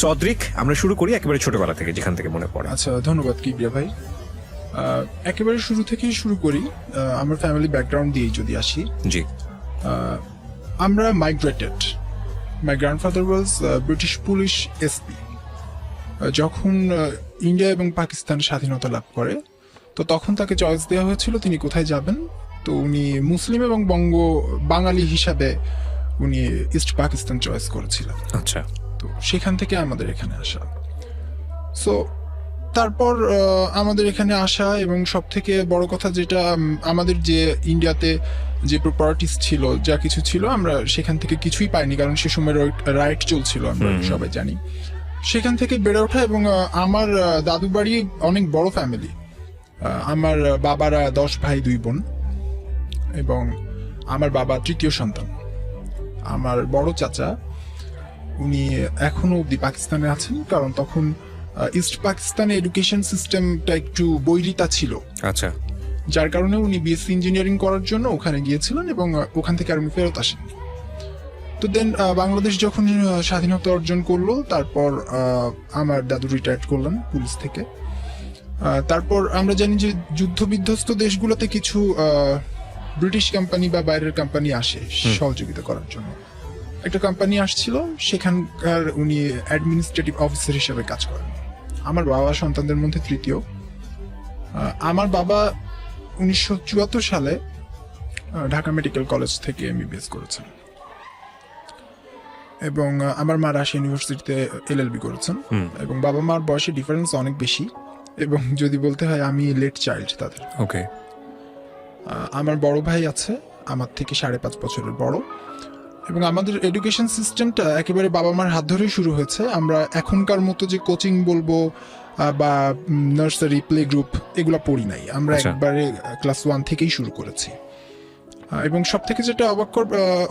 সদ্রিক, আমরা শুরু করি একেবারে ছোটবেলা থেকে, যেখান থেকে মনে পড়ে। আচ্ছা, ধন্যবাদ কিবরিয়া ভাই। একেবারে শুরু থেকেই শুরু করি। আমার ফ্যামিলি ব্যাকগ্রাউন্ড দিয়েই যদি আসি, জি। আমরা migrated. My grandfather was British police SP. যখন ইন্ডিয়া এবং পাকিস্তান স্বাধীনতা লাভ করে, তো তখন তাকে চয়েস দেওয়া হয়েছিল তিনি কোথায় যাবেন। তো উনি মুসলিম এবং বাঙালি হিসাবে উনি ইস্ট পাকিস্তান চয়েস করেছিলেন। আচ্ছা। তো সেখান থেকে আমাদের এখানে আসা। সো তারপর আমাদের এখানে আসা, এবং সব থেকে বড় কথা যেটা, আমাদের যে ইন্ডিয়াতে যে প্রপার্টিস ছিল, যা কিছু ছিল, আমরা সেখান থেকে কিছুই পাইনি, কারণ সে সময় রাইট চলছিল, আমরা সবাই জানি। সেখান থেকে বেড়ে ওঠা, এবং আমার দাদু বাড়ি অনেক বড় ফ্যামিলি। আমার বাবারা 10 ভাই 2 বোন, এবং আমার বাবা তৃতীয় সন্তান। আমার বড় চাচা উনি এখনো অব্দি পাকিস্তানে আছেন, কারণ তখন ইস্ট পাকিস্তানে এডুকেশন সিস্টেমটা একটু বৈরিতা ছিল। আচ্ছা। যার কারণে উনি বিএসসি ইঞ্জিনিয়ারিং করার জন্য ওখানে গিয়েছিলেন, এবং ওখান থেকে আর উনি ফেরত আসেননি। তো দেন বাংলাদেশ যখন স্বাধীনতা অর্জন করলো, তারপর আমার দাদু রিটায়ার্ড করলেন পুলিশ থেকে। তারপর আমরা জানি যে যুদ্ধ বিধ্বস্ত দেশগুলোতে কিছু ব্রিটিশ কোম্পানি বা বাইরের কোম্পানি আসে সহযোগিতা করার জন্য। একটা কোম্পানি আসছিল, সেখানকার উনি অ্যাডমিনিস্ট্রেটিভ অফিসার হিসেবে কাজ করেন। আমার বাবা সন্তানদের মধ্যে তৃতীয়। আমার বাবা 1974 সালে ঢাকা মেডিকেল কলেজ থেকে এমবিবিএস করেছেন, এবং আমার মা রাজশাহী ইউনিভার্সিটিতে এলএলবি করেছেন। এবং বাবা মার বয়সে ডিফারেন্স অনেক বেশি, এবং যদি বলতে হয় আমি লেট চাইল্ড তাদের। ওকে। আমার বড় ভাই আছে আমার থেকে 5.5 বছরের বড়, এবং আমাদের এডুকেশন সিস্টেমটা একেবারে বাবা মার হাত ধরেই শুরু হয়েছে। আমরা এখনকার মতো যে কোচিং বলবো বা নার্সারি, প্লে গ্রুপ, এগুলো পড়ি নাই। আমরা একবারে ক্লাস 1 থেকেই শুরু করেছি। এবং সব থেকে যেটা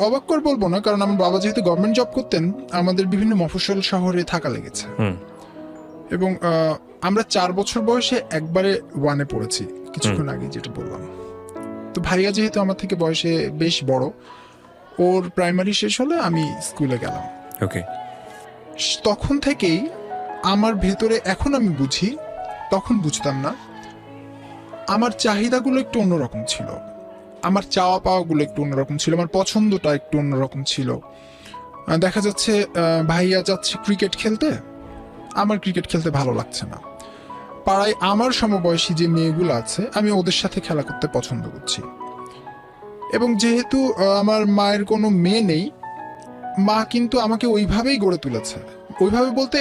অবাককর বলবো না, কারণ আমার বাবা যেহেতু গভর্নমেন্ট জব করতেন, আমাদের বিভিন্ন মফস্বল শহরে থাকা লেগেছে। এবং আমরা 4 বছর বয়সে একবারে 1-এ পড়েছি, কিছুক্ষণ আগে যেটা বললাম। তো ভাইয়া যেহেতু আমার থেকে বয়সে বেশ বড়, ওর প্রাইমারি শেষ হলে আমি স্কুলে গেলাম। ওকে। তখন থেকেই আমার ভেতরে, এখন আমি বুঝি, তখন বুঝতাম না, আমার চাহিদাগুলো একটু অন্যরকম ছিল, আমার চাওয়া পাওয়াগুলো একটু অন্যরকম ছিল, আমার পছন্দটা একটু অন্যরকম ছিল। দেখা যাচ্ছে ভাইয়া যাচ্ছে ক্রিকেট খেলতে, আমার ক্রিকেট খেলতে ভালো লাগছে না। পাড়ায় আমার সমবয়সী যে মেয়েগুলো আছে, আমি ওদের সাথে খেলা করতে পছন্দ করছি। এবং যেহেতু আমার মায়ের কোনো মেয়ে নেই, মা কিন্তু আমাকে ওইভাবেই গড়ে তুলেছে। ওইভাবে বলতে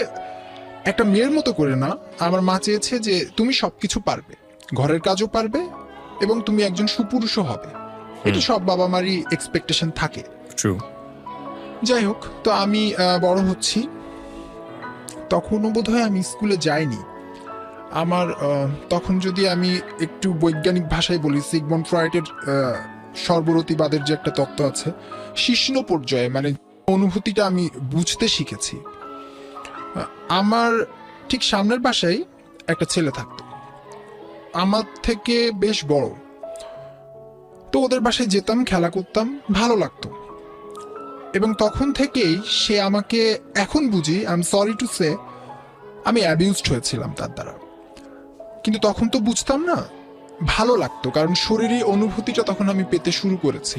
একটা মেয়ের মতো করে না, আমার মা চেয়েছে যে তুমি সবকিছু পারবে, ঘরের কাজও পারবে, এবং তুমি একজন সুপুরুষও হবে। এটা সব বাবা মারই এক্সপেকটেশন থাকে। যাই হোক, তো আমি বড় হচ্ছি, তখনও বোধহয় আমি স্কুলে যাইনি। আমার তখন যদি আমি একটু বৈজ্ঞানিক ভাষায় বলি, সিগমন্ড ফ্রয়েডের সর্বরতিবাদের যে একটা তত্ত্ব আছে, শিশ্ন পর্যায়ে মানে অনুভূতিটা আমি বুঝতে শিখেছি। আমার ঠিক সামনের বাসায় একটা ছেলে থাকতো, আমার থেকে বেশ বড়। তো ওদের বাসায় যেতাম, খেলা করতাম, ভালো লাগতো। এবং তখন থেকেই সে আমাকে, এখন বুঝি, আই এম সরি টু সে, আমি অ্যাবিউজড হয়েছিলাম তার দ্বারা। কিন্তু তখন তো বুঝতাম না, ভালো লাগতো, কারণ শরীরে অনুভূতিটা তখন আমি পেতে শুরু করেছি।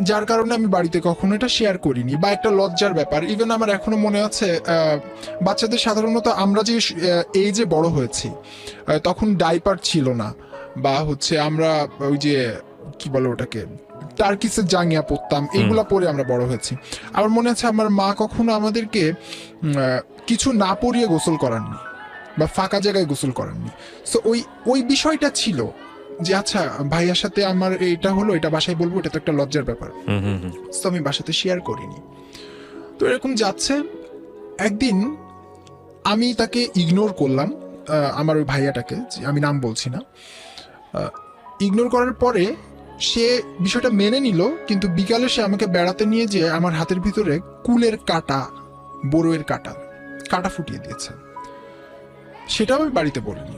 যার কারণে আমি বাড়িতে কখনো এটা শেয়ার করিনি, বা একটা লজ্জার ব্যাপার। ইভেন আমার এখনো মনে আছে, বাচ্চাদের সাধারণত আমরা যে এই যে বড় হয়েছি, তখন ডাইপার ছিল না, বা হচ্ছে আমরা ওই যে কি বলে ওটাকে, টার্কিসের জাঙ্গিয়া পরতাম, এইগুলা পরে আমরা বড় হয়েছি। আমার মনে আছে আমার মা কখনো আমাদেরকে কিছু না পরিয়ে গোসল করাননি, বা ফাঁকা জায়গায় গোসল করাননি। সো ওই বিষয়টা ছিল যে আচ্ছা ভাইয়ার সাথে আমার এটা হলো, এটা বাসায় বলবো, এটা তো একটা লজ্জার ব্যাপার। তো আমি বাসাতে শেয়ার করিনি। তো এরকম যাচ্ছে, একদিন আমি তাকে ইগনোর করলাম, আমার ওই ভাইয়াটাকে, আমি নাম বলছি না। ইগনোর করার পরে সে বিষয়টা মেনে নিল, কিন্তু বিকালে সে আমাকে বেড়াতে নিয়ে যেয়ে আমার হাতের ভিতরে কুলের কাটা, বড়ুয়ের কাটা ফুটিয়ে দিয়েছে। সেটাও আমি বাড়িতে বলিনি।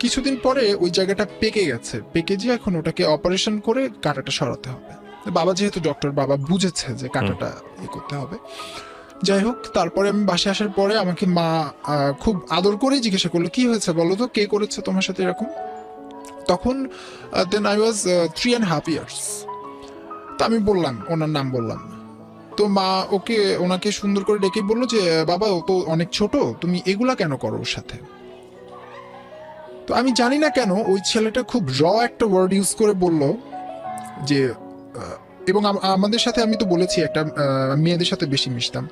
কিছুদিন পরে ওই জায়গাটা পেকে গেছে, পেকে যে এখন ওটাকে অপারেশন করে কাটাটা সরাতে হবে। বাবা যেহেতু ডক্টর, বাবা বুঝেছে যে কাটাটা করতে হবে। যাই হোক, তারপরে আমি বাসায় আসার পরে আমাকে মা খুব আদর করেই জিজ্ঞাসা করলো, কি হয়েছে বলো তো, কে করেছে তোমার সাথে এরকম? তখন দেন আই ওয়াজ 3.5 years। তো আমি বললাম, ওনার নাম বললাম। তো মা ওনাকে সুন্দর করে ডেকে বললো যে বাবা, ও তো অনেক ছোট, তুমি এগুলা কেন করো ওর সাথে? তো আমি জানি না কেন ওই ছেলেটা খুব একটা ওয়ার্ড ইউজ করে বলল যে এবং আমাদের সাথে, আমি তো বলেছি একটা মেয়েদের সাথে বেশি মিশতাম,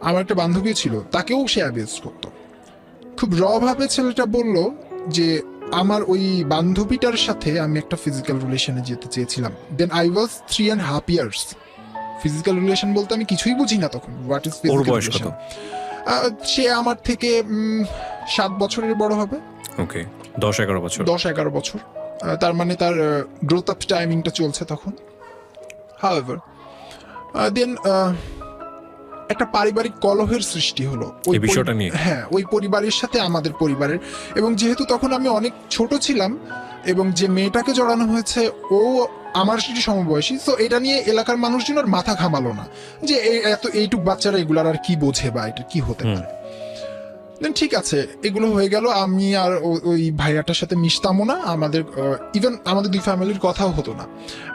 আমার একটা বান্ধবীও ছিল, তাকেও সে অ্যাবিউজ করতো। খুব ভাবে ছেলেটা বলল যে আমার ওই বান্ধবীটার সাথে আমি একটা ফিজিক্যাল রিলেশনে যেতে চেয়েছিলাম। Then I was 3.5 years। Physical relation বলতে আমি কিছুই বুঝি না তখন, হোয়াট ইজ ওর ফিজিক্যাল বয়স কত? রিলেশন। সে আমার থেকে 7 বছরের বড় হবে। ওকে, 10-11 বছর। 10-11 বছর। তার মানে তার গ্রোথ আপ টাইমিংটা চলছে তখন। হাউএভার দেন একটা পারিবারিক কলহের সৃষ্টি হলো এই বিষয়টা নিয়ে। হ্যাঁ, ওই পরিবারের সাথে আমাদের পরিবারের। এবং যেহেতু তখন আমি অনেক ছোট ছিলাম এবং যে মেয়েটাকে জড়ানো হয়েছে ও আমার সাথে সমবয়সী, তো এটা নিয়ে এলাকার মানুষজন আর মাথা ঘামালো না যে এইটুক বাচ্চারা এগুলার আর কি বোঝে বা এটা কি হতে পারে। দেন ঠিক আছে, এগুলো হয়ে গেল। আমি আর ওই ভাইয়াটার সাথে মিশতামও না, আমাদের ইভেন আমাদের দুই ফ্যামিলির কথাও হতো না।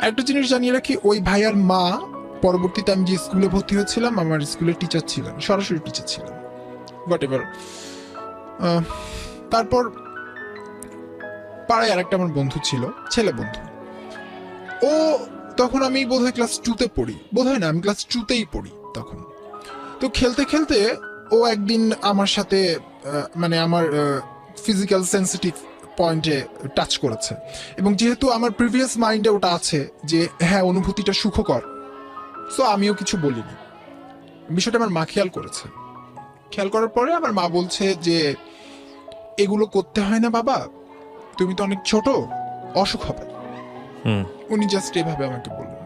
একটা জিনিস জানিয়ে রাখি, ওই ভাইয়ার মা পরবর্তীতে আমি যে স্কুলে ভর্তি হয়েছিলাম, আমার স্কুলের টিচার ছিলেন, সরাসরি টিচার ছিলেন, হোয়াট এভার। তারপর পাড়ায় আরেকটা আমার বন্ধু ছিল, ছেলে বন্ধু। ও তখন আমি বোধহয় ক্লাস 2-তে পড়ি, বোধহয় না, আমি ক্লাস 2-তেই পড়ি তখন। তো খেলতে খেলতে ও একদিন আমার সাথে মানে আমার ফিজিক্যাল সেন্সিটিভ পয়েন্টে টাচ করেছে। এবং যেহেতু আমার প্রিভিয়াস মাইন্ডে ওটা আছে যে হ্যাঁ, অনুভূতিটা সুখকর, সো আমিও কিছু বলিনি। বিষয়টা আমার মা খেয়াল করেছে। খেয়াল করার পরে আমার মা বলছে যে এগুলো করতে হয় না বাবা, তুমি তো অনেক ছোট, অসুখ হবে। উনি জাস্ট এভাবে আমাকে বললেন।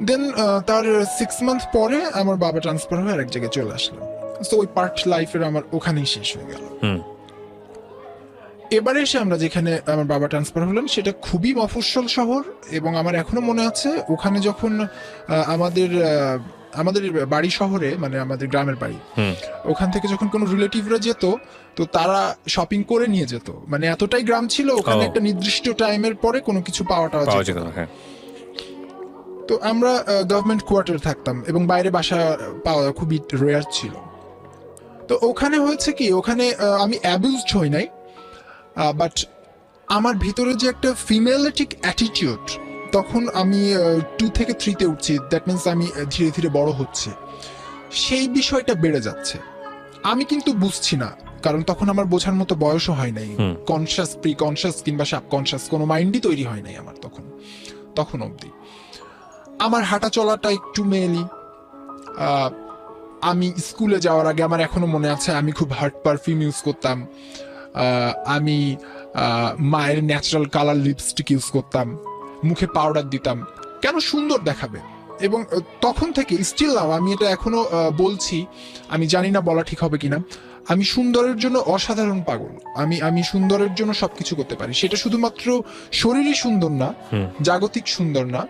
দেন তার 6 মান্থ পরে আমার বাবা ট্রান্সফার হয়ে আরেক জায়গায় চলে আসলাম। সো ওই পার্ট লাইফের আমার ওখানেই শেষ হয়ে গেল। এবারে এসে আমরা যেখানে আমার বাবা ট্রান্সফার হলেন, সেটা খুবই মফস্বল শহর। এবং আমার এখনো মনে আছে, ওখানে যখন আমাদের বাড়ি শহরে, মানে আমাদের গ্রামের বাড়ি, ওখান থেকে যখন কোনো রিলেটিভরা যেত, তো তারা শপিং করে নিয়ে যেত। মানে এতটাই গ্রাম ছিল, ওখানে একটা নির্দিষ্ট টাইমের পরে কোনো কিছু পাওয়া যেত না। তো আমরা গভর্নমেন্ট কোয়ার্টারে থাকতাম এবং বাইরে বাসা পাওয়া খুবই রেয়ার ছিল। তো ওখানে হয়েছে কি, ওখানে আমি অ্যাবিউজড হই নাই, বাট আমার ভিতরে যে একটা ফিমেলিটিক অ্যাটিটিউড, তখন আমি 2 থেকে 3-তে উঠছি, দ্যাট মিনস আমি ধীরে ধীরে বড় হচ্ছে, সেই বিষয়টা বেড়ে যাচ্ছে। আমি কিন্তু বুঝছি না, কারণ তখন আমার বোঝার মতো বয়সও হয় নাই। কনশাস, প্রি কনশাস কিংবা সাবকনশাস কোনো মাইন্ডই তৈরি হয় নাই আমার তখন অবধি। আমার হাঁটা চলাটা একটু মেয়েলি। আমি স্কুলে যাওয়ার আগে আমার এখনো মনে আছে, আমি খুব হার্ড পারফিউম ইউজ করতাম। আমি মায়ের ন্যাচারাল কালার লিপস্টিক ইউজ করতাম, মুখে পাউডার দিতাম, কেন সুন্দর দেখাবে। এবং তখন থেকে স্টিল নাও আমি এটা এখনো বলছি, আমি জানি না বলা ঠিক হবে কিনা, আমি সুন্দরের জন্য অসাধারণ পাগল। আমি সুন্দরের জন্য সবকিছু করতে পারি। সেটা শুধুমাত্র শরীরই সুন্দর না, জাগতিক সুন্দর না,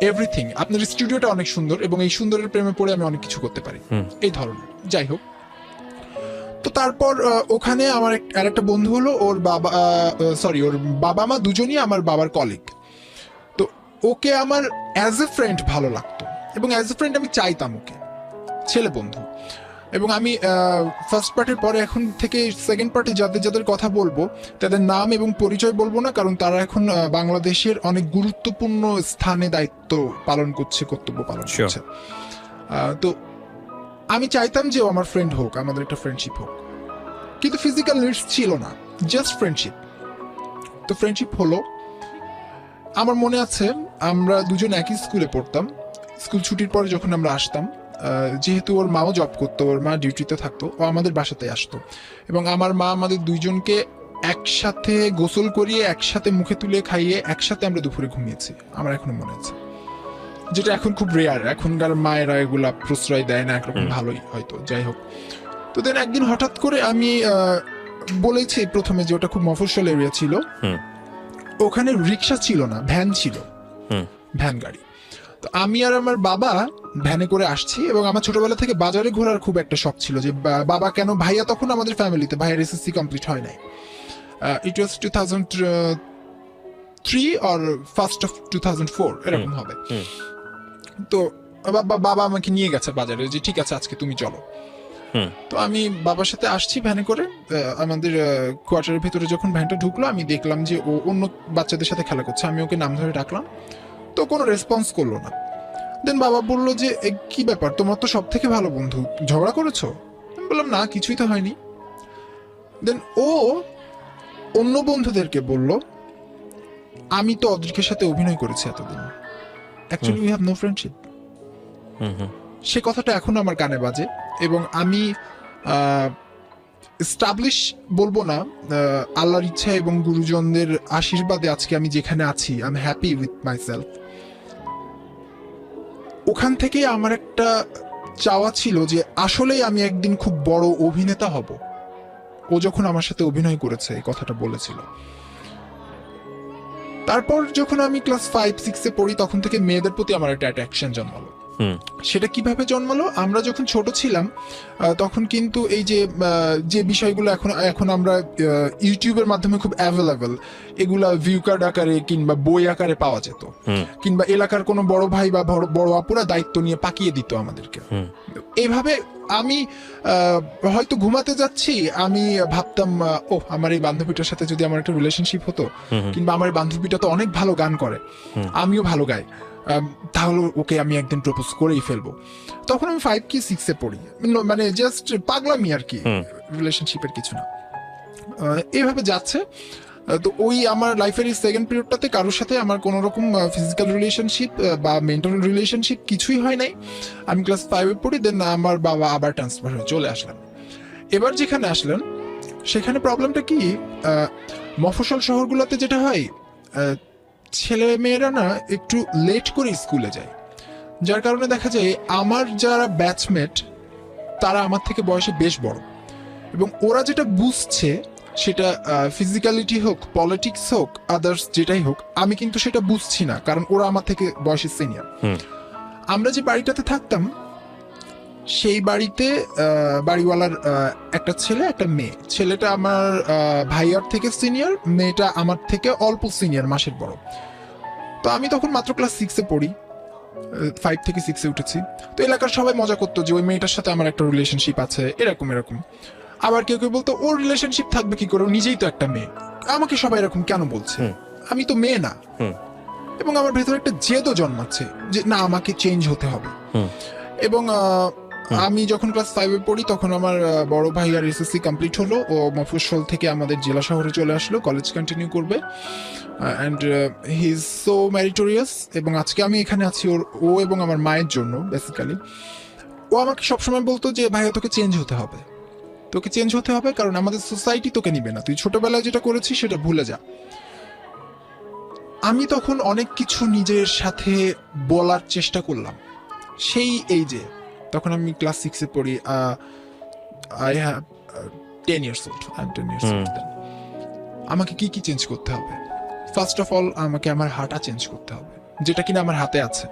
এভরিথিং। আপনার স্টুডিওটা অনেক সুন্দর এবং এই সুন্দরের প্রেমে পড়ে আমি অনেক কিছু করতে পারি, এই ধরনের। যাই হোক, তো তারপর ওখানে আমার আরেকটা বন্ধু হলো, ওর বাবা মা দুজনই আমার বাবার কলিগ। তো ওকে আমার অ্যাজ এ ফ্রেন্ড ভালো লাগতো এবং অ্যাজ এ ফ্রেন্ড আমি চাইতাম ওকে, ছেলে বন্ধু। এবং আমি ফার্স্ট পার্টের পরে এখন থেকে সেকেন্ড পার্টে যাদের কথা বলবো, তাদের নাম এবং পরিচয় বলবো না, কারণ তারা এখন বাংলাদেশের অনেক গুরুত্বপূর্ণ স্থানে দায়িত্ব পালন করছে, কর্তব্য পালন করছে। তো আমি চাইতাম যে ও আমার ফ্রেন্ড হোক, আমাদের একটা ফ্রেন্ডশিপ হোক, কিন্তু ফিজিক্যাল নিডস ছিল না, জাস্ট ফ্রেন্ডশিপ। তো ফ্রেন্ডশিপ হলো। আমার মনে আছে আমরা দুজন একই স্কুলে পড়তাম। স্কুল ছুটির পরে যখন আমরা আসতাম, যেহেতু ওর মাও জব করতো, ওর মা ডিউটিতে থাকতো, ও আমাদের বাসাতে আসতো এবং আমার মা আমাদের দুইজনকে একসাথে গোসল করিয়ে, একসাথে মুখে তুলে খাইয়ে, একসাথে আমরা দুপুরে ঘুমিয়েছি। আমার এখনো মনে আছে, যেটা এখন খুব রেয়ার। এখনকার মায়েরা এগুলা প্রশ্রয় দেয় না, একরকম ভালোই হয়তো। যাই হোক, তো দেন একদিন হঠাৎ করে আমি বলেছি প্রথমে যে ওটা খুব মফস্বল এরিয়া ছিল, ওখানে রিক্সা ছিল না, ভ্যান ছিল, ভ্যান গাড়ি। তো আমি আর আমার বাবা ভ্যানে করে আসছি, এবং আমার ছোটবেলা থেকে বাজারে ঘোরার খুব একটা শখ ছিল, যে বাবা কেন, ভাইয়া তখন আমাদের ফ্যামিলিতে, ভাইয়ের এসএসসি কমপ্লিট হয় নাই, ইট ওয়াজ 2003 অর ফার্স্ট অফ 2004 এরকম হবে। তো বাবা আমাকে নিয়ে গেছে বাজারে, যে ঠিক আছে আজকে তুমি চলো। তো আমি বাবার সাথে আসছি ভ্যানে করে, আমাদের কোয়ার্টারের ভিতরে যখন ভ্যানটা ঢুকলো আমি দেখলাম যে ও অন্য বাচ্চাদের সাথে খেলা করছে। আমি ওকে নাম ধরে ডাকলাম, তো কোনো রেসপন্স করলো না। দেন বাবা বললো যে কি ব্যাপার, তোমার তো সব থেকে ভালো বন্ধু, ঝগড়া করেছো? আমি বললাম না, কিছুই তো হয়নি। দেন ও অন্য বন্ধুদেরকে বলল, আমি তো অদ্রিকের সাথে অভিনয় করেছি এতদিন, actually we have no friendship. সে কথাটা এখন আমার কানে বাজে, এবং আমি এস্টাবলিশ বলবো না, আল্লাহর ইচ্ছা এবং গুরুজনদের আশীর্বাদে আজকে আমি যেখানে আছি, I am happy with my self. ওখান থেকে আমার একটা চাওয়া ছিল যে আসলেই আমি একদিন খুব বড় অভিনেতা হব। ও যখন আমার সাথে অভিনয় করেছে এই কথাটা বলেছিল। তারপর যখন আমি ক্লাস 5-6 পড়ি, তখন থেকে মেয়েদের প্রতি আমার একটা অ্যাট্রাকশন জন্মালো। সেটা কিভাবে জন্মালো? আমরা যখন ছোট ছিলাম তখন কিন্তু এই যে বিষয়গুলো এখন আমরা ইউটিউবের মাধ্যমে খুব অ্যাভেলেবল, এগুলা ভিউ কার্ড আকারে কিংবা বই আকারে পাওয়া যেত, কিংবা এলাকার কোনো বড় ভাই বা বড় আপুরা দায়িত্ব নিয়ে পাকিয়ে দিত আমাদেরকে। এইভাবে আমি হয়তো ঘুমাতে যাচ্ছি, আমি ভাবতাম ও আমার এই বান্ধবীটার সাথে যদি আমার একটা রিলেশনশিপ হতো, কিংবা আমার বান্ধবীটা তো অনেক ভালো গান করে, আমিও ভালো গাই, তাহলে ওকে আমি একদিন প্রপোজ করেই ফেলবো। তখন আমি 5 কি 6 পড়ি, মানে জাস্ট পাগলামি আর কি, রিলেশনশিপের কিছু না। এইভাবে যাচ্ছে। তো ওই আমার লাইফের এই সেকেন্ড পিরিয়ডটাতে কারোর সাথে আমার কোনো রকম ফিজিক্যাল রিলেশনশিপ বা মেন্টাল রিলেশনশিপ কিছুই হয় নাই। আমি ক্লাস 5 পড়ি, দেন আমার বাবা আবার ট্রান্সফার হয়ে চলে আসলেন। এবার যেখানে আসলেন সেখানে প্রবলেমটা কি, মফস্বল শহরগুলোতে যেটা হয়, ছেলে মেয়েরা না একটু লেট করে স্কুলে যায়, যার কারণে দেখা যায় আমার যারা ব্যাচমেট তারা আমার থেকে বয়সে বেশ বড়, এবং ওরা যেটা বুঝছে সেটা ফিজিক্যালিটি হোক, পলিটিক্স হোক, আদার্স যেটাই হোক, আমি কিন্তু সেটা বুঝছি না, কারণ ওরা আমার থেকে বয়সে সিনিয়র। আমরা যে বাড়িটাতে থাকতাম সেই বাড়িতে বাড়িওয়ালার একটা ছেলে একটা মেয়ে, ছেলেটা আমার ভাইয়ার থেকে সিনিয়র, মেয়েটা আমার থেকে অল্প সিনিয়র, মাসের বড়। তো আমি তখন মাত্র ক্লাস 6 পড়ি, 5 থেকে 6 উঠেছি। তো এলাকার সবাই মজা করতো যে ওই মেয়েটার সাথে আমার একটা রিলেশনশিপ আছে, এরকম এরকম। আবার কেউ কেউ বলতো ওর রিলেশনশিপ থাকবে কি করে, ও নিজেই তো একটা মেয়ে, আমাকে সবাই এরকম কেন বলছে, আমি তো মেয়ে না। এবং আমার ভেতরে একটা জেদও জন্মাচ্ছে যে না, আমাকে চেঞ্জ হতে হবে। এবং আমি যখন ক্লাস 5 পড়ি তখন আমার বড় ভাই আর এসএসসি কমপ্লিট হলো, ও মফস্বল থেকে আমাদের জেলা শহরে চলে আসলো, কলেজ কন্টিনিউ করবে, অ্যান্ড হি ইজ সো ম্যারিটোরিয়াস। এবং আজকে আমি এখানে আছি ও এবং আমার মায়ের জন্য বেসিক্যালি। ও আমাকে সবসময় বলতো যে ভাইয়া তোকে চেঞ্জ হতে হবে, তোকে চেঞ্জ হতে হবে, কারণ আমাদের সোসাইটি তোকে নিবে না, তুই ছোটবেলায় যেটা করেছিস সেটা ভুলে যা। আমি তখন অনেক কিছু নিজের সাথে বলার চেষ্টা করলাম, সেই এই যে তখন আমি ক্লাস 6 পড়ি, I have 10 years old, I'm 10 years old then. আমাকে কি কি চেঞ্জ করতে হবে? ফার্স্ট অফ অল আমাকে আমার হাঁটা চেঞ্জ করতে হবে, যেটা কিনা আমার হাতে আছে।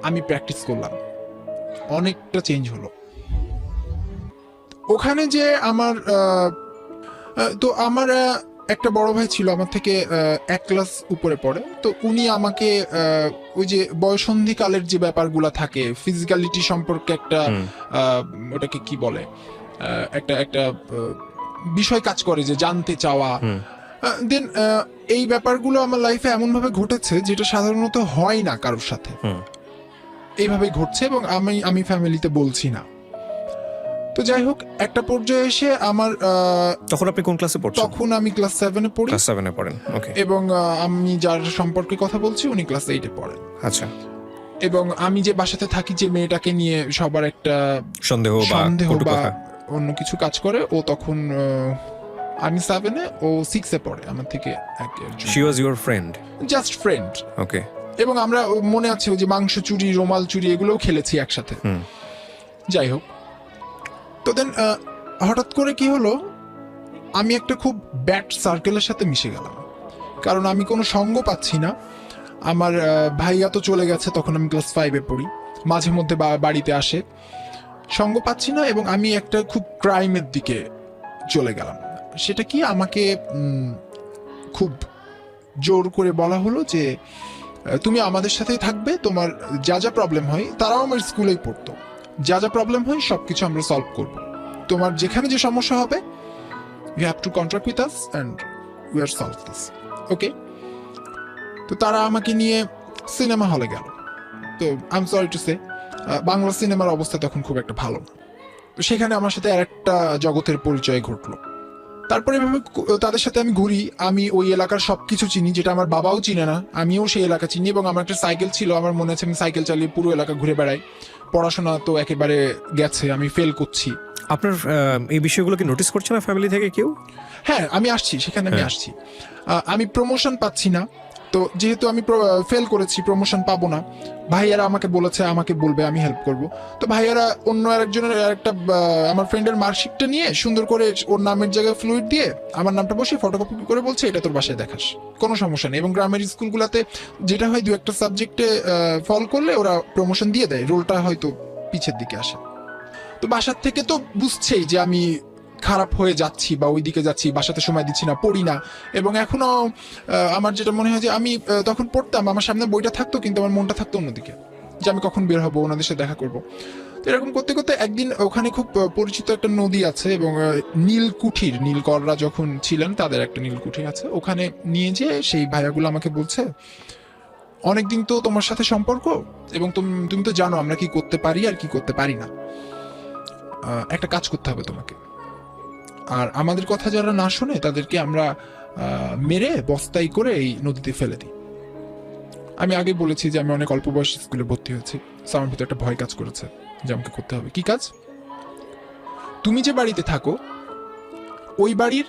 আমি প্র্যাকটিস করলাম, অনেকটা চেঞ্জ হলো। ওখানে যে আমার তো আমার একটা বড় ভাই ছিল আমার থেকে 1 ক্লাস উপরে পড়ে, তো উনি আমাকে ওই যে বয়সন্ধিকালের যে ব্যাপারগুলো থাকে, ফিজিক্যালিটি সম্পর্কে একটা ওটাকে কি বলে, একটা বিষয় কাজ করে যে জানতে চাওয়া। দেন এই ব্যাপারগুলো আমার লাইফে এমন ভাবে ঘটেছে যেটা সাধারণত হয় না কারোর সাথে, এইভাবে ঘটছে, এবং আমি ফ্যামিলিতে বলছি না। তো যাই হোক, একটা পর্যায়ে এসে আমার তখন আপনি কোন ক্লাসে পড়ছেন? তখন আমি ক্লাস 7 পড়ি। ক্লাস 7 পড়েন, ওকে। এবং আমি যার সম্পর্কে কথা বলছি উনি ক্লাস 8 পড়েন। আচ্ছা। এবং আমি যে বাসাতে থাকি, যে মেয়েটাকে নিয়ে সবার একটা সন্দেহ বা অন্য কিছু কাজ করে, ও তখন আমি 7 ও 6 পড়ে আমার থেকে। She was your friend? Just friend, okay. এবং আমরা মনে আছে ওই যে মাংস চুরি, রুমাল চুরি, এগুলোও খেলেছি একসাথে। যাই হোক, তো দেন হঠাৎ করে কি হলো, আমি একটা খুব ব্যাড সার্কেলের সাথে মিশে গেলাম, কারণ আমি কোনো সঙ্গ পাচ্ছি না। আমার ভাইয়া তো চলে গেছে, তখন আমি ক্লাস 5-এ পড়ি। মাঝে মধ্যে বাড়িতে আসে, সঙ্গ পাচ্ছি না, এবং আমি একটা খুব ক্রাইমের দিকে চলে গেলাম। সেটা কি, আমাকে খুব জোর করে বলা হলো যে তুমি আমাদের সাথেই থাকবে, তোমার যা যা প্রবলেম হয়, তারাও আমার স্কুলেই পড়তো, যা যা প্রবলেম হয় সবকিছু আমরা সলভ করব, তোমার যেখানে যে সমস্যা হবে you have to contract with us and we are solve this, okay. তো তারা আমাকে নিয়ে সিনেমা হলে গেল। তো I am sorry to say Bangla সিনেমার অবস্থা তখন খুব একটা ভালো না। তো সেখানে আমার সাথে আর একটা জগতের পরিচয় ঘটলো। তারপরে এভাবে তাদের সাথে আমি ঘুরি, আমি ওই এলাকার সবকিছু চিনি যেটা আমার বাবাও চিনে না, আমিও সেই এলাকা চিনি। এবং আমার একটা সাইকেল ছিল, আমার মনে আছে আমি সাইকেল চালিয়ে পুরো এলাকা ঘুরে বেড়াই। পড়াশোনা তো একেবারে গেছে, আমি ফেল করছি। আপনার এই বিষয়গুলো কি নোটিস করছে না ফ্যামিলি থেকে কেউ? হ্যাঁ, আমি আসছি সেখানে, আমি আসছি। আমি প্রমোশন পাচ্ছি না, তো যেহেতু আমি ফেল করেছি, প্রমোশন পাবো না। ভাইয়ারা আমাকে বলেছে আমাকে বলবে, আমি হেল্প করব। তো ভাইয়ারা অন্য আরেকজনের একটা আমার ফ্রেন্ডের মার্কশিটটা নিয়ে সুন্দর করে ওর নামের জায়গায় ফ্লুইড দিয়ে আমার নামটা বসে ফটোকপি করে বলছে এটা তোর বাসায় দেখাস, কোনো সমস্যা নেই। এবং গ্রামের স্কুলগুলোতে যেটা হয়, দু একটা সাবজেক্টে ফল করলে ওরা প্রমোশন দিয়ে দেয়, রোলটা হয়তো পিছের দিকে আসে। তো বাসার থেকে তো বুঝছেই যে আমি খারাপ হয়ে যাচ্ছি বা ওই দিকে যাচ্ছি, বাসাতে সময় দিচ্ছি না, পড়ি না। এবং এখনো আমার যেটা মনে হয় যে আমি তখন পড়তাম, আমার সামনে বইটা থাকতো, কিন্তু আমার মনটা থাকতো অন্যদিকে, যে আমি কখন বের হবো, ওনাদের সাথে দেখা করবো। তো এরকম করতে করতে একদিন ওখানে খুব পরিচিত একটা নদী আছে, এবং নীলকুঠির, নীলকররা যখন ছিলেন তাদের একটা নীলকুঠি আছে, ওখানে নিয়ে যেয়ে সেই ভাইয়াগুলো আমাকে বলছে অনেকদিন তো তোমার সাথে সম্পর্ক, এবং তুমি তো জানো আমরা কি করতে পারি আর কি করতে পারি না, একটা কাজ করতে হবে তোমাকে। আর আমাদের কথা যারা না শোনে তাদেরকে আমরা মেরে বস্তাই করে এই নদীতে ফেলে দিই। আমি আগে বলেছি যে আমি অনেক অল্প বয়সে স্কুলে ভর্তি হয়েছি, আমার ভিতরে একটা ভয় কাজ করেছে যে আমাকে করতে হবে। কি কাজ? তুমি যে বাড়িতে থাকো ওই বাড়ির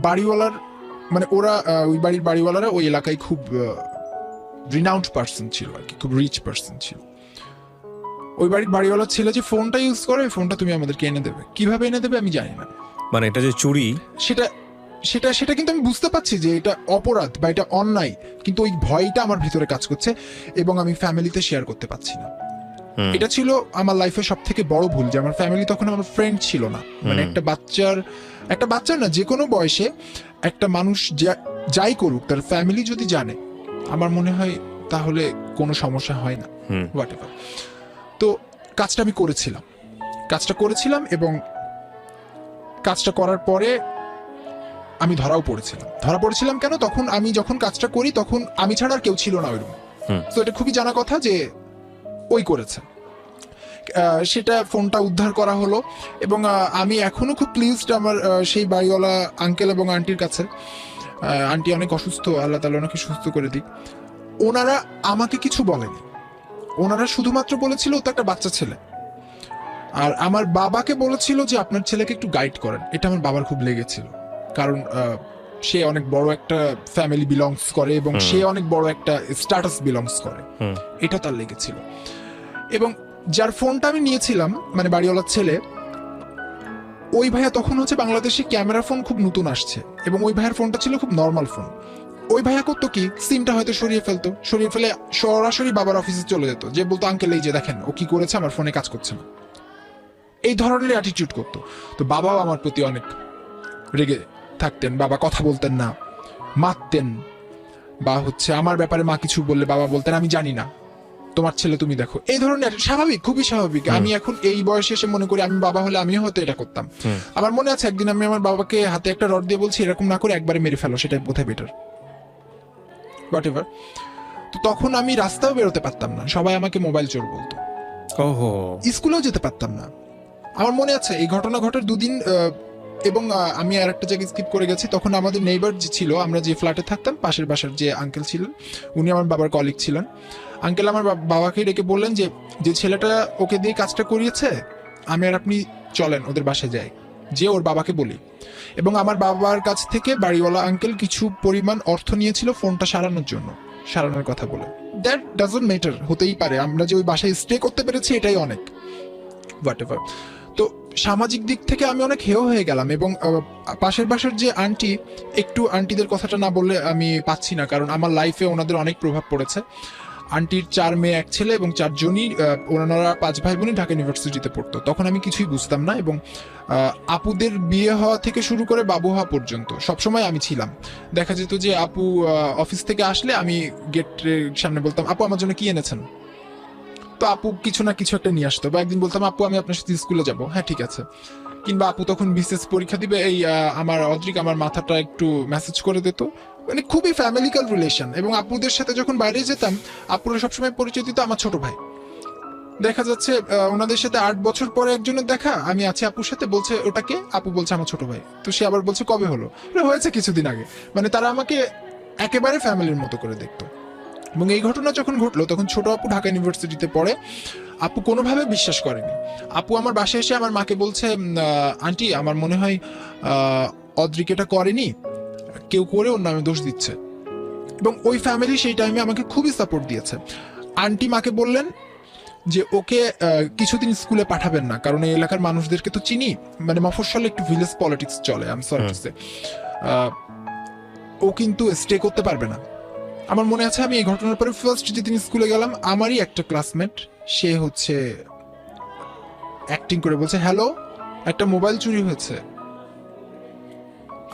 বাড়িওয়ালার, মানে ওরা ওই বাড়ির বাড়িওয়ালারা ওই এলাকায় খুব রিনাউন্ড পার্সন ছিল আর কি, খুব রিচ পার্সন ছিল। ওই বাড়ির বাড়িওয়ালার ছেলে যে ফোনটা ইউজ করে, ওই ফোনটা তুমি আমাদেরকে এনে দেবে। কিভাবে এনে দেবে আমি জানি না, মানে এটা যে চুরি, সেটা সেটা সেটা কিন্তু আমি বুঝতে পারছি যে এটা অপরাধ বা এটা অন্যায়, কিন্তু ওই ভয়টা আমার ভিতরে কাজ করছে এবং আমি ফ্যামিলিতে শেয়ার করতে পারছি না। এটা ছিল আমার লাইফে সব থেকে বড় ভুল, যে আমার ফ্যামিলি তখন আমার ফ্রেন্ড ছিল না। মানে একটা বাচ্চার না, যে কোনো বয়সে একটা মানুষ যাই করুক, তার ফ্যামিলি যদি জানে, আমার মনে হয় তাহলে কোনো সমস্যা হয় না, হোয়াট এভার। তো কাজটা আমি করেছিলাম এবং কাজটা করার পরে আমি ধরা পড়েছিলাম। কেন? তখন আমি যখন কাজটা করি তখন আমি ছাড়া আর কেউ ছিল না ওই রুমে। তো এটা খুবই জানা কথা যে ওই করেছে। সেটা ফোনটা উদ্ধার করা হলো, এবং আমি এখনো খুব প্লিজড আমার সেই বাড়িওয়ালা আঙ্কেল এবং আন্টির কাছে। আন্টি অনেক অসুস্থ, আল্লাহ তাআলা ওনাকে সুস্থ করে দিক। ওনারা আমাকে কিছু বলেনি, ওনারা শুধুমাত্র বলেছিল ও তো একটা বাচ্চা ছেলে। আর আমার বাবাকে বলেছিল যে আপনার ছেলেকে একটু গাইড করেন। এটা আমার বাবার খুব লেগেছিল, কারণ সে অনেক বড় একটা ফ্যামিলি বিলংস করে এবং সে অনেক বড় একটা স্ট্যাটাস বিলংস করে, এটা তার লেগেছিল। এবং যার ফোনটা আমি নিয়েছিলাম, মানে বাড়িওয়ালার ছেলে, ওই ভাইয়া তখন হচ্ছে বাংলাদেশে ক্যামেরা ফোন খুব নতুন আসছে, এবং ওই ভাইয়ের ফোনটা ছিল খুব নর্মাল ফোন। ওই ভাইয়া করতো কি, সিমটা হয়তো সরিয়ে ফেলে সরাসরি বাবার অফিসে চলে যেত, যে বলতো আঙ্কেল এই যে দেখেন ও কি করেছে, আমার ফোনে কাজ করছে না, এই ধরনের অ্যাটিটিউড করতো। তো বাবাও আমার প্রতি অনেক রেগে থাকতেন, বাবা কথা বলতেন না, মারতেন, বা হচ্ছে আমার ব্যাপারে মা কিছু বললে বাবা বলতেন আমি জানি না, তোমার ছেলে তুমি দেখো, এই ধরনের। স্বাভাবিক, খুবই স্বাভাবিক। আমি এখন এই বয়সে এসে মনে করি আমি বাবা হলে আমিও হয়তো এটা করতাম। আমার মনে আছে একদিন আমি আমার বাবাকে হাতে একটা রড দিয়ে বলছি এরকম না করে একবারে মেরে ফেলো, সেটাই বোধহয় বেটার, হোয়াট এভার। তো তখন আমি রাস্তাও বেরোতে পারতাম না, সবাই আমাকে মোবাইল চোর বলতো, স্কুলেও যেতে পারতাম না। আমার মনে আছে এই ঘটনা ঘটার দুদিন, এবং আমি আর একটা জায়গায় স্কিপ করে গেছি। তখন আমাদের নেইবার যে ছিল, আমরা যে ফ্ল্যাটে থাকতাম, পাশের বাসার যে আঙ্কেল ছিলেন, উনি আমার বাবার কলিগ ছিলেন। আঙ্কেল আমার বাবাকে ডেকে বললেন যে ছেলেটা ওকে দিয়ে কাজটা করিয়েছে, আমি আর আপনি চলেন ওদের বাসায় যাই, যে ওর বাবাকে বলি। এবং আমার বাবার কাছ থেকে বাড়িওয়ালা আঙ্কেল কিছু পরিমাণ অর্থ নিয়েছিল ফোনটা সারানোর কথা বলে। দ্যাট ডাজন্ট ম্যাটার, হতেই পারে, আমরা যে ওই বাসায় স্টে করতে পেরেছি এটাই অনেক, হোয়াট এভার। তো সামাজিক দিক থেকে আমি অনেক হেয় হয়ে গেলাম। এবং পাশের বাসার যে আন্টি, একটু আন্টিদের কথাটা না বললে আমি পাচ্ছি না, কারণ আমার লাইফে ওনাদের অনেক প্রভাব পড়েছে। আন্টির 4 মেয়ে 1 ছেলে এবং 4 জনই, ওনারা 5 ভাই বোনই ঢাকা ইউনিভার্সিটিতে পড়তো। তখন আমি কিছুই বুঝতাম না, এবং আপুদের বিয়ে হওয়া থেকে শুরু করে বাবু হওয়া পর্যন্ত সবসময় আমি ছিলাম। দেখা যেত যে আপু অফিস থেকে আসলে আমি গেটের সামনে বলতাম, আপু আমার জন্য কি এনেছেন? তো আপু কিছু না কিছু একটা নিয়ে আসতো। বা একদিন বলতাম, আপু আমি আপনার সাথে স্কুলে যাবো। হ্যাঁ ঠিক আছে। কিংবা আপু তখন বিসিএস পরীক্ষা দিবে, এই আমার অদ্রিক আমার মাথাটা একটু মেসেজ করে দিত। মানে খুবই ফ্যামিলিক্যাল রিলেশন। এবং আপুদের সাথে যখন বাইরে যেতাম, আপুরা সবসময় পরিচয় দিত আমার ছোট ভাই। দেখা যাচ্ছে ওনাদের সাথে 8 বছর পরে একজনের দেখা, আমি আছি আপুর সাথে, বলছে ওটাকে, আপু বলছে আমার ছোট ভাই। তো সে আবার বলছে কবে হলো, হয়েছে কিছুদিন আগে। মানে তারা আমাকে একেবারে ফ্যামিলির মতো করে দেখতো। এবং এই ঘটনা যখন ঘটলো, তখন ছোট আপু ঢাকা ইউনিভার্সিটিতে পড়ে। আপু কোনোভাবে বিশ্বাস করেনি। আপু আমার বাসায় এসে আমার মাকে বলছে, আন্টি আমার মনে হয় অদ্রিক এটা করেনি, কেউ করে ওর নামে দোষ দিচ্ছে। এবং ওই ফ্যামিলি সেই টাইমে আমাকে খুবই সাপোর্ট দিয়েছে। আন্টি মাকে বললেন যে ওকে কিছুদিন স্কুলে পাঠাবেন না, কারণ এই এলাকার মানুষদেরকে তো চিনি, মানে মফস্বলে একটু ভিলেজ পলিটিক্স চলে, I am sorry to say, ও কিন্তু স্টে করতে পারবে না। আমার মনে আছে আমি এই ঘটনার পরে ফার্স্ট যেদিন স্কুলে গেলাম, আমারই একটা ক্লাসমেট, সে হচ্ছে অ্যাক্টিং করে বলছে, হ্যালো একটা মোবাইল চুরি হয়েছে।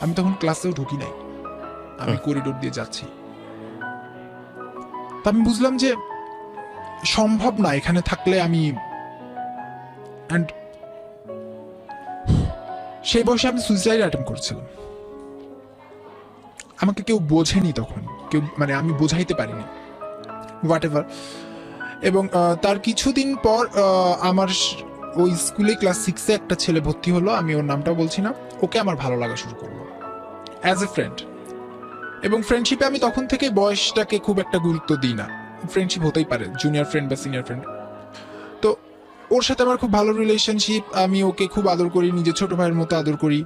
আমি তখন ক্লাসেও ঢুকি নাই, আমি করিডোর দিয়ে যাচ্ছি। তা আমি বুঝলাম যে সম্ভব না এখানে থাকলে আমি। অ্যান্ড সেই বয়সে আমি সুইসাইড অ্যাটেম্প করছিলাম। আমাকে কেউ বোঝেনি তখন, কেউ, মানে আমি বোঝাইতে পারিনি, হোয়াট এভার। এবং তার কিছুদিন পর আমার ওই স্কুলে ক্লাস 6-এ একটা ছেলে ভর্তি হলো, আমি ওর নামটাও বলছি না। ওকে আমার ভালো লাগা শুরু করলো অ্যাজ এ ফ্রেন্ড। এবং ফ্রেন্ডশিপে আমি তখন থেকে বয়সটাকে খুব একটা গুরুত্ব দিই না, ফ্রেন্ডশিপ হতেই পারে, জুনিয়র ফ্রেন্ড বা সিনিয়র ফ্রেন্ড। তো ওর সাথে আমার খুব ভালো রিলেশনশিপ, আমি ওকে খুব আদর করি, নিজের ছোট ভাইয়ের মতো আদর করি।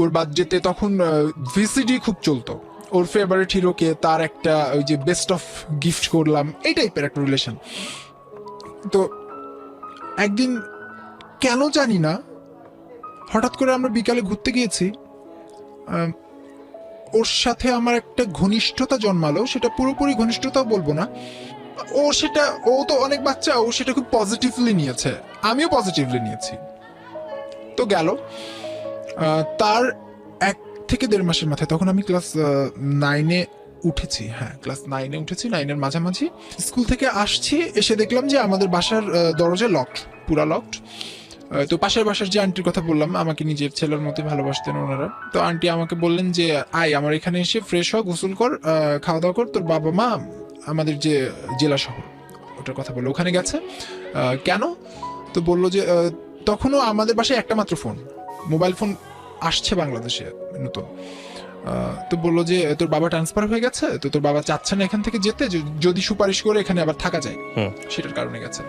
ওর বার্থডেতে তখন ভিসিডি খুব চলতো, ওর ফেভারিট হিরোকে তার একটা ওই যে বেস্ট অফ গিফট করলাম, এই টাইপের একটা রিলেশন। তো একদিন কেন জানি না হঠাৎ করে আমরা বিকালে ঘুরতে গিয়েছি, ওর সাথে আমার একটা ঘনিষ্ঠতা জন্মালো। সেটা পুরোপুরি ঘনিষ্ঠতা বলবো না, ও তো অনেক বাচ্চা, ও সেটা খুব পজিটিভলি নিয়েছে, আমিও পজিটিভলি নিয়েছি। তো গেল তার 1 থেকে 1.5 মাসের মাথায়, তখন আমি ক্লাস 9-এ উঠেছি। হ্যাঁ ক্লাস 9-এ উঠেছি, 9-এর মাঝামাঝি। স্কুল থেকে আসছি, এসে দেখলাম যে আমাদের বাসার দরজা লকড, পুরা লকড। তো পাশের বাসার যে আন্টির কথা বললাম, আমাকে নিজের ছেলের মতো ভালোবাসতেন ওনারা, তো আন্টি আমাকে বললেন যে আয় আমার এখানে এসে ফ্রেশ হ, গোসল কর, খাওয়া দাওয়া কর, তোর বাবা মা আমাদের যে জেলা শহর ওটার কথা বললো, ওখানে গেছে। কেন? তো বললো যে তখনও আমাদের বাসায় একটা মাত্র ফোন, মোবাইল ফোন আসছে বাংলাদেশে নতুন। তো বললো যে তোর বাবা ট্রান্সফার হয়ে গেছে, তো তোর বাবা চাচ্ছে না এখান থেকে যেতে, যদি সুপারিশ করে এখানে আবার থাকা যায়, সেটার কারণে গেছে।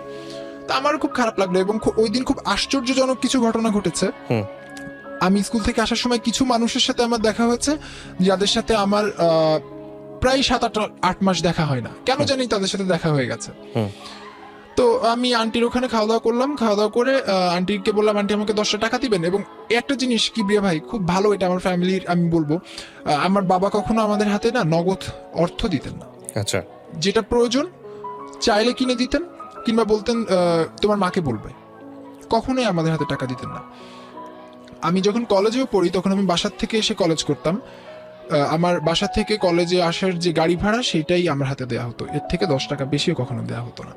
তা আমার খুব খারাপ লাগলো। এবং ওই দিন খুব আশ্চর্যজনক কিছু ঘটনা ঘটেছে। আমি স্কুল থেকে আসার সময় কিছু মানুষের সাথে আমার দেখা হয়েছে, যাদের সাথে আমার প্রায় 7-8 মাস দেখা হয় না, কেন জানি তাদের সাথে দেখা হয়ে গেছে। তো আমি আন্টির ওখানে খাওয়া দাওয়া করলাম, খাওয়া দাওয়া করে আন্টিকে বললাম, আন্টি আমাকে 10টা টাকা দিবেন। এবং একটা জিনিস কি প্রিয়া ভাই, খুব ভালো, এটা আমার ফ্যামিলির আমি বলবো, আমার বাবা কখনো আমাদের হাতে না নগদ অর্থ দিতেন না। আচ্ছা, যেটা প্রয়োজন চাইলে কিনে দিতেন, কিংবা বলতেন তোমার মাকে বলবে, কখনোই আমাদের হাতে টাকা দিতেন না। আমি যখন কলেজেও পড়ি, তখন আমি বাসার থেকে এসে কলেজ করতাম, আমার বাসা থেকে কলেজে আসার যে গাড়ি ভাড়া, সেটাই আমার হাতে দেওয়া হতো, এর থেকে 10 টাকা বেশিও কখনো দেওয়া হতো না,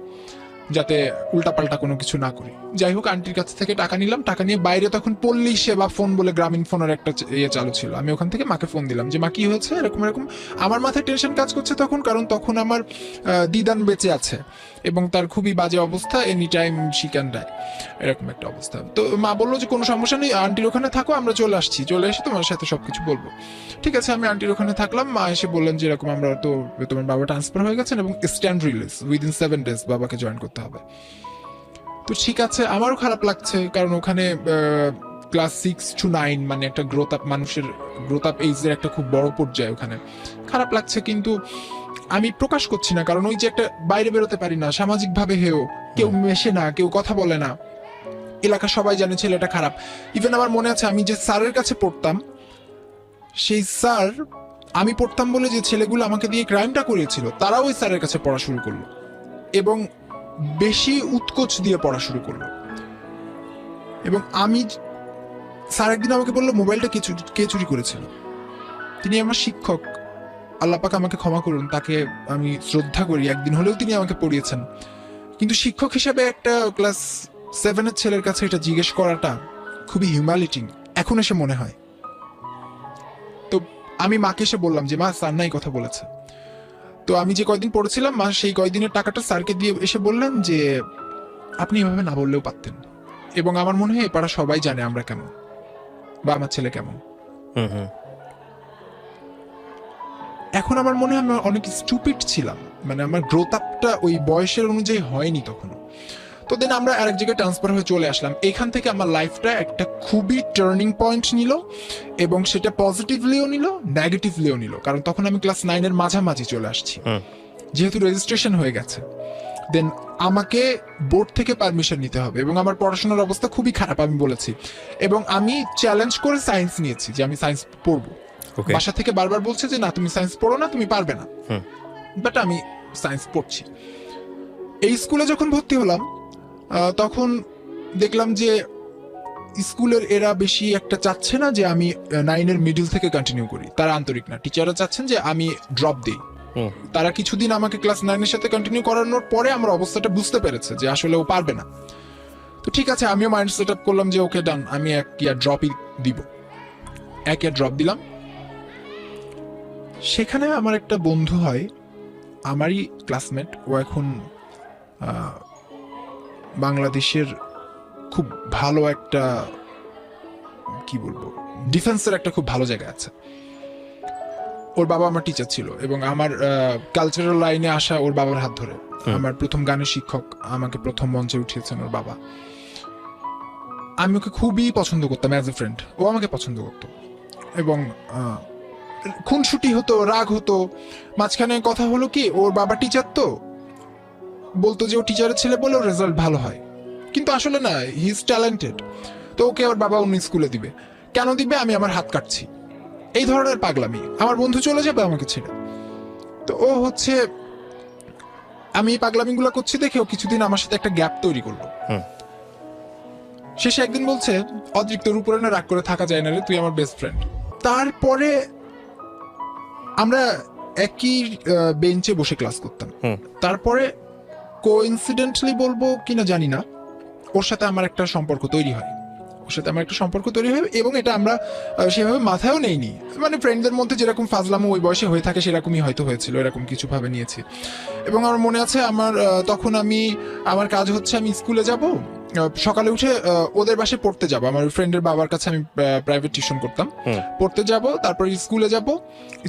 যাতে উল্টাপাল্টা কোনো কিছু না করি। যাই হোক, আন্টির কাছ থেকে টাকা নিলাম, টাকা নিয়ে বাইরে তখন পল্লী সেবা ফোন বলে গ্রামীণ ফোনের একটা ইয়ে চালু ছিল, আমি ওখান থেকে মাকে ফোন দিলাম যে মা কি হয়েছে, এরকম এরকম। আমার মাথায় টেনশন কাজ করছে তখন, কারণ তখন আমার দিদান বেঁচে আছে এবং তার খুবই বাজে অবস্থা, any time she can die, এরকম একটা অবস্থা। তো মা বললো যে কোনো সমস্যা নেই, আন্টির ওখানে থাকো, আমরা চলে আসছি, চলে এসে তোমার সাথে সবকিছু বলবো। ঠিক আছে, আমি আন্টির ওখানে থাকলাম। মা এসে বললেন যে এরকম আমরা তো, তোমার বাবা ট্রান্সফার হয়ে গেছেন এবং স্ট্যান্ড রিলিজ উইদিন 7 days বাবাকে জয়েন করতে হবে। তো ঠিক আছে, আমারও খারাপ লাগছে, কারণ ওখানে ক্লাস 6 to 9 মানে একটা গ্রোথ আপ, মানুষের গ্রোথ আপ এইজের একটা খুব বড় পর্যায়ে, ওখানে খারাপ লাগছে। কিন্তু আমি প্রকাশ করছি না, কারণ ওই যে একটা বাইরে বেরোতে পারি না, সামাজিক ভাবে হেও, কেউ মেশে না, কেউ কথা বলে না। এলাকা সবাই জানে ছেলেটা খারাপ। ইভেন আমার মনে আছে আমি যে স্যারের কাছে পড়তাম, সেই স্যার, আমি পড়তাম বলে যে ছেলেগুলো আমাকে দিয়ে ক্রাইমটা করিয়েছিল, তারাও ওই স্যারের কাছে পড়া শুরু করলো এবং বেশি উৎকোচ দিয়ে পড়া শুরু করলো। এবং আমি, স্যার একদিন আমাকে বললো মোবাইলটা কে চুরি করেছিল। তিনি আমার শিক্ষক, আল্লাহ পাক আমাকে ক্ষমা করুন, তাকে আমি শ্রদ্ধা করি, একদিন হলেও তিনি আমাকে পড়িয়েছেন। কিন্তু শিক্ষক হিসেবে একটা ক্লাস 7-এর ছেলের কাছে এটা জিজ্ঞেস করাটা খুবই হিউম্যালিটিং এখন এসে মনে হয়। তো আমি মাকে এসে বললাম যে মা, স্যার না এই কথা বলেছে। তো আমি যে কয়দিন পড়েছিলাম, মা সেই কয়দিনের টাকাটা স্যারকে দিয়ে এসে বললেন যে আপনি এভাবে না বললেও পারতেন। এবং আমার মনে হয় এপাড়া সবাই জানে আমরা কেমন বা আমার ছেলে কেমন। এখন আমার মনে হয় আমি অনেক স্টুপিড ছিলাম, মানে আমার গ্রোথ আপটা ওই বয়সের অনুযায়ী হয়নি তখনও। তো দেন আমরা আরেক জায়গায় ট্রান্সফার হয়ে চলে আসলাম। এখান থেকে আমার লাইফটা একটা খুবই টার্নিং পয়েন্ট নিল, এবং সেটা পজিটিভলিও নিল, নেগেটিভলিও নিল। কারণ তখন আমি ক্লাস 9-এর মাঝামাঝি চলে আসছি, যেহেতু রেজিস্ট্রেশন হয়ে গেছে। দেন আমাকে বোর্ড থেকে পারমিশন নিতে হবে, এবং আমার পড়াশোনার অবস্থা খুবই খারাপ আমি বলেছি, এবং আমি চ্যালেঞ্জ করে সায়েন্স নিয়েছি যে আমি সায়েন্স পড়বো। বাসা থেকে বারবার বলছে যে না তুমি সায়েন্স পড়ো না, তুমি পারবে না, বাট আমি সায়েন্স পড়ছি। এই স্কুলে যখন ভর্তি হলাম তখন দেখলাম যে স্কুলের এরা বেশি একটা চাচ্ছে না যে আমি 9-এর মিডল থেকে কন্টিনিউ করি, তারা আন্তরিক না। টিচাররা চাচ্ছেন যে আমি ড্রপ দিই। তারা কিছুদিন আমাকে ক্লাস 9-এর সাথে কন্টিনিউ করানোর পরে আমার অবস্থাটা বুঝতে পেরেছে যে আসলে ও পারবে না। তো ঠিক আছে, আমিও মাইন্ড সেট আপ করলাম যে ওকে ডান, আমি 1 ইয়ার ড্রপই দিব। 1 ইয়ার ড্রপ দিলাম। সেখানে আমার একটা বন্ধু হয়, আমারই ক্লাসমেট, ও এখন বাংলাদেশের খুব ভালো একটা, কি বলবো, ডিফেন্সের একটা খুব ভালো জায়গায় আছে। ওর বাবা আমার টিচার ছিল, এবং আমার কালচারাল লাইনে আসা ওর বাবার হাত ধরে। আমার প্রথম গানের শিক্ষক, আমাকে প্রথম মঞ্চে উঠিয়েছেন ওর বাবা। আমি ওকে খুবই পছন্দ করতাম অ্যাজ এ ফ্রেন্ড, ও আমাকে পছন্দ করতো। এবং খুনসুটি হতো, রাগ হতো। মাঝখানে কথা হলো কি, ওর বাবা টিচার, তো বলতো যে ও টিচারের ছেলে বলে ওর রেজাল্ট ভালো হয়, কিন্তু আসলে না, হি ইজ ট্যালেন্টেড। তো ওকে ওর বাবা অন্য স্কুলে দিবে। কেন দিবে? আমি আমার হাত কাটছি, এই ধরনের পাগলামি। আমার বন্ধু চলে যাবে আমাকে ছেড়ে। তো ও হচ্ছে, আমি এই পাগলামিগুলো করছি দেখে ও কিছুদিন আমার সাথে একটা গ্যাপ তৈরি করলো। শেষে একদিন বলছে, অদ্রিক তোর উপরে না রাগ করে থাকা যায় না রে, তুই আমার বেস্ট ফ্রেন্ড। তারপরে আমরা একই বেঞ্চে বসে ক্লাস করতাম। তারপরে কোইন্সিডেন্টলি বলবো কিনা জানি না, ওর সাথে আমার একটা সম্পর্ক তৈরি হয়। এবং এটা আমরা সেভাবে মাথায়ও নেইনি, মানে ফ্রেন্ডদের মধ্যে যেরকম ফাজলামো ওই বয়সে হয়ে থাকে সেরকমই হয়তো হয়েছিল, এরকম কিছু ভাবে নিয়েছি। এবং আমার মনে আছে আমার কাজ হচ্ছে আমি স্কুলে যাব, সকালে উঠে ওদের বাসায় পড়তে যাব। আমার ফ্রেন্ডের বাবার কাছে আমি প্রাইভেট টিউশন করতাম। পড়তে যাব, তারপর স্কুলে যাব,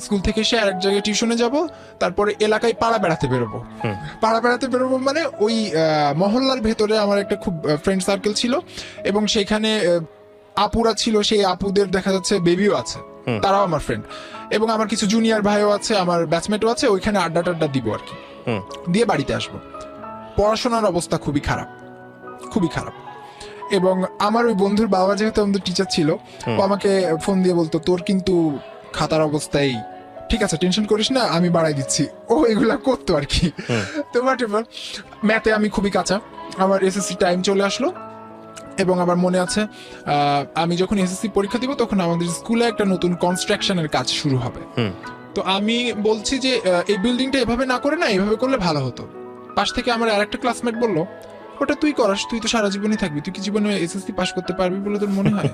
স্কুল থেকে এসে আরেক জায়গায় টিউশনে যাব, তারপরে এলাকায় পাড়া বেড়াতে বেরোবো। মানে ওই মহল্লার ভেতরে আমার একটা খুব ফ্রেন্ড সার্কেল ছিল, এবং সেখানে আপুরা ছিল, সেই আপুদের দেখা যাচ্ছে বেবিও আছে, তারাও আমার ফ্রেন্ড। এবং আমার কিছু জুনিয়র ভাইও আছে, আমার ব্যাচমেটও আছে। ওইখানে আড্ডা দিব আর কি, দিয়ে বাড়িতে আসবো। পড়াশোনার অবস্থা খুবই খারাপ। এবং আমার ওই বন্ধুর বাবা যেহেতু আমাদের টিচার ছিল, ও আমাকে ফোন দিয়ে বলতো, তোর কিন্তু খাতার অবস্থায়, ঠিক আছে টেনশন করিস না, আমি বাড়াই দিচ্ছি। ও এগুলা করতো আর কি। তো হোয়াটএভার, ম্যাথে আমি খুবই কাঁচা। আমার এসএসসি টাইম চলে আসলো, এবং আমার মনে আছে আমি যখন এসএসসি পরীক্ষা দিব তখন আমাদের স্কুলে একটা নতুন কনস্ট্রাকশনের কাজ শুরু হবে। তো আমি বলছি যে এই বিল্ডিংটা এভাবে না করে না এভাবে করলে ভালো হতো। পাশ থেকে আমার আরেকটা ক্লাসমেট বললো, ওটা তুই করাস, তুই তো সারা জীবনই থাকবি, তুই কি জীবনে এসএসসি পাস করতে পারবি বলে তোর মনে হয়?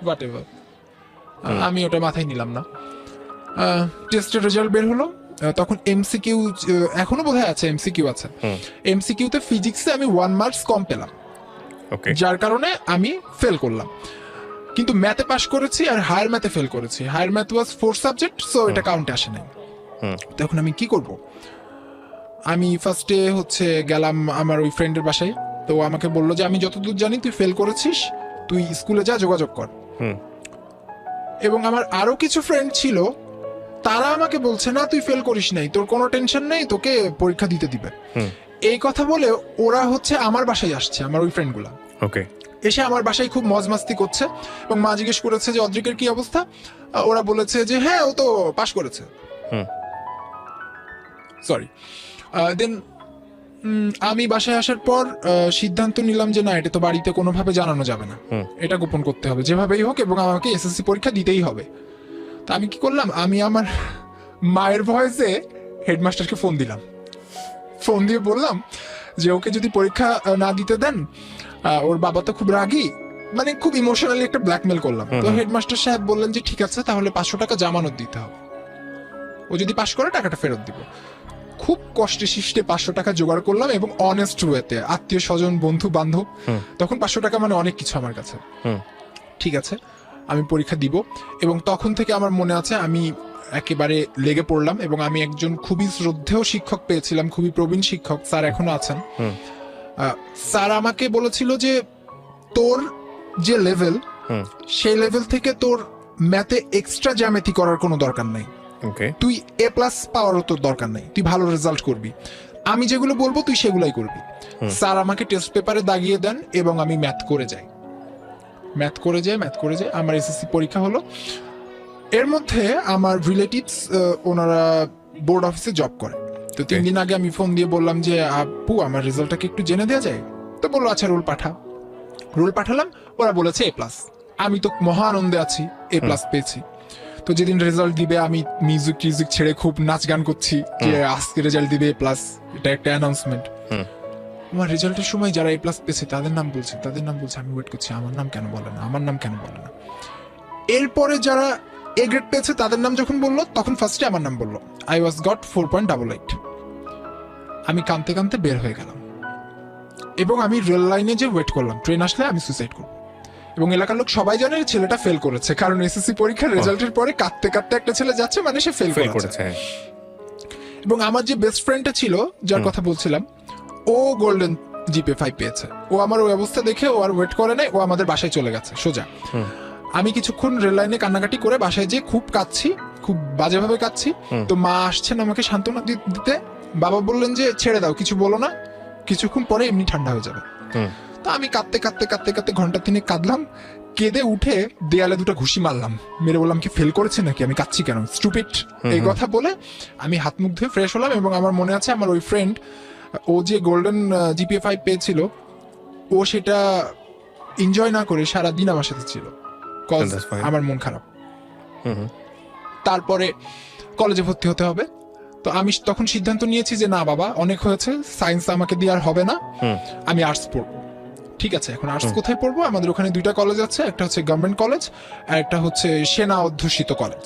হোয়াটএভার, আমি ওটা মাথায় নিলাম না। টেস্টের রেজাল্ট বের হলো, তখন এমসিকিউ, এখনো বোধহয় আছে এমসিকিউ আছে। এমসিকিউতে ফিজিক্সে আমি 1 মার্কস কম পেলাম, যার কারণে আমি ফেল করলাম। কিন্তু ম্যাথে পাস করেছি, আর হায়ার ম্যাথে ফেল করেছি। হায়ার ম্যাথ ওয়াজ 4 সাবজেক্ট, সো এটা কাউন্টে আসে নাই। তখন আমি কি করব? আমি ফার্স্টে হচ্ছে গেলাম আমার ওই ফ্রেন্ডের বাসায়। তো আমাকে বললো যে আমি যতদূর জানি তুই ফেল করেছিস, তুই স্কুলে যা, যোগাযোগ কর। এবং আমার আরো কিছু ফ্রেন্ড ছিল, তারা আমাকে বলছে না তুই ফেল করিস নাই, তোর কোনো টেনশন নেই, তোকে পরীক্ষা দিতে দিবে। এই কথা বলে ওরা হচ্ছে আমার বাসায় আসছে, আমার ওই ফ্রেন্ডগুলা। ওকে। এসে আমার বাসায় খুব মজ মাস্তি করছে এবং মা জিজ্ঞেস করেছে যে অদ্রিকের কি অবস্থা। ওরা বলেছে যে হ্যাঁ ও তো পাশ করেছে। সরি। দেন আমি বাসায় আসার পর সিদ্ধান্ত নিলাম যে না, এটা তো বাড়িতে কোনোভাবে জানানো যাবে না, এটা গোপন করতে হবে যেভাবেই হোক, এবং আমাকে এসএসসি পরীক্ষা দিতেই হবে। তা আমি কি করলাম, আমি আমার মায়ের ভয়েসে হেডমাস্টারকে ফোন দিলাম। ফোন দিয়ে বললাম যে ওকে যদি পরীক্ষা না দিতে দেন, ওর বাবা তো খুব রাগী, মানে খুব ইমোশনালি একটা ব্ল্যাকমেল করলাম। তো হেডমাস্টার সাহেব বললেন যে ঠিক আছে, তাহলে 500 টাকা জামানত দিতে হবে, ও যদি পাশ করে টাকাটা ফেরত দিব। খুব কষ্টে শিষ্টে 500 টাকা জোগাড় করলাম এবং অনেস্ট ওয়েতে, আত্মীয় স্বজন বন্ধু বান্ধব, তখন 500 টাকা মানে অনেক কিছু আমার কাছে। ঠিক আছে, আমি পরীক্ষা দিব। এবং তখন থেকে আমার মনে আছে আমি একেবারে লেগে পড়লাম, এবং আমি একজন খুবই শ্রদ্ধেয় শিক্ষক পেয়েছিলাম, খুবই প্রবীণ শিক্ষক, স্যার এখনো আছেন। স্যার আমাকে বলেছিল যে তোর যে লেভেল, সেই লেভেল থেকে তোর ম্যাথে এক্সট্রা জ্যামিতি করার কোনো দরকার নাই, তুই A+ পাওয়ারও তোর দরকার নাই, তুই ভালো রেজাল্ট করবি, আমি যেগুলো বলবো তুই সেগুলাই করবি। স্যার আমাকে টেস্ট পেপারে দাগিয়ে দেন এবং আমি ম্যাথ করে যাই আমার এসএসসি পরীক্ষা হলো। এর মধ্যে আমার রিলেটিভস ওনারা বোর্ড অফিসে জব করে। তো 3 দিন আগে আমি ফোন দিয়ে বললাম যে আপু আমার রেজাল্টটা কি একটু জেনে দেওয়া যায়? তো বললো আচ্ছা রোল পাঠালাম, ওরা বলেছে A+। আমি তো মহা আনন্দে আছি, A+ পেয়েছি। তো যেদিন রেজাল্ট দিবে আমি মিউজিক ছেড়ে খুব নাচ গান করছি যে আজকে রেজাল্ট দিবে A+, এটা একটা অ্যানাউন্সমেন্ট। আমার রেজাল্টের সময় যারা A+ পেয়েছে তাদের নাম বলছে, আমি ওয়েট করছি আমার নাম কেন বলে না। এরপরে যারা A গ্রেড পেয়েছে তাদের নাম যখন বললো, তখন ফার্স্টে আমার নাম বললো, আই ওয়াজ গট 4.88। আমি কাঁদতে কাঁদতে বের হয়ে গেলাম এবং আমি রেল লাইনে যে ওয়েট করলাম, ট্রেন আসলে আমি সুইসাইড করবো। এবং এলাকার লোক সবাই জানে ছেলেটা ফেল করেছে, কারণ এসএসসি পরীক্ষার রেজাল্টের পরে কাঁদতে কাঁদতে একটা ছেলে যাচ্ছে, মানে সে ফেল করেছে। এবং আমার যে বেস্ট ফ্রেন্ডটা ছিল, যার কথা বলছিলাম, ও গোল্ডেন জিপে 5 পেয়েছে। ও আমার ওই অবস্থা দেখে ও আর ওয়েট করে নাই, ও আমাদের বাসায় চলে গেছে সোজা। আমি কিছুক্ষণ রেল লাইনে কান্নাকাটি করে বাসায় যেয়ে খুব কাঁদছি, খুব বাজেভাবে কাঁদছি। তো মা আসছেন আমাকে সান্ত্বনা দিতে। বাবা বললেন যে ছেড়ে দাও, কিছু বলো না, কিছুক্ষণ পরে এমনি ঠান্ডা হয়ে যাবে। তো আমি কাঁদতে ঘন্টা 3 কাঁদলাম, কেঁদে উঠে দেয়ালে 2টা ঘুষি মারলাম, মেরে বললাম কি ফেল করেছে নাকি, আমি কাঁদছি কেন, স্টুপিড, এই কথা বলে আমি হাত মুখ ধুয়ে ফ্রেশ হলাম। এবং আমার মনে আছে আমার ওই ফ্রেন্ড, ও যে গোল্ডেন জিপিএ 5 পেয়েছিল, ও সেটা এনজয় না করে সারাদিন আমার সাথে ছিল, আমার মন খারাপ। তারপরে কলেজে ভর্তি হতে হবে। তো আমি তখন সিদ্ধান্ত নিয়েছি যে না বাবা, অনেক হয়েছে, সায়েন্স আমাকে দিয়ে আর হবে না, আমি আর্টস পড়বো। ঠিক আছে, এখন আর্টস কোথায় পড়বো? আমাদের ওখানে 2টা কলেজ আছে, একটা হচ্ছে গভর্নমেন্ট কলেজ আর একটা হচ্ছে সেনা অধ্যুষিত কলেজ।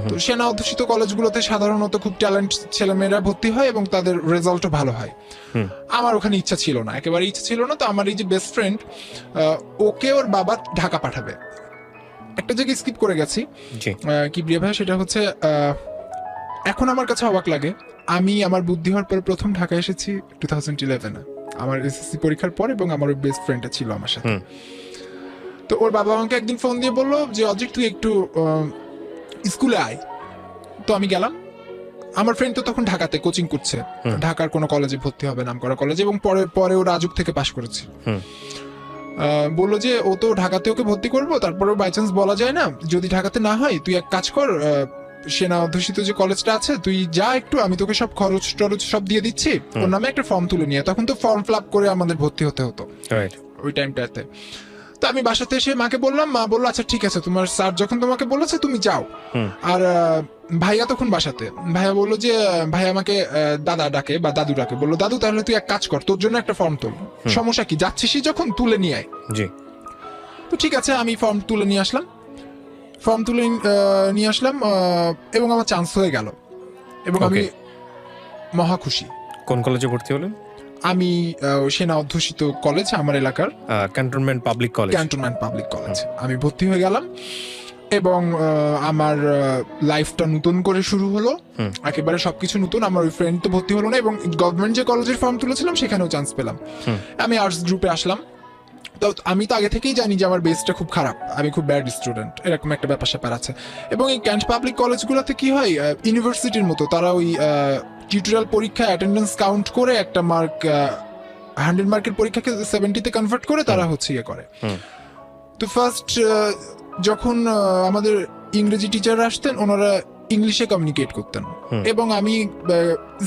তো সেনা অধ্যুষিত কলেজগুলোতে সাধারণত খুব ট্যালেন্ট ছেলেমেয়েরা ভর্তি হয় এবং তাদের রেজাল্টও ভালো হয়। আমার ওখানে ইচ্ছা ছিল না, একেবারে ইচ্ছা ছিল না। তো আমার এই যে বেস্ট ফ্রেন্ড, ওকে ওর বাবা ঢাকা পাঠাবে। একটা জায়গায় স্কিপ করে গেছি, কি প্রিয়া ভাই, সেটা হচ্ছে এখন আমার কাছে অবাক লাগে, আমি আমার বুদ্ধি হওয়ার পরে প্রথম ঢাকা এসেছি 2011-এ, আমার এসএসসি পরীক্ষার পর, এবং আমার ওই বেস্ট ফ্রেন্ডটা ছিল আমার সাথে। তো ওর বাবা আমাকে একদিন ফোন দিয়ে বললো যে অজিত তুই একটু স্কুলে আয়। তো আমি গেলাম। আমার ফ্রেন্ড তো তখন ঢাকাতে কোচিং করছে, ঢাকার কোনো কলেজে ভর্তি হবে, নামকরা কলেজে, এবং পরে ও রাজুক থেকে পাশ করেছে। বললো যে ও তো ঢাকাতে ওকে ভর্তি করবো, তারপরে বাই চান্স বলা যায় না, যদি ঢাকাতে না হয় তুই এক কাজ কর, সেনা অধ্যুষিত যে কলেজটা আছে তুই যা একটু, আমি তোকে সব খরচ টরচ সব দিয়ে দিচ্ছি, ওর নামে একটা ফর্ম তুলে নিয়ে। তখন তো ফর্ম ফিল আপ করে আমাদের ভর্তি হতে হতো ওই টাইমটাতে। তো আমি বাসাতে এসে মাকে বললাম, মা বললো আচ্ছা ঠিক আছে, তোমার স্যার যখন তোমাকে বলেছে তুমি যাও। আর ভাইয়া তখন বাসাতে, ভাইয়া বললো যে ভাই আমাকে দাদা ডাকে বা দাদু ডাকে, বললো দাদু তাহলে তুই এক কাজ কর, তোর জন্য একটা ফর্ম তোল, সমস্যা কি, যাচ্ছিসই যখন তুলে নিয়ে আয়। তো ঠিক আছে, আমি ফর্ম তুলে নিয়ে আসলাম এবং আমার চান্স হয়ে গেল এবং আমি মহা খুশি। কোন কলেজে ভর্তি হলেন? আমি সেনা অধ্যুষিত কলেজ, আমার এলাকার ক্যান্টনমেন্ট পাবলিক কলেজ আমি ভর্তি হয়ে গেলাম এবং আমার লাইফটা নতুন করে শুরু হলো, একেবারে সবকিছু নতুন। আমার ওই ফ্রেন্ড তো ভর্তি হলো না এবং গভর্নমেন্ট যে কলেজের ফর্ম তুলেছিলাম সেখানেও চান্স পেলাম। আমি আর্টস গ্রুপে আসলাম। তো আমি তো আগে থেকেই জানি যে আমার বেসটা খুব খারাপ, আমি খুব ব্যাড স্টুডেন্ট, এরকম একটা ব্যাপার স্যাপার আছে। এবং এই ক্যান্ট পাবলিক কলেজগুলোতে কি হয়, ইউনিভার্সিটির মতো তারা ওই টিউটোরিয়াল পরীক্ষা অ্যাটেন্ডেন্স কাউন্ট করে একটা মার্ক 100 মার্কের পরীক্ষাকে 70-তে কনভার্ট করে তারা হচ্ছে ইয়ে করে। তো ফার্স্ট যখন আমাদের ইংরেজি টিচার আসতেন ওনারা ইংলিশে কমিউনিকেট করতেন এবং আমি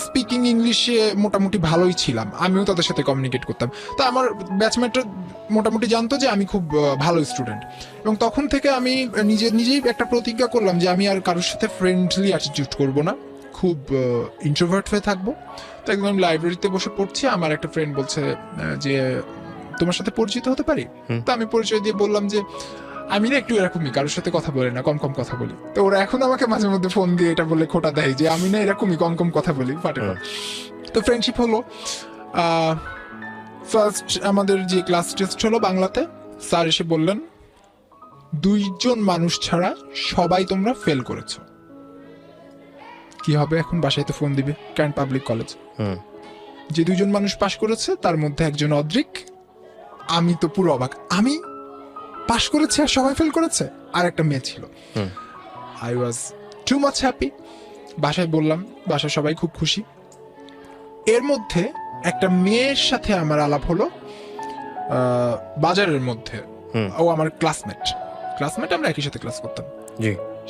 স্পিকিং ইংলিশে মোটামুটি ভালোই ছিলাম, আমিও তাদের সাথে কমিউনিকেট করতাম। তো আমার ব্যাচমেটরা মোটামুটি জানতো যে আমি খুব ভালো স্টুডেন্ট, এবং তখন থেকে আমি নিজেই একটা প্রতিজ্ঞা করলাম যে আমি আর কারোর সাথে ফ্রেন্ডলি অ্যাটিটিউড করব না, খুব ইন্ট্রোভার্ট হয়ে থাকবো। তো একদম আমি লাইব্রেরিতে বসে পড়ছি, আমার একটা ফ্রেন্ড বলছে যে তোমার সাথে পরিচিত হতে পারি? তো আমি পরিচয় দিয়ে বললাম যে আমি না একটু এরকমই, কারোর সাথে কথা বলি না, কম কথা বলি। তো ওরা এখন আমাকে মাঝে মধ্যে ফোন দিয়ে এটা বলে খোটা দেয় যে আমি না এরকমই কম কথা বলি, ফাটে। তো ফ্রেন্ডশিপ হলো। ফার্স্ট আমাদের যে ক্লাস টেস্ট হলো বাংলাতে, স্যার এসে বললেন 2 জন মানুষ ছাড়া সবাই তোমরা ফেল করেছো। কি হবে এখন? বাসায় তো ফোন দিবে, ক্যান্ট পাবলিক কলেজ। যে 2 জন মানুষ পাশ করেছে তার মধ্যে একজন অদ্রিক। আমি তো পুরো অবাক, আমি পাশ করেছে আর সবাই ফেল করেছে। আর একটা মেয়ে ছিল। I was too much happy. বাসায় বললাম, বাসায় সবাই খুব খুশি। এর মধ্যে একটা মেয়ের সাথে আমার আলাপ হলো বাজারের মধ্যে। ও আমার ক্লাসমেট, আমরা একই সাথে ক্লাস করতাম।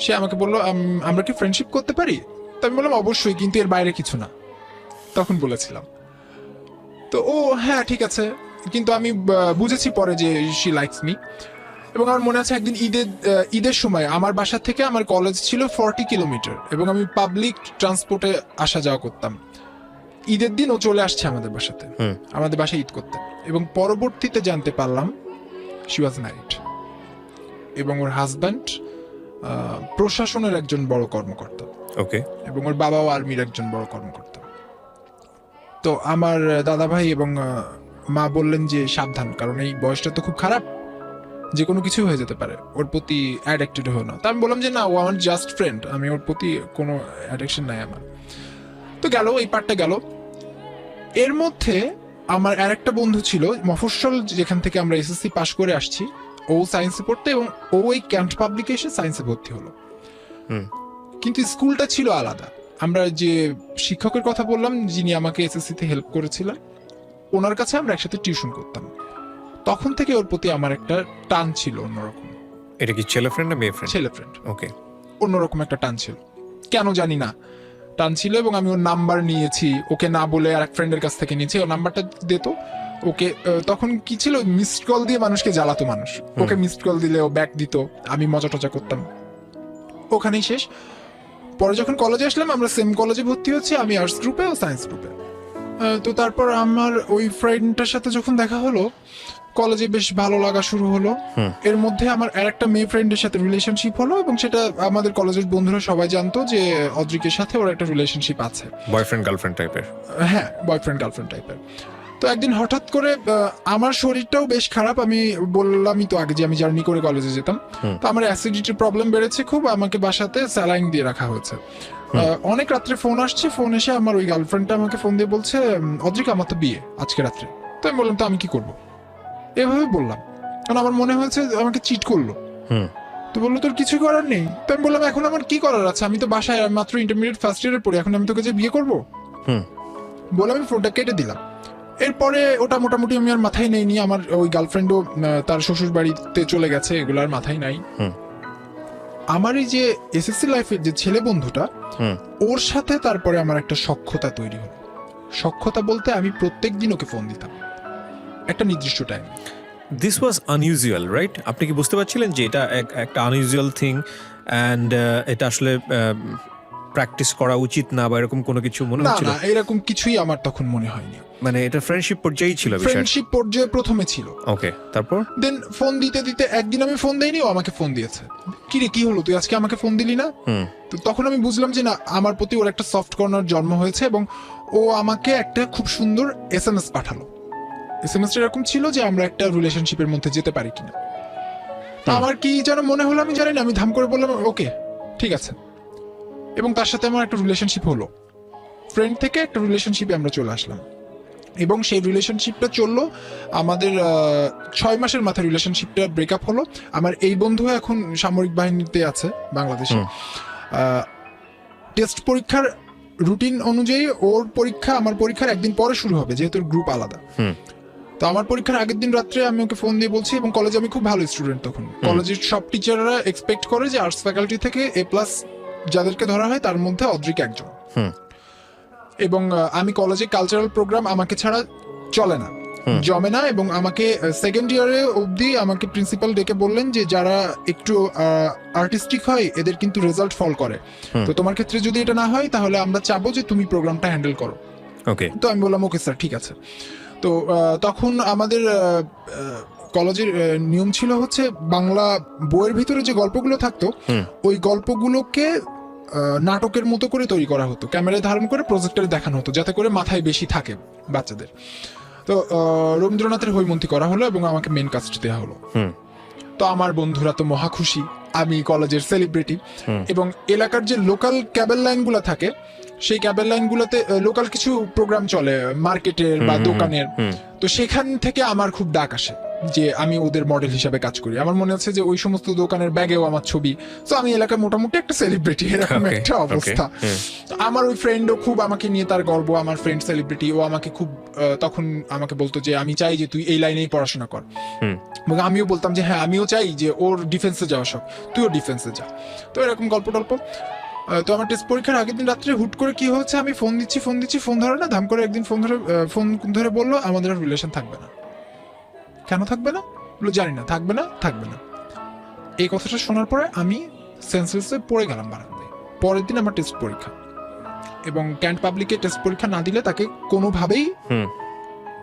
সে আমাকে বললো আমরা কি ফ্রেন্ডশিপ করতে পারি? তো আমি বললাম অবশ্যই, কিন্তু এর বাইরে কিছু না, তখন বলেছিলাম। তো ও হ্যাঁ ঠিক আছে, কিন্তু আমি বুঝেছি পরে যে শি লাইকস মি। এবং আমার মনে আছে একদিন ঈদের সময় আমার বাসা থেকে আমার কলেজ ছিল 40 কিলোমিটার, এবং আমি পাবলিক ট্রান্সপোর্টে আসা যাওয়া করতাম। ঈদের দিন ও চলে আসছে আমাদের বাসাতে, আমাদের বাসায় ঈদ করতে, এবং পরবর্তীতে জানতে পারলাম শি ওয়াজ ম্যারিড, এবং ওর হাজব্যান্ড প্রশাসনের একজন বড় কর্মকর্তা, এবং ওর বাবাও আর্মির একজন বড় কর্মকর্তা। তো আমার দাদা ভাই এবং মা বললেন যে সাবধান, কারণ এই বয়সটা তো খুব খারাপ, যে কোনো কিছু হয়ে যেতে পারে, ওর প্রতি অ্যাডিক্টেড হো না। তা আমি বললাম যে না, ও আমার জাস্ট ফ্রেন্ড, আমি ওর প্রতি কোনো অ্যাডিকশন নাই আমার। তো গেল, এই পার্টটা গেল। এর মধ্যে আমার আরেকটা বন্ধু ছিল মফস্বল, যেখান থেকে আমরা এসএসসি পাশ করে আসছি, ও সায়েন্সে পড়তে, এবং ও এই ক্যান্ট পাবলিকেশন সায়েন্সে ভর্তি হলো। কিন্তু স্কুলটা ছিল আলাদা। আমরা যে শিক্ষকের কথা বললাম, যিনি আমাকে এসএসসিতে হেল্প করেছিলেন, ওনার কাছে আমরা একসাথে টিউশন করতাম। তখন থেকে ওর প্রতি আমার একটা টান ছিল অন্যরকম। এটা কি ছেলে ফ্রেন্ড না মেয়ে ফ্রেন্ড? ছেলে ফ্রেন্ড। ওকে। অন্যরকম একটা টান ছিল, কেন জানি না টান ছিল। এবং আমি ওর নাম্বার নিয়েছি, ওকে না বলে আর এক ফ্রেন্ডের কাছ থেকে নিয়েছি। ওর নাম্বারটা দিত ওকে। তখন কি ছিল, মিসড কল দিয়ে মানুষকে জ্বালাতো মানুষ। ওকে মিসড কল দিলে ও ব্যাক দিত, আমি মজা টজা করতাম। ওখানেই শেষ। পরে যখন কলেজে আসলাম, আমরা সেম কলেজে ভর্তি হচ্ছি, আমি আর্টস গ্রুপে ও সায়েন্স গ্রুপে। তো তারপর আমার ওই ফ্রেন্ডটার সাথে যখন দেখা হলো, কলেজে বেশ ভালো লাগা শুরু হলো। এর মধ্যে আমার আরেকটা মেয়ে ফ্রেন্ডের সাথে রিলেশনশিপ হলো, এবং সেটা আমাদের কলেজের বন্ধুরা সবাই জানতো যে অদ্রিকের সাথে ওর একটা রিলেশনশিপ আছে, বয়ফ্রেন্ড গার্লফ্রেন্ড টাইপের। হ্যাঁ, বয়ফ্রেন্ড গার্লফ্রেন্ড টাইপের। তো একদিন হঠাৎ করে আমার শরীরটাও বেশ খারাপ। আমি বললামই তো আগে যে আমি জার্নি করে কলেজে যেতাম। তো আমার অ্যাসিডিটির প্রবলেম বেড়েছে খুব, আমাকে বাসাতে স্যালাইন দিয়ে রাখা হয়েছে। অনেক রাত্রে ফোন আসছে, ফোন এসে আমার ওই গার্লফ্রেন্ডটা আমাকে ফোন দিয়ে বলছে, অদ্রিক আমার তো বিয়ে আজকে রাত্রে। তো আমি বললাম তো আমি কি করবো, এভাবে বললাম, কারণ আমার মনে হয়েছে আমাকে চিট করলো। তো বললো তোর কিছু করার নেই। তো আমি বললাম এখন আমার কি করার আছে, আমি তো বাসায় মাত্র ইন্টারমিডিয়েট ফার্স্ট ইয়ারে পড়ি, এখন আমি তোকে যে বিয়ে করবো? বলে আমি ফোনটা কেটে দিলাম। এরপরে ওটা মোটামুটি আমি আর মাথায় নেইনি। আমার ওই গার্লফ্রেন্ডও তার শ্বশুর বাড়িতে চলে গেছে, এগুলো আর মাথায় নাই। আমার এই যে এসএসসি লাইফের যে ছেলে বন্ধুটা, ওর সাথে তারপরে আমার একটা সখ্যতা তৈরি হলো। সখ্যতা বলতে আমি প্রত্যেকদিন ওকে ফোন দিতাম একটা নির্দিষ্ট time. This was unusual, right? আপনি কি বুঝতে পারছিলেন যে এটা একটা আনইউজুয়াল থিং, অ্যান্ড এটা আসলে প্র্যাকটিস করা উচিত না, বা এরকম কোনো কিছু মনে হচ্ছিল? না, এরকম কিছুই আমার তখন মনে হয়নি। মানে এটা ফ্রেন্ডশিপ পর্যায়েই ছিল? ফ্রেন্ডশিপ পর্যায়ে প্রথমে ছিল। ওকে, তারপর দেন ফোন দিতে দিতে একদিন আমি ফোন দেইনি, ও আমাকে ফোন দিয়েছে। কি রে, কি হলো, তুই আজকে আমাকে ফোন দিলি না? তো তখন আমি বুঝলাম যে না, আমার প্রতি ওর একটা সফট কর্নার জন্ম হয়েছে, এবং ও আমাকে একটা খুব সুন্দর এসএমএস পাঠালো। এসএমএসটা এরকম ছিল যে আমরা একটা রিলেশনশিপের মধ্যে যেতে পারি কিনা। তো আমার কি যেন মনে হলো, আমি জানি না, আমি ধাম করে বললাম ওকে ঠিক আছে। এবং তার সাথে আমার একটা রিলেশনশিপ হলো, ফ্রেন্ড থেকে একটা রিলেশনশিপে আমরা চলে আসলাম। এবং সেই রিলেশনশিপটা চললো আমাদের 6 মাসের মাথায় রিলেশনশিপটা ব্রেকআপ হলো। আমার এই বন্ধু এখন সামরিক বাহিনীতে আছে বাংলাদেশে। টেস্ট পরীক্ষার রুটিন অনুযায়ী ওর পরীক্ষা আমার পরীক্ষার একদিন পরে শুরু হবে, যেহেতু গ্রুপ আলাদা। তো আমার পরীক্ষার আগের দিন রাত্রে আমি ওকে ফোন দিয়ে বলছি, এবং কলেজে আমি খুব ভালো স্টুডেন্ট তখন, কলেজের সব টিচাররা এক্সপেক্ট করে যে আর্টস ফ্যাকাল্টি থেকে A+ যাদেরকে ধরা হয় তার মধ্যে অদ্রিক একজন। এবং আমি কলেজে কালচারাল প্রোগ্রাম আমাকে ছাড়া চলে না, জমে না, এবং আমাকে সেকেন্ড ইয়ারে অবধি আমাকে প্রিন্সিপাল ডেকে বললেন যে যারা একটু আর্টিস্টিক হয় এদের কিন্তু রেজাল্ট ফল করে, তো তোমার ক্ষেত্রে যদি এটা না হয় তাহলে আমরা চাবো যে তুমি প্রোগ্রামটা হ্যান্ডেল করো। ওকে, তো আমি বললাম ওকে স্যার ঠিক আছে। তো তখন আমাদের কলেজের নিয়ম ছিল হচ্ছে বাংলা বইয়ের ভিতরে যে গল্পগুলো থাকতো ওই গল্পগুলোকে নাটকের মতো করে তৈরি করা হতো, ক্যামেরায় ধারণ করে প্রজেক্টরে দেখানো হতো, যাতে করে মাথায় বেশি থাকে বাচ্চাদের। তো রবীন্দ্রনাথের হৈমন্তী করা হলো এবং আমাকে মেন কাস্ট দেওয়া হলো। তো আমার বন্ধুরা তো মহা খুশি, আমি কলেজের সেলিব্রিটি, এবং এলাকার যে লোকাল ক্যাবেল লাইনগুলো থাকে সেই ক্যাবেল লাইনগুলোতে লোকাল কিছু প্রোগ্রাম চলে মার্কেটের বা দোকানের, তো সেখান থেকে আমার খুব ডাক আসে যে আমি ওদের মডেল হিসাবে কাজ করি। আমার মনে আছে যে ওই সমস্ত দোকানের ব্যাগেও আমার ছবি, তো আমি এলাকায় মোটামুটি একটা সেলিব্রিটি, এরকম একটা অবস্থা। আমার ওই ফ্রেন্ডও খুব আমাকে নিয়ে তার গর্ব, আমার ফ্রেন্ড সেলিব্রিটি, ও আমাকে খুব তখন আমাকে বলতো যে আমি চাই যে তুই এই লাইনেই পড়াশোনা কর, এবং আমিও বলতাম যে হ্যাঁ আমিও চাই যে ওর ডিফেন্সে যাওয়া সব, তুইও ডিফেন্সে যা। তো এরকম গল্প টল্প। তো আমার টেস্ট পরীক্ষার আগের দিন রাত্রে হুট করে কি হচ্ছে, আমি ফোন দিচ্ছি ফোন ধরে না, ধাম করে একদিন ফোন ধরে বললো আমাদের আর রিলেশন থাকবে না। কেন থাকবে না? বললো জানি না, থাকবে না। এই কথাটা শোনার পরে আমি সেন্সলেসে পড়ে গেলাম বারান্দায়। পরের দিন আমার টেস্ট পরীক্ষা, এবং ক্যান্ট পাবলিকে টেস্ট পরীক্ষা না দিলে তাকে কোনোভাবেই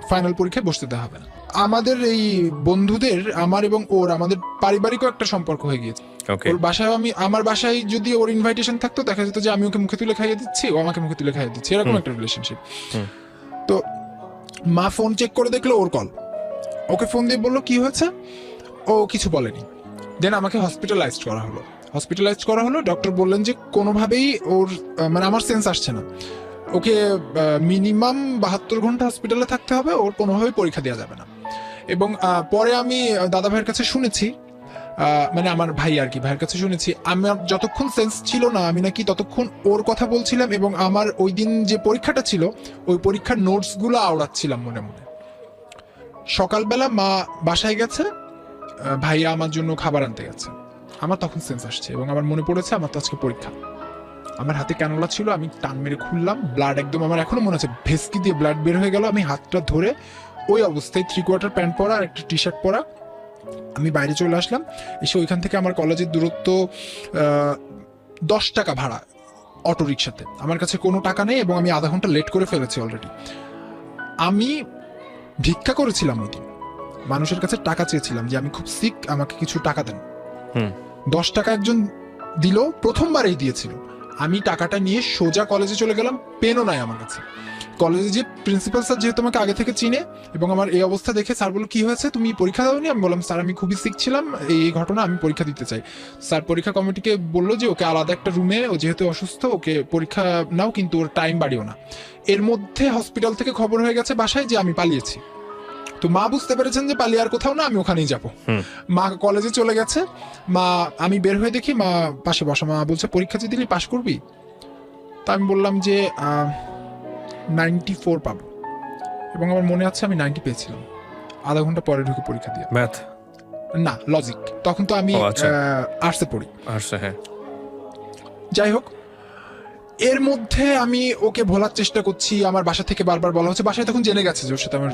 ফাইনাল পরীক্ষায় বসতে দেওয়া হবে না। আমাদের এই বন্ধুদের আমার এবং ওর আমাদের পারিবারিকও একটা সম্পর্ক হয়ে গিয়েছে। ওর বাসায় আমার বাসায় যদি ওর ইনভাইটেশন থাকতো দেখা যেত যে আমি ওকে মুখে তুলে খাইয়ে দিচ্ছি, ও আমাকে মুখে তুলে খাইয়ে দিচ্ছে, এরকম একটা রিলেশনশিপ। তো মা ফোন চেক করে দেখলো ওর কল, ওকে ফোন দিয়ে বললো কি হয়েছে, ও কিছু বলেনি। দেন আমাকে হসপিটালাইজড করা হলো। ডক্টর বললেন যে কোনোভাবেই ওর মানে আমার সেন্স আসছে না, ওকে মিনিমাম 72 ঘন্টা হসপিটালে থাকতে হবে, ওর কোনোভাবেই পরীক্ষা দেওয়া যাবে না। এবং পরে আমি দাদা ভাইয়ের কাছে শুনেছি, মানে আমার ভাই আর কি, ভাইয়ের কাছে শুনেছি আমার যতক্ষণ সেন্স ছিল না আমি নাকি ততক্ষণ ওর কথা বলছিলাম, এবং আমার ওই দিন যে পরীক্ষাটা ছিল ওই পরীক্ষার নোটসগুলো আওড়াচ্ছিলাম মনে মনে। সকালবেলা মা বাসায় গেছে, ভাইয়া আমার জন্য খাবার আনতে গেছে, আমার তখন সেন্স আসছে এবং আমার মনে পড়েছে আমার তো আজকে পরীক্ষা। আমার হাতে ক্যানোলা ছিল, আমি টান মেরে খুললাম, ব্লাড একদম আমার এখনো মনে আছে ভেস্কি দিয়ে ব্লাড বের হয়ে গেল। আমি হাতটা ধরে ওই অবস্থায় 3/4 প্যান্ট পরা আর একটা টি-শার্ট পরা আমি বাইরে চলে আসলাম। এসে ওইখান থেকে আমার কলেজের দূরত্ব 10 টাকা ভাড়া অটো রিক্সাতে, আমার কাছে কোনো টাকা নেই এবং আমি আধা ঘন্টা লেট করে ফেলেছি অলরেডি। আমি ভিক্ষা করেছিলাম ওই দিন, মানুষের কাছে টাকা চেয়েছিলাম যে আমি খুব সিক, আমাকে কিছু টাকা দেন। 10 টাকা একজন দিল, প্রথমবারেই দিয়েছিল। আমি টাকাটা নিয়ে সোজা কলেজে চলে গেলাম, পেনও নাই আমার কাছে। কলেজে যে প্রিন্সিপাল স্যার যেহেতু আমাকে আগে থেকে চিনে এবং আমার এই অবস্থা দেখে স্যার বলল কি হয়েছে, তুমি পরীক্ষা দাওনি? আমি বললাম স্যার আমি খুবই সিক ছিলাম, এই ঘটনা, আমি পরীক্ষা দিতে চাই। স্যার পরীক্ষা কমিটিকে বললো যে ওকে আলাদা একটা রুমে, ও যেহেতু অসুস্থ ওকে পরীক্ষা নাও, কিন্তু ওর টাইম বাড়িও না। এর মধ্যে হসপিটাল থেকে খবর হয়ে গেছে বাসায় যে আমি পালিয়েছি। তো মা বুঝতে পেরেছেন যে পালিয়ে আর কোথাও না, আমি ওখানেই যাবো। মা কলেজে চলে গেছে, মা আমি বের হয়ে দেখি মা পাশে বসা, মা বলছে পরীক্ষা যে দিলি পাশ করবি? তা আমি বললাম যে 94 পাবো, এবং আমার মনে আছে আমি 90 পেয়েছিলাম আধা ঘন্টা পরে ঢুকে পরীক্ষা দিয়ে। ম্যাথ না, লজিক। তখন তো আমি আর্টসে পড়ি। হ্যাঁ। যাই হোক, এর মধ্যে আমি ওকে ভোলার চেষ্টা করছি, আমার বাসা থেকে বারবার বলা হচ্ছে, বাসায় তখন জেনে গেছে যে ওর সাথে আমার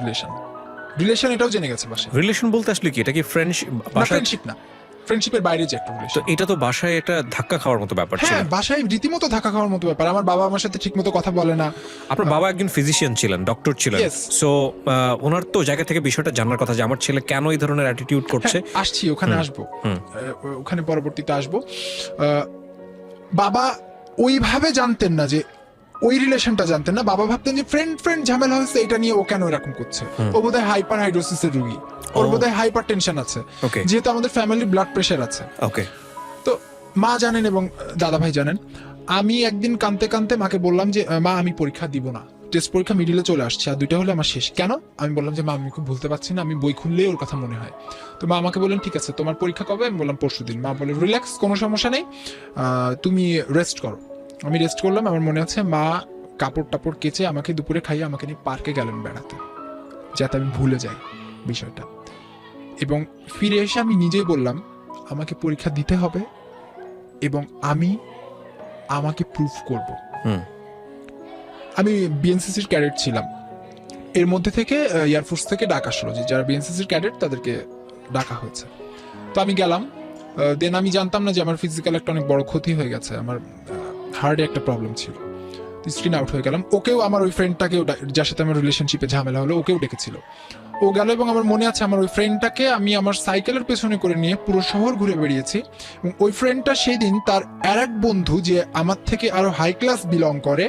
রিলেশন এটাও জেনে গেছে বাসায়। রিলেশন বলতে আসলে কি, এটা কি ফ্রেন্ডশিপ না, ফ্রেন্ডশিপের বাইরে যে একটা রিলেশন। তো এটা তো বাসায় একটা ধাক্কা খাওয়ার মতো ব্যাপার ছিল। হ্যাঁ, বাসায় রীতিমতো ধাক্কা খাওয়ার মতো ব্যাপার। আমার বাবা আমার সাথে ঠিকমতো কথা বলে না। আপনার বাবা একজন ফিজিশিয়ান ছিলেন, ডক্টর ছিলেন, সো ওনার তো জায়গা থেকে বিষয়টা জানার কথা যে আমার ছেলে কেন এই ধরনের অ্যাটিটিউড করছে। আসছি, ওখানে আসবো, ওখানে পরবর্তীতে আসবো। বাবা ওইভাবে জানতেন না, যে ওই রিলেশনটা জানতেন না। বাবা ভাবতেন যে ফ্রেন্ড ঝামেলা হয়েছে, এটা নিয়ে ও কেন এরকম করছে, ও বোধহয় হাইপার হাইড্রোসিসের রোগী, ওর বোধহয় হাইপার টেনশন আছে, যেহেতু আমাদের ফ্যামিলির ব্লাড প্রেশার আছে। তো মা জানেন এবং দাদা ভাই জানেন। আমি একদিন কাঁদতে কাঁদতে মাকে বললাম যে মা আমি পরীক্ষা দিব না, টেস্ট পরীক্ষা মিডিলে চলে আসছে, আর 2টা হলে আমার শেষ। কেন? আমি বললাম যে মা আমি খুব ভুলতে পারছি না, আমি বই খুললেই ওর কথা মনে হয়। তো মা আমাকে বললেন ঠিক আছে তোমার পরীক্ষা কবে? আমি বললাম পরশুদিন। মা বলে রিল্যাক্স, কোনো সমস্যা নেই, তুমি রেস্ট করো। আমি রেস্ট করলাম। আমার মনে আছে মা কাপড় টাপড় কেচে আমাকে দুপুরে খাইয়ে আমাকে নিয়ে পার্কে গেলেন বেড়াতে, যাতে আমি ভুলে যাই বিষয়টা। এবং ফিরে এসে আমি নিজেই বললাম আমাকে পরীক্ষা দিতে হবে এবং আমি আমাকে প্রুফ করব। হুম। আমি বিএনসিসির ক্যাডেট ছিলাম। এর মধ্যে থেকে এয়ারফোর্স থেকে ডাক আসলো যে যারা বিএনসিসির ক্যাডেট তাদেরকে ডাকা হয়েছে। তো আমি গেলাম। দেন আমি জানতাম না যে আমার ফিজিক্যাল একটা অনেক বড় ক্ষতি হয়ে গেছে, আমার হার্টে একটা প্রবলেম ছিল। স্ক্রিন আউট হয়ে গেলাম। ওকেও আমার ওই ফ্রেন্ডটাকেও, যার সাথে আমার রিলেশনশিপে ঝামেলা হলো, ওকেও ডেকেছিল। ও গেল এবং আমার মনে আছে আমার ওই ফ্রেন্ডটাকে আমি আমার সাইকেলের পেছনে করে নিয়ে পুরো শহর ঘুরে বেরিয়েছি। এবং ওই ফ্রেন্ডটা সেই দিন তার আর এক বন্ধু যে আমার থেকে আরো হাই ক্লাস বিলং করে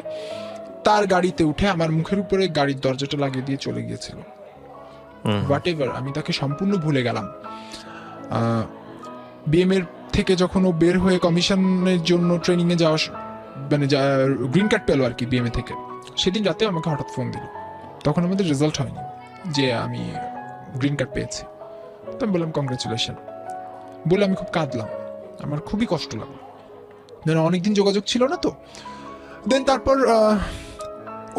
তার গাড়িতে উঠে আমার মুখের উপরে গাড়ির দরজাটা লাগিয়ে দিয়ে চলে গিয়েছিল। হোয়াট এভার, আমি তাকে সম্পূর্ণ ভুলে গেলাম। বিএম এর থেকে যখন ও বের হয়ে কমিশনের জন্য ট্রেনিং এ যাওয়া, মানে গ্রিন কার্ড পেলো আর কি বিএম এ থেকে, সেদিন রাতে আমাকে হঠাৎ ফোন দিল। তখন আমাদের রেজাল্ট হয়নি যে আমি গ্রিন কার্ড পেয়েছি। তো আমি বললাম কংগ্রেচুলেশন বলে আমি খুব কাঁদলাম, আমার খুবই কষ্ট লাগলো, অনেকদিন যোগাযোগ ছিল না। তো দেন তারপর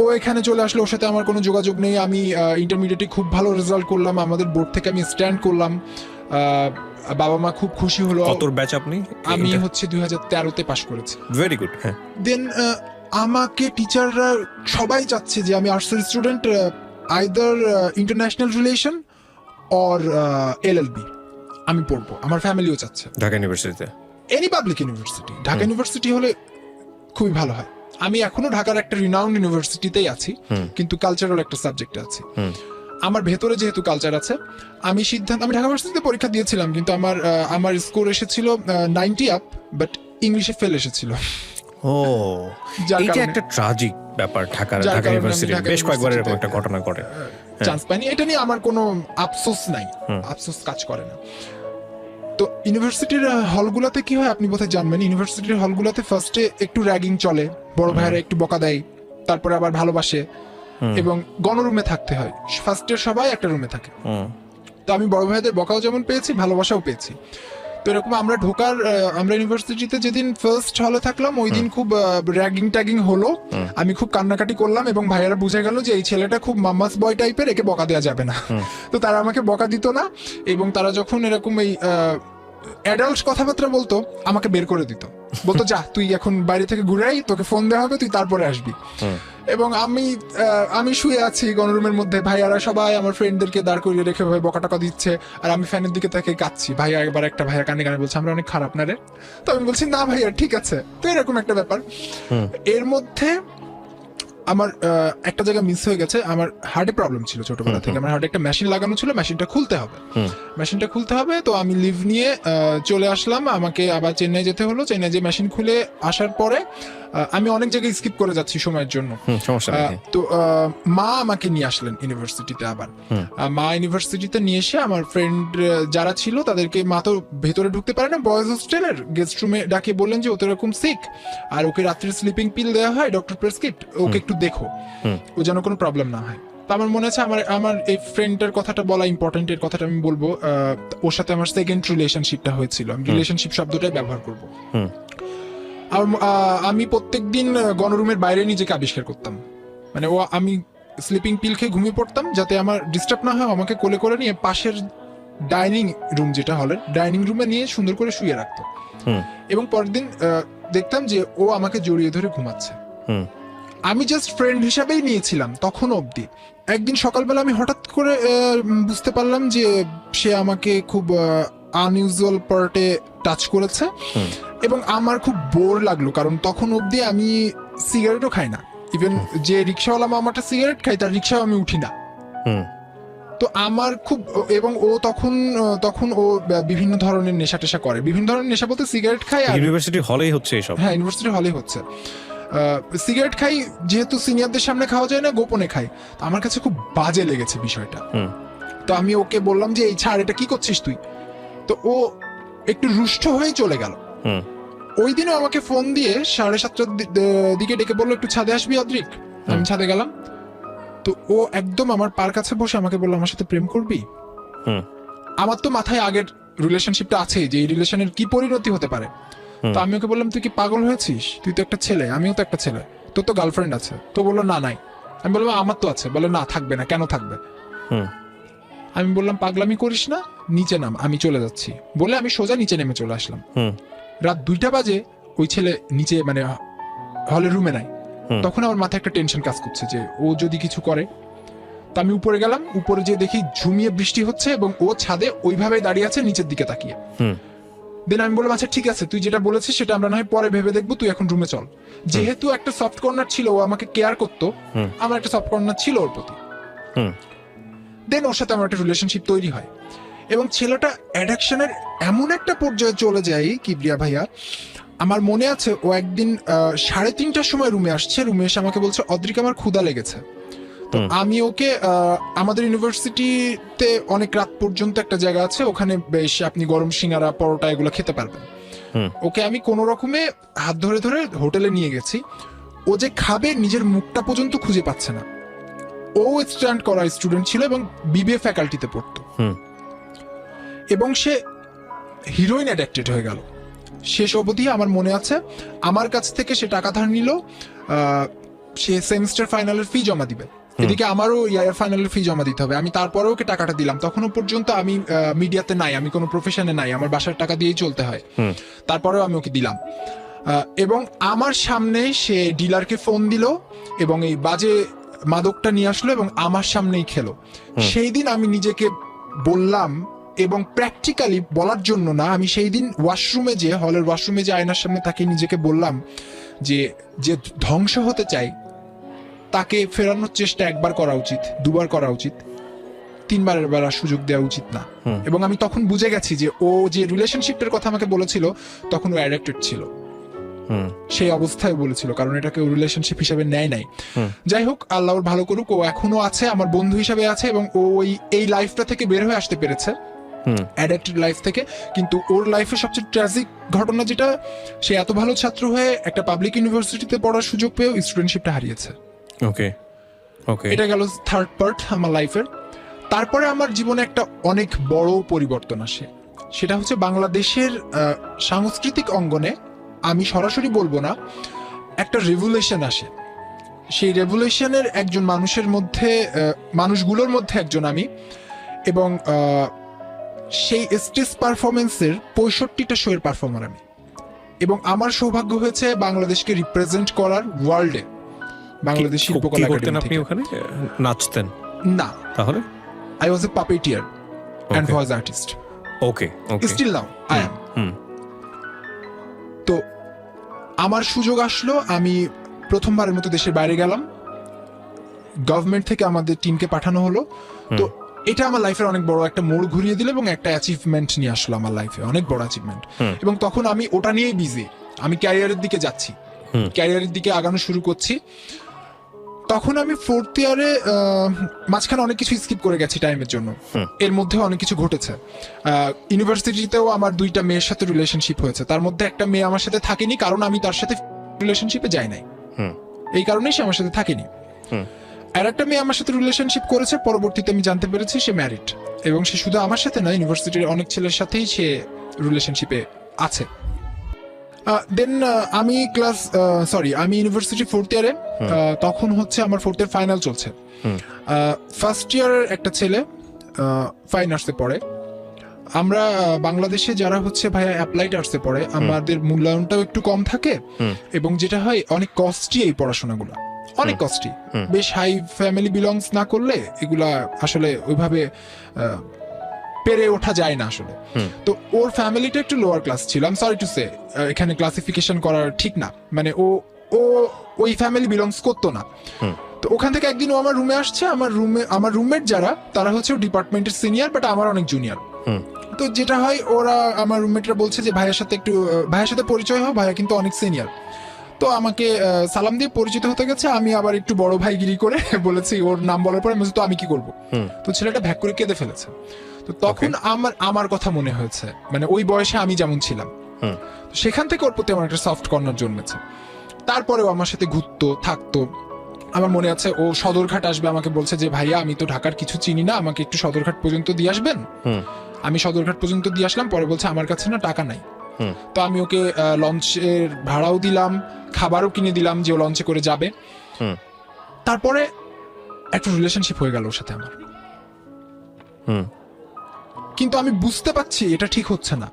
ও এখানে চলে আসলো, ওর সাথে আমার কোনো যোগাযোগ নেই। আমি ইন্টারমিডিয়েটে খুব ভালো রেজাল্ট করলাম, আমাদের বোর্ড থেকে আমি স্ট্যান্ড করলাম, বাবা মা খুব খুশি হলো। কত ব্যাচ আপনি? আমি হচ্ছে 2013-তে পাশ করেছি। Very good. হ্যাঁ। দেন আমাকে টিচাররা সবাই চাচ্ছে যে আমি আর্টসের student, either international relation or LLB আমি পড়বো। আমার ফ্যামিলিও চাচ্ছে ঢাকা ইউনিভার্সিটিতে, any public university. Dhaka university হলে খুবই ভালো হয়। আমি এখনো ঢাকার একটা রিনাউন্ড ইউনিভার্সিটিতেই আছি, কিন্তু কালচারাল একটা সাবজেক্টে আছি। আমার ভেতরে যেহেতু কালচার আছে, আমি ঢাকা ইউনিভার্সিটিতে পরীক্ষা দিয়েছিলাম, কিন্তু আমার স্কোর এসেছিল 90 আপ, বাট ইংলিশে ফেল এসেছিল। ও, এটা একটা ট্র্যাজিক ব্যাপার। ঢাকা ইউনিভার্সিটি বেশ কয়েকবার এরকম একটা ঘটনা ঘটে, চান্স পাইনি। এটা নিয়ে আমার কোনো আফসোস নাই, আফসোস কাজ করে না। তো ইউনিভার্সিটির হলগুলোতে কি হয় আপনি বোধহয় জানবেন, ইউনিভার্সিটির হলগুলোতে ফার্স্টে একটু র্যাগিং চলে, বড় ভাইয়েরা একটু বকা দেয়, তারপরে আবার ভালোবাসে, এবং গণরুমে থাকতে হয়। ফার্স্টে সবাই একটা রুমে থাকে। তো আমি বড় ভাইদের বকাও যেমন পেয়েছি, ভালোবাসাও পেয়েছি। তো এরকম আমরা ইউনিভার্সিটিতে যেদিন ফার্স্ট হলে থাকলাম, ওই দিন খুব র্যাগিং ট্যাগিং হলো। আমি খুব কান্নাকাটি করলাম এবং ভাইয়েরা বুঝে গেল যে এই ছেলেটা খুব মামাস বয় টাইপের, একে বকা দেওয়া যাবে না। তো তারা আমাকে বকা দিত না, এবং তারা যখন এরকম এই অ্যাডাল্ট কথাবার্তা বলতো আমাকে বের করে দিত, বলতো যা তুই এখন বাইরে থেকে ঘুরে আই, তোকে ফোন দেওয়া হবে, তুই তারপরে আসবি। এবং আমি শুয়ে আছি গণরুমের মধ্যে, ভাইয়ারা সবাই আমার ফ্রেন্ডদেরকে দাঁড় করিয়ে রেখে ভাই বকা টকা দিচ্ছে, আর আমি ফ্যানের দিকে তাকে কাঁদছি। ভাইয়া একবার একটা ভাইয়া কানে কানে বলছে আমরা অনেক খারাপ না রে। তো আমি বলছি না ভাইয়া ঠিক আছে। তো এরকম একটা ব্যাপার। এর মধ্যে আমার একটা জায়গা মিস হয়ে গেছে। আমার হার্টে প্রবলেম ছিল ছোটবেলা থেকে, আমার হার্টে একটা মেশিন লাগানো ছিল, মেশিনটা খুলতে হবে। তো আমি লিভ নিয়ে চলে আসলাম, আমাকে আবার চেন্নাই যেতে হলো। চেন্নাই যে মেশিন খুলে আসার পরে আমি অনেক জায়গায় স্কিপ করে যাচ্ছি সময়ের জন্য। তো মা আমাকে নিয়ে আসলেন ইউনিভার্সিটিতে। আবার মা ইউনিভার্সিটিতে নিয়ে এসে আমার ফ্রেন্ড যারা ছিল তাদেরকে, মা তো ভেতরে ঢুকতে পারে না বয়েজ হোস্টেলের, গেস্ট রুমে ডাকে বললেন যে ও তো এরকম সিক, আর ওকে রাত্রে স্লিপিং পিল দেওয়া হয় ডক্টর প্রেসক্রিপ্ট, ওকে একটু দেখো ও যেন কোনো প্রবলেম না হয়। তো আমার মনে আছে আমার এই ফ্রেন্ডের কথাটা বলা ইম্পর্টেন্ট, এর কথাটা আমি বলবো। ওর সাথে আমার সেকেন্ড রিলেশনশিপটা হয়েছিল, আমি রিলেশনশিপ শব্দটাই ব্যবহার করবো। আর আমি প্রত্যেকদিন গণরুমের বাইরে নিজেকে আবিষ্কার করতাম, মানে আমি স্লিপিং পিল খেয়ে ঘুমিয়ে পড়তাম যাতে আমার ডিস্টার্ব না হয়। আমাকে কোলে করে নিয়ে পাশের ডাইনিং রুম, যেটা হলের ডাইনিং রুমে নিয়ে সুন্দর করে শুয়ে রাখতো, এবং পরের দিন দেখতাম যে ও আমাকে জড়িয়ে ধরে ঘুমাচ্ছে। আমি জাস্ট ফ্রেন্ড হিসাবেই নিয়েছিলাম তখন অবধি। একদিন সকালবেলা আমি হঠাৎ করে বুঝতে পারলাম যে সে আমাকে খুব আনইউজুয়াল পার্টে টাচ করেছে, এবং আমার খুব বোর লাগলো, কারণ তখন অবধি আমি সিগারেটও খাই না। ইভেন যে রিক্সাওয়ালা মামাটা সিগারেট খাই, তার রিক্সাও আমি উঠি না। তো আমার খুব, এবং ও তখন ও বিভিন্ন ধরনের নেশা টেশা করে, বিভিন্ন ধরনের নেশা বলতে সিগারেট খাই, আর ইউনিভার্সিটি হলেই হচ্ছে এসব। হ্যাঁ, ইউনিভার্সিটি হলেই হচ্ছে। সিগারেট খাই, যেহেতু সিনিয়রদের সামনে খাওয়া যায় না, গোপনে খাই। তো আমার কাছে খুব বাজে লেগেছে বিষয়টা। তো আমি ওকে বললাম যে এই ছাড়, এটা কি করছিস তুই? তো ও একটু রুষ্ট হয়ে চলে গেল। ওই দিনও আমাকে ফোন দিয়ে 7:30টার দিকে ডেকে বললো একটু ছাদে আসবি অদ্রিক। আমি ছাদে গেলাম। তো ও একদম আমার পার কাছে বসে আমাকে বললো আমার সাথে প্রেম করবি। আমার তো মাথায় আগের রিলেশনশিপটা আছে, যে এই রিলেশনের কি পরিণতি হতে পারে। তো আমি ওকে বললাম তুই কি পাগল হয়েছিস, তুই তো একটা ছেলে, আমিও তো একটা ছেলে, তোর তো গার্লফ্রেন্ড আছে। তো বললো না নাই। আমি বললাম আমার তো আছে। বলে না থাকবে না, কেন থাকবে? আমি বললাম পাগলামি করিস না, নিচে নাম, আমি চলে যাচ্ছি বলে আমি সোজা নিচে নেমে চলে আসলাম। রাত 2টা বাজে, ওই ছেলে নিচে মানে হলের রুমে নাই। তখন আমার মাথায় একটা টেনশন কাজ করছে যে ও যদি কিছু করে। তো আমি উপরে গেলাম, উপরে যে দেখি ঝুমিয়ে বৃষ্টি হচ্ছে এবং ও ছাদে ওইভাবে দাঁড়িয়ে আছে নিচের দিকে তাকিয়ে। দেন আমি বললাম আচ্ছা ঠিক আছে, তুই যেটা বলেছিস সেটা আমরা না হয় পরে ভেবে দেখবো, তুই এখন রুমে চল। যেহেতু একটা সফট কর্নার ছিল, ও আমাকে কেয়ার করতো, আমার একটা সফট কর্নার ছিল ওর প্রতি। দেন ওর সাথে আমার একটা রিলেশনশিপ তৈরি হয় এবং ছেলেটা অ্যাডাকশনের এমন একটা পর্যায়ে চলে যায় কিবরিয়া ভাইয়া, আমার মনে আছে ও একদিন 3:30টার সময় রুমে আসছে, রুমে এসে আমাকে বলছে অদ্রিক আমার ক্ষুধা লেগেছে। তো আমি ওকে আমাদের ইউনিভার্সিটিতে অনেক রাত পর্যন্ত একটা জায়গা আছে, ওখানে বেশ আপনি গরম সিঙ্গারা পরোটা এগুলো খেতে পারবেন। ওকে আমি কোনো রকমে হাত ধরে ধরে হোটেলে নিয়ে গেছি। ও যে খাবে নিজের মুখটা পর্যন্ত খুঁজে পাচ্ছে না। ও স্ট্যান্ড করা স্টুডেন্ট ছিল এবং বিবিএ ফ্যাকাল্টিতে পড়তো এবং সে হিরোইন অ্যাডিক্টেড হয়ে গেল। শেষ অবধি আমার মনে আছে আমার কাছ থেকে সে টাকা ধার নিল, সে সেমিস্টার ফাইনালের ফি জমা দিবে, এদিকে আমারও ইয়ার ফাইনালের ফি জমা দিতে হবে। আমি তারপরেও ওকে টাকাটা দিলাম। তখনও পর্যন্ত আমি মিডিয়াতে নাই, আমি কোনো প্রফেশনে নাই, আমার বাসার টাকা দিয়েই চলতে হয়। তারপরেও আমি ওকে দিলাম এবং আমার সামনে সে ডিলারকে ফোন দিল এবং এই বাজে মাদকটা নিয়ে আসলো এবং আমার সামনেই খেলো। সেই দিন আমি নিজেকে বললাম, এবং প্র্যাকটিক্যালি বলার জন্য না, আমি সেই দিন ওয়াশরুমে যে হলের ওয়াশরুমে যে আয়নার সামনে তাকে নিজেকে বললাম যে যে ধ্বংস হতে চাই তাকে ফেরানোর চেষ্টা একবার করা উচিত, দুবার করা উচিত, 3বারের বার সুযোগ দেওয়া উচিত না। এবং আমি তখন বুঝে গেছি যে ও যে রিলেশনশিপটার কথা আমাকে বলেছিল তখন ও অ্যাডিক্টেড ছিল, সেই অবস্থায় বলেছিল, কারণ এটাকে রিলেশনশিপ হিসেবে নেয় নাই। যাই হোক, আল্লাহ ওর ভালো করুক, ও এখনো আছে, আমার বন্ধু হিসেবে আছে এবং ও এই লাইফটা থেকে বের হয়ে আসতে পেরেছে, অ্যাডিক্টেড লাইফ থেকে। কিন্তু ওর লাইফে সবচেয়ে ট্র্যাজিক ঘটনা যেটা, সে এত ভালো ছাত্র হয়ে একটা পাবলিক ইউনিভার্সিটিতে পড়ার সুযোগ পেয়েও স্টুডেন্টশিপটা হারিয়েছে। ওকে ওকে, এটা গেল থার্ড পার্ট আমার লাইফের। তারপরে আমার জীবনে একটা অনেক বড় পরিবর্তন আসে, সেটা হচ্ছে বাংলাদেশের সাংস্কৃতিক অঙ্গনে, আমি সরাসরি বলবো না, একটা রেভুলেশন আসে। সেই রেভুলেশনের একজন মানুষগুলোর মধ্যে একজন আমি, এবং সেই স্টেজ পারফরমেন্সের 65টা শোয়ের পারফর্মার আমি, এবং আমার সৌভাগ্য হয়েছে বাংলাদেশকে রিপ্রেজেন্ট করার ওয়ার্ল্ডে। বাংলাদেশ শিল্পকলা একাডেমি আপনি ওখানে নাচতেন? না, তাহলে I was a puppeteer and voice artist. Okay okay, Still now I am. তো আমার সুযোগ আসলো, আমি প্রথমবারের মতো দেশের বাইরে গেলাম, গভর্নমেন্ট থেকে আমাদের টিমকে পাঠানো হলো। তো এটা আমার লাইফের অনেক বড় একটা মোড় ঘুরিয়ে দিল এবং একটা অ্যাচিভমেন্ট নিয়ে আসলো আমার লাইফে, অনেক বড় অ্যাচিভমেন্ট। এবং তখন আমি ওটা নিয়েই বিজি, আমি ক্যারিয়ারের দিকে যাচ্ছি, ক্যারিয়ারের দিকে আগানো শুরু করছি। তখন আমি 4th ইয়ারে মাঝখানে অনেক কিছু স্কিপ করে গেছি টাইমের জন্য, এর মধ্যে অনেক কিছু ঘটেছে। ইউনিভার্সিটিতেও আমার 2টা মেয়ের সাথে রিলেশনশিপ হয়েছে, তার মধ্যে একটা মেয়ে আমার সাথে থাকেনি, কারণ আমি তার সাথে রিলেশনশিপে যাই নাই, এই কারণেই সে আমার সাথে থাকেনি। আর একটা মেয়ে আমার সাথে রিলেশনশিপ করেছে, পরবর্তীতে আমি জানতে পেরেছি সে ম্যারিড, এবং সে শুধু আমার সাথে না, ইউনিভার্সিটির অনেক ছেলের সাথেই সে রিলেশনশিপে আছে। দেন আমি আমি ইউনিভার্সিটি 4th ইয়ারে, তখন হচ্ছে আমার 4th ইয়ার ফাইনাল চলছে। ফার্স্ট ইয়ারের একটা ছেলে ফাইন আর্টসে পড়ে। আমরা বাংলাদেশে যারা হচ্ছে ভাইয়া অ্যাপ্লাইড আর্টসে পড়ে, আমাদের মূল্যায়নটাও একটু কম থাকে, এবং যেটা হয় অনেক কস্টলি এই পড়াশোনাগুলো, অনেক কস্টলি, বেশ হাই ফ্যামিলি বিলংস না করলে এগুলা আসলে ওইভাবে পেরে ওঠা যায় না আসলে। তো ওর ফ্যামিলিটা একটু লোয়ার ক্লাস ছিল, আই এম সরি টু সে, এখানে ক্লাসিফিকেশন করা ঠিক না, মানে ও ওই ফ্যামিলি বিলংস করতো না। তো ওখান থেকে একদিন ও আমার রুমে আসছে, আমার রুমমেট যারা, তারা হচ্ছে ডিপার্টমেন্টের সিনিয়র, বাট আমার অনেক জুনিয়র। তো যেটা হয়, ওরা আমার রুমমেটরা বলছে যে ভাইয়ের সাথে পরিচয় হয়, ভাইয়া কিন্তু অনেক সিনিয়র। তো আমাকে সালাম দিয়ে পরিচিত হতে গেছে, আমি আবার একটু বড় ভাইগিরি করে বলেছি, ওর নাম বলার পরে তো আমি কি করবো, তো ছেলেটা ভ্যাক করে কেঁদে ফেলেছে। তো তখন আমার কথা মনে হয়েছে, মানে ওই বয়সে আমি যেমন ছিলাম, সেখান থেকে ওর প্রতি আমার একটা সফট কর্নার জন্মেছে। তারপরেও আমার সাথে ঘুরতো, থাকতো। আমার মনে আছে ও সদরঘাট আসবে, আমাকে বলছে যে ভাইয়া আমি তো ঢাকার কিছু চিনি না, আমাকে একটু সদরঘাট পর্যন্ত দিয়ে আসবেন। আমি সদরঘাট পর্যন্ত দিয়ে আসলাম, পরে বলছে আমার কাছে না টাকা নাই। তো আমি ওকে লঞ্চের ভাড়াও দিলাম, খাবারও কিনে দিলাম যে ও লঞ্চে করে যাবে। তারপরে একটা রিলেশনশিপ হয়ে গেল ওর সাথে আমার। কিন্তু আমি বুঝতে পারছি এটা ঠিক হচ্ছে না,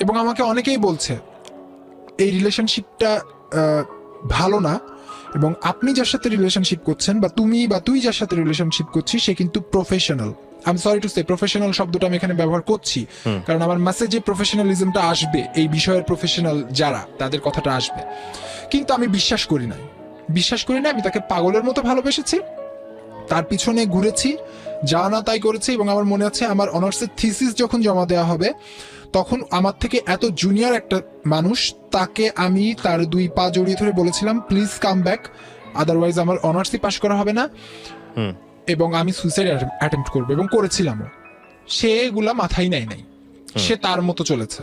এবং আমাকে অনেকেই বলছে এই রিলেশনশিপটা ভালো না, এবং আপনি যার সাথে রিলেশনশিপ করছেন বা তুই যার সাথে রিলেশনশিপ করছিস সে কিন্তু professional. I am sorry to say professional শব্দটা আমি এখানে ব্যবহার করছি, কারণ আমার মেসেজে প্রফেশনালিজমটা আসবে, এই বিষয়ের প্রফেশনাল যারা তাদের কথাটা আসবে। কিন্তু আমি বিশ্বাস করি না, আমি তাকে পাগলের মতো ভালোবেসেছি, তার পিছনে ঘুরেছি, যা না তাই করেছি। এবং আমার মনে আছে আমার অনার্সের থিসিস যখন জমা দেওয়া হবে, তখন আমার থেকে এত জুনিয়র একটা মানুষ, তাকে আমি তার 2 পা জড়িয়ে ধরে বলেছিলাম প্লিজ কাম ব্যাক, আদারওয়াইজ আমার অনার্সই পাশ করা হবে না, এবং আমি সুইসাইড অ্যাটেম্প্ট করবো, এবং করেছিলামও। সে এগুলা মাথায় নেয় নাই, সে তার মতো চলেছে।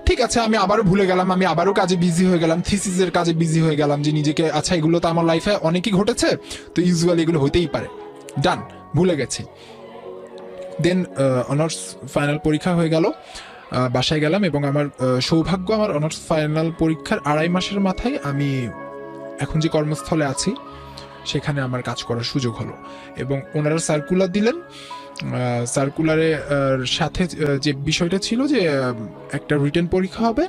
ঠিক আছে, আমি আবারও ভুলে গেলাম, আমি আবারও কাজে বিজি হয়ে গেলাম, থিসিসের কাজে বিজি হয়ে গেলাম, যে নিজেকে আচ্ছা এগুলো তো আমার লাইফে অনেকই ঘটেছে, তো ইউজুয়ালি এগুলো হইতেই পারে, ডান, ভুলে গেছি। দেন অনার্স ফাইনাল পরীক্ষা হয়ে গেল, বাসায় গেলাম, এবং আমার সৌভাগ্য আমার অনার্স ফাইনাল পরীক্ষার 2.5 মাসের মাথায় আমি এখন যে কর্মস্থলে আছি সেখানে আমার কাজ করার সুযোগ হলো। এবং ওনারা সার্কুলার দিলেন, সার্কুলারে সাথে যে বিষয়টা ছিল যে একটা রিটেন পরীক্ষা হবে,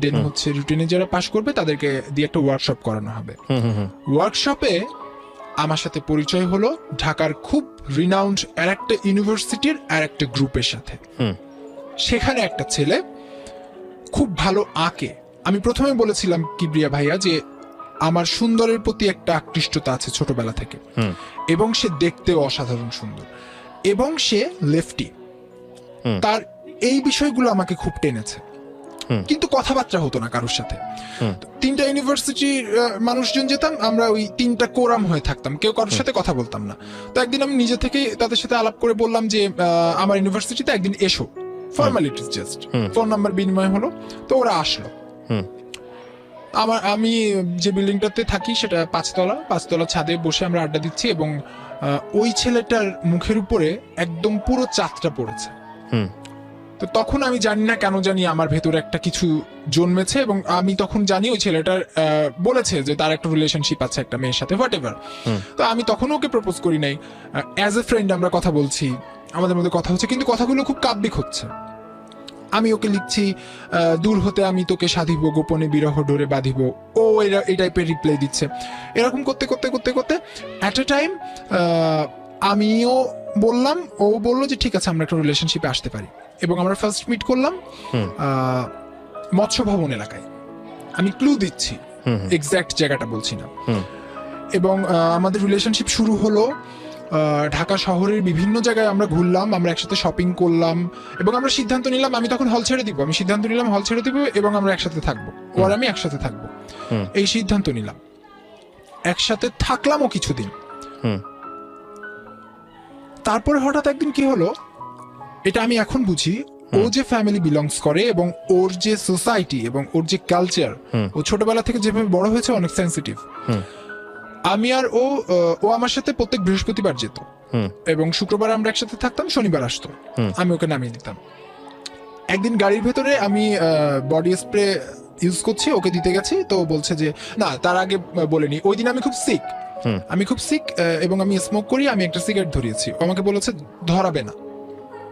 দেন হচ্ছে রিটেনে যারা পাশ করবে তাদেরকে দিয়ে একটা ওয়ার্কশপ করানো হবে। ওয়ার্কশপে আমার সাথে পরিচয় হলো ঢাকার খুব রিনাউন্ড আর একটা ইউনিভার্সিটির আর একটা গ্রুপের সাথে। সেখানে একটা ছেলে খুব ভালো আঁকে। আমি প্রথমে বলেছিলাম কিবরিয়া ভাইয়া যে আমার সুন্দরের প্রতি একটা আকৃষ্টতা আছে ছোটবেলা থেকে, এবং সে দেখতেও অসাধারণ সুন্দর, এবং সে লেফটি। তার এই বিষয়গুলো আমাকে খুব টেনেছে, কিন্তু কথাবার্তা হতো না কারোর সাথে। 3টা ইউনিভার্সিটির মানুষজন যেতাম, আমরা ওই 3টা কোরাম হয়ে থাকতাম, কেউ কারোর সাথে কথা বলতাম না। তো একদিন আমি নিজে থেকে তাদের সাথে আলাপ করে বললাম যে আমার ইউনিভার্সিটিতে একদিন এসো, ফর্মালিটিস জাস্ট, ফোন নাম্বার বিনিময় হলো। তো ওরা আসলো। আমি যে বিল্ডিংটাতে থাকি সেটা 5তলা ছাদে বসে আমরা আড্ডা দিচ্ছি, এবং ওই ছেলেটার মুখের উপরে একদম পুরো চাঁদটা পড়েছে। তো তখন আমি জানি না কেন জানি আমার ভেতরে একটা কিছু জন্মেছে, এবং আমি তখন জানি ওই ছেলেটার বলেছে যে তার একটা রিলেশনশিপ আছে একটা মেয়ের সাথে, হোয়াট এভার। তো আমি তখন ওকে প্রপোজ করি নাই, অ্যাজ এ ফ্রেন্ড আমরা কথা বলছি, আমাদের মধ্যে কথা হচ্ছে, কিন্তু কথাগুলো খুব কাব্যিক হচ্ছে। আমি ওকে লিখছি দূর হতে আমি তোকে সাধিব, গোপনে বিরহ ডোরে বাঁধিব, ও এই টাইপের রিপ্লাই দিচ্ছে। এরকম করতে করতে করতে করতে অ্যাট এ টাইম আমিও বললাম, ও বললো যে ঠিক আছে আমরা একটা রিলেশনশিপে আসতে পারি, এবং আমরা ফার্স্ট মিট করলাম মৎস্য ভবন এলাকায়। আমি ক্লু দিচ্ছি, এক্স্যাক্ট জায়গাটা বলছি না। এবং আমাদের রিলেশনশিপ শুরু হলো। ঢাকা শহরের বিভিন্ন জায়গায় আমরা ঘুরলাম, আমরা একসাথে শপিং করলাম, এবং আমরা সিদ্ধান্ত নিলাম আমি তখন হল ছেড়ে দিব, এবং আমরা একসাথে থাকবো, ও আর আমি একসাথে থাকবো, এই সিদ্ধান্ত নিলাম। একসাথে থাকলামও কিছুদিন। তারপরে হঠাৎ একদিন কি হলো, এটা আমি এখন বুঝি, ও যে ফ্যামিলি বিলংস করে এবং ওর যে সোসাইটি এবং ওর যে কালচার, ও ছোটবেলা থেকে যেভাবে বড় হয়েছে অনেক সেন্সিটিভ। আমি আর ও আমার সাথে প্রত্যেক বৃহস্পতিবার যেত, এবং শুক্রবার আমরা একসাথে থাকতাম, শনিবার আসতো, আমি ওকে নামিয়ে দিতাম। একদিন গাড়ির ভেতরে আমি বডি স্প্রে ইউজ করছি, ওকে দিতে গেছি, তো বলছে যে না, তার আগে বলেনি, ওই দিন আমি খুব সিক এবং আমি স্মোক করি, আমি একটা সিগারেট ধরিয়েছি, ও আমাকে বলেছে ধরাবে না,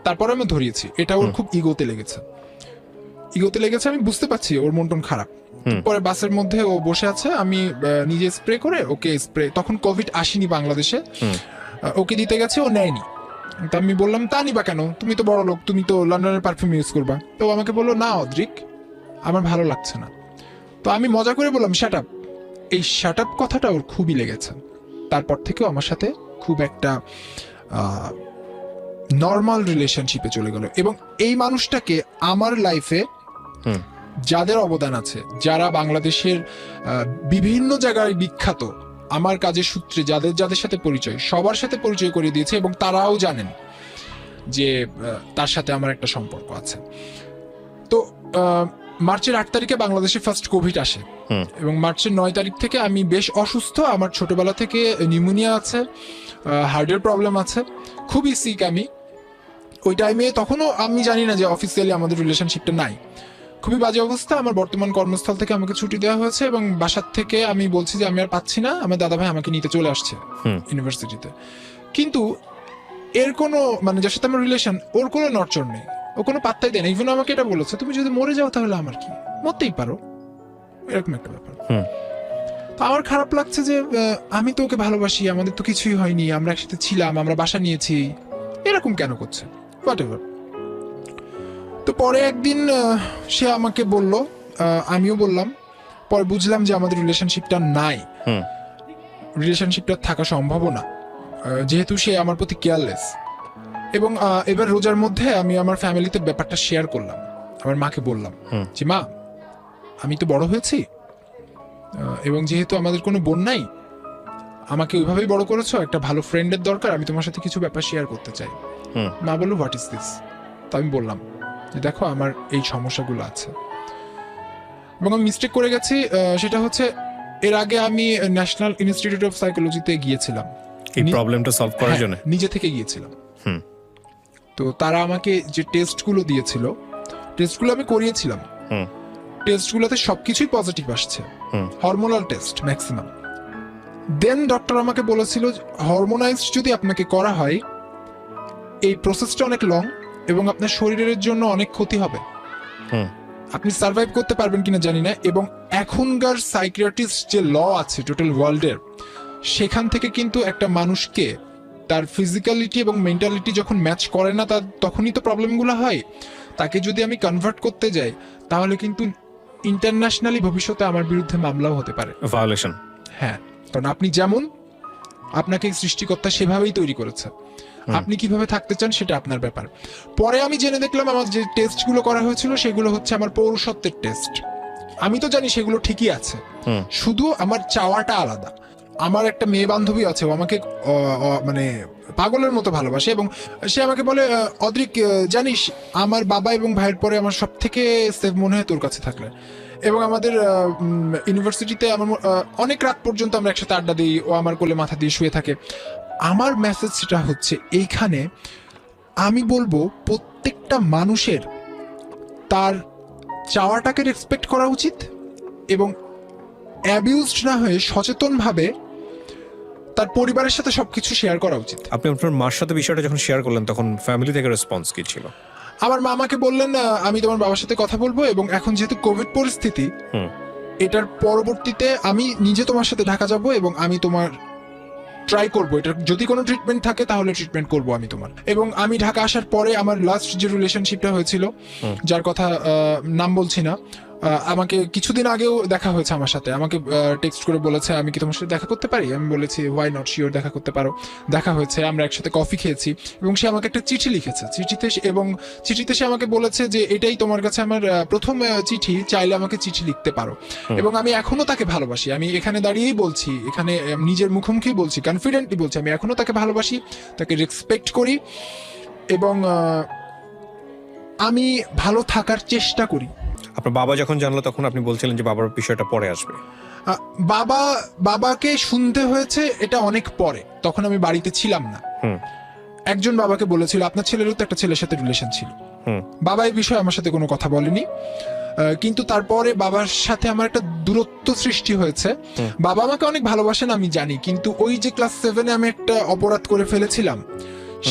তারপরে আমি ধরিয়েছি। এটা ওর খুব ইগোতে লেগেছে, আমি বুঝতে পারছি ওর মন টন খারাপ। পরে বাসের মধ্যে ও বসে আছে, আমি নিজে স্প্রে করে ওকে তখন কোভিড আসেনি বাংলাদেশে, ওকে দিতে গেছে, ও নেয়নি। তো আমি বললাম তা নিবা কেন, তুমি তো বড় লোক, তুমি তো লন্ডনের পারফিউম ইউজ করবা। তো আমাকে বললো না অদ্রিক, আমার ভালো লাগছে না। তো আমি মজা করে বললাম শাট আপ। এই শাট আপ কথাটা ওর খুবই লেগেছে। তারপর থেকেও আমার সাথে খুব একটা নর্মাল রিলেশনশিপে চলে গেল, এবং এই মানুষটাকে আমার লাইফে যাদের অবদান আছে, যারা বাংলাদেশের বিভিন্ন জায়গায় বিখ্যাত, আমার কাজের সূত্রে যাদের সাথে পরিচয়, সবার সাথে পরিচয় করিয়ে দিয়েছে, এবং তারাও জানেন যে তার সাথে আমার একটা সম্পর্ক আছে। তো মার্চের 8 তারিখে বাংলাদেশে ফার্স্ট কোভিড আসে, এবং মার্চের 9 তারিখ থেকে আমি বেশ অসুস্থ, আমার ছোটবেলা থেকে নিউমোনিয়া আছে, হার্টের প্রবলেম আছে, খুবই সিক আমি ওই টাইমে। তখনও আমি জানি না যে অফিসিয়ালি আমাদের রিলেশনশিপটা নাই। খুবই বাজে অবস্থা। আমার বর্তমান কর্মস্থল থেকে আমাকে ছুটি দেওয়া হয়েছে এবং বাসার থেকে আমি বলছি যে আমি আর পাচ্ছি না, আমার দাদা ভাই আমাকে নিতে চলে আসছে ইউনিভার্সিটিতে। কিন্তু এর কোনো মানে যার সাথে আমার রিলেশন, ওর কোনো নড়চড় নেই, ও কোনো পাত্তাই দেয় না। ইভেন আমাকে এটা বলেছে, তুমি যদি মরে যাও তাহলে আমার কি, মরতেই পারো, এরকম একটা ব্যাপার। তো আমার খারাপ লাগছে যে আমি তো ওকে ভালোবাসি, আমাদের তো কিছুই হয়নি, আমরা একসাথে ছিলাম, আমরা বাসা নিয়েছি, এরকম কেন করছে, হোয়াট এভার। তো পরে একদিন সে আমাকে বলল, আমিও বললাম, পরে বুঝলাম যে আমাদের রিলেশনশিপটা নাই, রিলেশনশিপটা থাকা সম্ভব না, যেহেতু সে আমার প্রতি কেয়ারলেস। এবং এবার রোজার মধ্যে আমি আমার ফ্যামিলিতে ব্যাপারটা শেয়ার করলাম, আমার মাকে বললাম যে মা, আমি তো বড় হয়েছি এবং যেহেতু আমাদের কোনো বোন নাই, আমাকে ওইভাবেই বড় করেছো, একটা ভালো ফ্রেন্ডের দরকার, আমি তোমার সাথে কিছু ব্যাপার শেয়ার করতে চাই। মা বললো হোয়াট ইজ দিস। তো আমি বললাম যে দেখো আমার এই সমস্যাগুলো আছে এবং আমি মিস্টেক করে গেছি। সেটা হচ্ছে এর আগে আমি ন্যাশনাল ইনস্টিটিউট অফ সাইকোলজিতে গিয়েছিলাম এই প্রবলেমটা সলভ করার জন্য, নিজে থেকে গিয়েছিলাম। তো তারা আমাকে যে টেস্টগুলো দিয়েছিল, টেস্টগুলো আমি করিয়েছিলাম, টেস্টগুলোতে সবকিছুই পজিটিভ আসছে, হরমোনাল টেস্ট ম্যাক্সিমাম। দেন ডক্টর আমাকে বলেছিল হরমোনাইজ যদি আপনাকে করা হয়, এই প্রসেসটা অনেক লং এবং আপনার শরীরের জন্য অনেক ক্ষতি হবে, আপনি সার্ভাইভ করতে পারবেন কিনা জানি না। এবং এখনকার সাইকিয়াট্রিস্ট যে ল আছে টোটাল ওয়ার্ল্ডের, সেখান থেকে কিন্তু একটা মানুষকে তার ফিজিক্যালিটি এবং মেন্টালিটি যখন ম্যাচ করে না, তার তখনই তো প্রবলেমগুলো হয়। তাকে যদি আমি কনভার্ট করতে যাই তাহলে কিন্তু ইন্টারন্যাশনালি ভবিষ্যতে আমার বিরুদ্ধে মামলাও হতে পারে, ভায়োলেশন। হ্যাঁ, কারণ আপনি যেমন, আপনাকে সৃষ্টিকর্তা সেভাবেই তৈরি করেছে, আপনি কিভাবে থাকতে চান সেটা আপনার ব্যাপার। পরে আমি জেনে দেখলাম আমার যে টেস্টগুলো করা হয়েছিল সেগুলো হচ্ছে আমার পৌরুষত্বের টেস্ট। আমি তো জানি সেগুলো ঠিকই আছে, শুধু আমার চাওয়াটা আলাদা। আমার একটা মেয়ে বান্ধবী আছে, ও আমাকে মানে পাগলের মতো ভালোবাসে এবং সে আমাকে বলে অদ্রিক, জানিস আমার বাবা এবং ভাইয়ের পরে আমার সব থেকে সেফ মনে হয় তোর কাছে থাকলে। এবং আমাদের ইউনিভার্সিটিতে আমার অনেক রাত পর্যন্ত আমরা একসাথে আড্ডা দিই, ও আমার কোলে মাথা দিয়ে শুয়ে থাকে। আমার মেসেজটা হচ্ছে এইখানে আমি বলবো প্রত্যেকটা মানুষের তার চাওয়াটাকে রেসপেক্ট করা উচিত এবং অ্যাবিউজড না হয়ে সচেতনভাবে তার পরিবারের সাথে সবকিছু শেয়ার করা উচিত। আপনি আপনার মার সাথে বিষয়টা যখন শেয়ার করলেন তখন ফ্যামিলি থেকে রেসপন্স কি ছিল? আমার মা আমাকে বললেন আমি তোমার বাবার সাথে কথা বলবো এবং এখন যেহেতু কোভিড পরিস্থিতি, এটার পরবর্তীতে আমি নিজে তোমার সাথে ঢাকা যাব এবং আমি তোমার ট্রাই করবো, এটা যদি কোনো ট্রিটমেন্ট থাকে তাহলে ট্রিটমেন্ট করবো আমি তোমার। এবং আমি ঢাকা আসার পরে আমার লাস্ট যে রিলেশনশিপটা হয়েছিল, যার কথা নাম বলছি না, আমাকে কিছুদিন আগেও দেখা হয়েছে আমার সাথে, আমাকে টেক্সট করে বলেছে আমি কি তোমার সাথে দেখা করতে পারি। আমি বলেছি ওয়াই নট, শিওর, দেখা করতে পারো। দেখা হয়েছে, আমরা একসাথে কফি খেয়েছি এবং সে আমাকে একটা চিঠি লিখেছে। চিঠিতে সে আমাকে বলেছে যে এটাই তোমার কাছে আমার প্রথম চিঠি, চাইলে আমাকে চিঠি লিখতে পারো। এবং আমি এখনো তাকে ভালোবাসি, আমি এখানে দাঁড়িয়েই বলছি, এখানে নিজের মুখোমুখি বলছি, কনফিডেন্টলি বলছি, আমি এখনো তাকে ভালোবাসি, তাকে রেসপেক্ট করি এবং আমি ভালো থাকার চেষ্টা করি। আপনার বাবা যখন জানলো তখন আপনি বলছিলেন যে বাবার বিষয়টা পরে আসবে। বাবাকে শুনতে হয়েছে এটা অনেক পরে, তখন আমি বাড়িতে ছিলাম না। একজন বাবাকে বলেছিল আপনার ছেলেরও তো একটা ছেলের সাথে রিলেশন ছিল। বাবা এই বিষয়ে আমার সাথে কোনো কথা বলেনি, কিন্তু তারপরে বাবার সাথে আমার একটা দূরত্ব সৃষ্টি হয়েছে। বাবা আমাকে অনেক ভালোবাসেন আমি জানি, কিন্তু ওই যে ক্লাস 7-এ আমি একটা অপরাধ করে ফেলেছিলাম,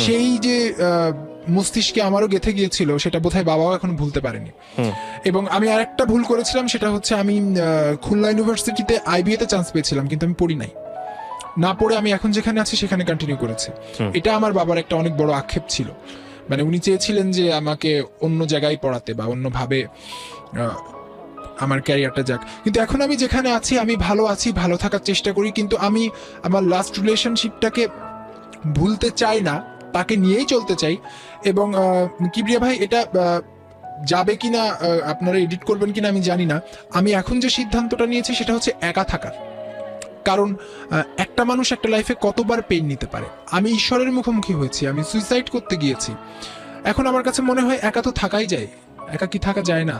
সেই যে মস্তিষ্কে আমারও গেঁথে গিয়েছিল, সেটা বোধহয় বাবাও এখন ভুলতে পারেনি। এবং আমি আরেকটা ভুল করেছিলাম, সেটা হচ্ছে আমি খুলনা ইউনিভার্সিটিতে আইবিএতে চান্স পেয়েছিলাম, কিন্তু আমি পড়ি নাই, না পড়ে আমি এখন যেখানে আছি সেখানে কন্টিনিউ করেছি। এটা আমার বাবার একটা অনেক বড় আক্ষেপ ছিল, মানে উনি চেয়েছিলেন যে আমাকে অন্য জায়গায় পড়াতে বা অন্যভাবে আমার ক্যারিয়ারটা যাক। কিন্তু এখন আমি যেখানে আছি আমি ভালো আছি, ভালো থাকার চেষ্টা করি, কিন্তু আমি আমার লাস্ট রিলেশনশিপটাকে ভুলতে চাই না, তাকে নিয়েই চলতে চাই। এবং কিবরিয়া ভাই, এটা যাবে কিনা, আপনারা এডিট করবেন কিনা আমি জানি না, আমি এখন যে সিদ্ধান্তটা নিয়েছি সেটা হচ্ছে একা থাকার। কারণ একটা মানুষ একটা লাইফে কতবার পেইন নিতে পারে। আমি ঈশ্বরের মুখোমুখি হয়েছি, আমি সুইসাইড করতে গিয়েছি, এখন আমার কাছে মনে হয় একা তো থাকাই যায়, একা কি থাকা যায় না,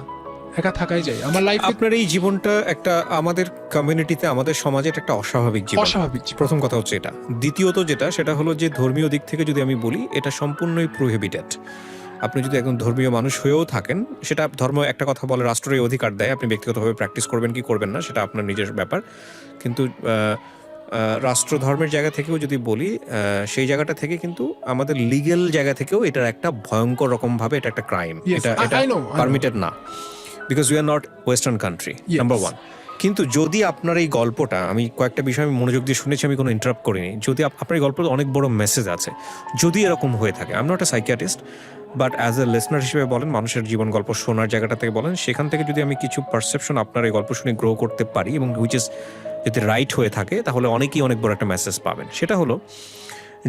একা থাকাই যায় আমার লাইফে। আপনার এই জীবনটা একটা আমাদের কমিউনিটিতে, আমাদের সমাজে একটা অস্বাভাবিক জীবন। অস্বাভাবিক জীবন, প্রথম কথা হচ্ছে এটা। দ্বিতীয়ত যেটা, সেটা হলো যে ধর্মীয় দিক থেকে যদি আমি বলি, এটা সম্পূর্ণই প্রোহিবিটেড। আপনি যদি একদম ধর্মীয় মানুষ হয়েও থাকেন, সেটা ধর্ম একটা কথা বলে রাষ্ট্রের অধিকার দেয়, আপনি ব্যক্তিগতভাবে প্র্যাকটিস করবেন কি করবেন না সেটা আপনার নিজের ব্যাপার। কিন্তু রাষ্ট্র ধর্মের জায়গা থেকেও যদি বলি, সেই জায়গাটা থেকে কিন্তু আমাদের লিগেল জায়গা থেকেও এটার একটা ভয়ঙ্কর রকমভাবে এটা একটা ক্রাইম, Yes, এটা I এটা know. পারমিটেড না, because we are not western country, Yes. Number one. কিন্তু যদি আপনার এই গল্পটা, আমি কয়েকটা বিষয় আমি মনোযোগ দিয়ে শুনেছি, আমি কোনো ইন্টারাপ্ট করিনি, যদি আপনার এই গল্পটা অনেক বড় মেসেজ আছে, যদি এরকম হয়ে থাকে, I am not a psychiatrist, but as a listener হিসেবে বলেন, মানুষের জীবন গল্প শোনার জায়গাটা থেকে বলেন, সেখান থেকে যদি আমি কিছু পারসেপশন আপনার এই গল্প শুনে গ্রো করতে পারি এবং হুইচ ইজ যদি রাইট হয়ে থাকে, তাহলে অনেকেই অনেক বড় একটা মেসেজ পাবেন। সেটা হলো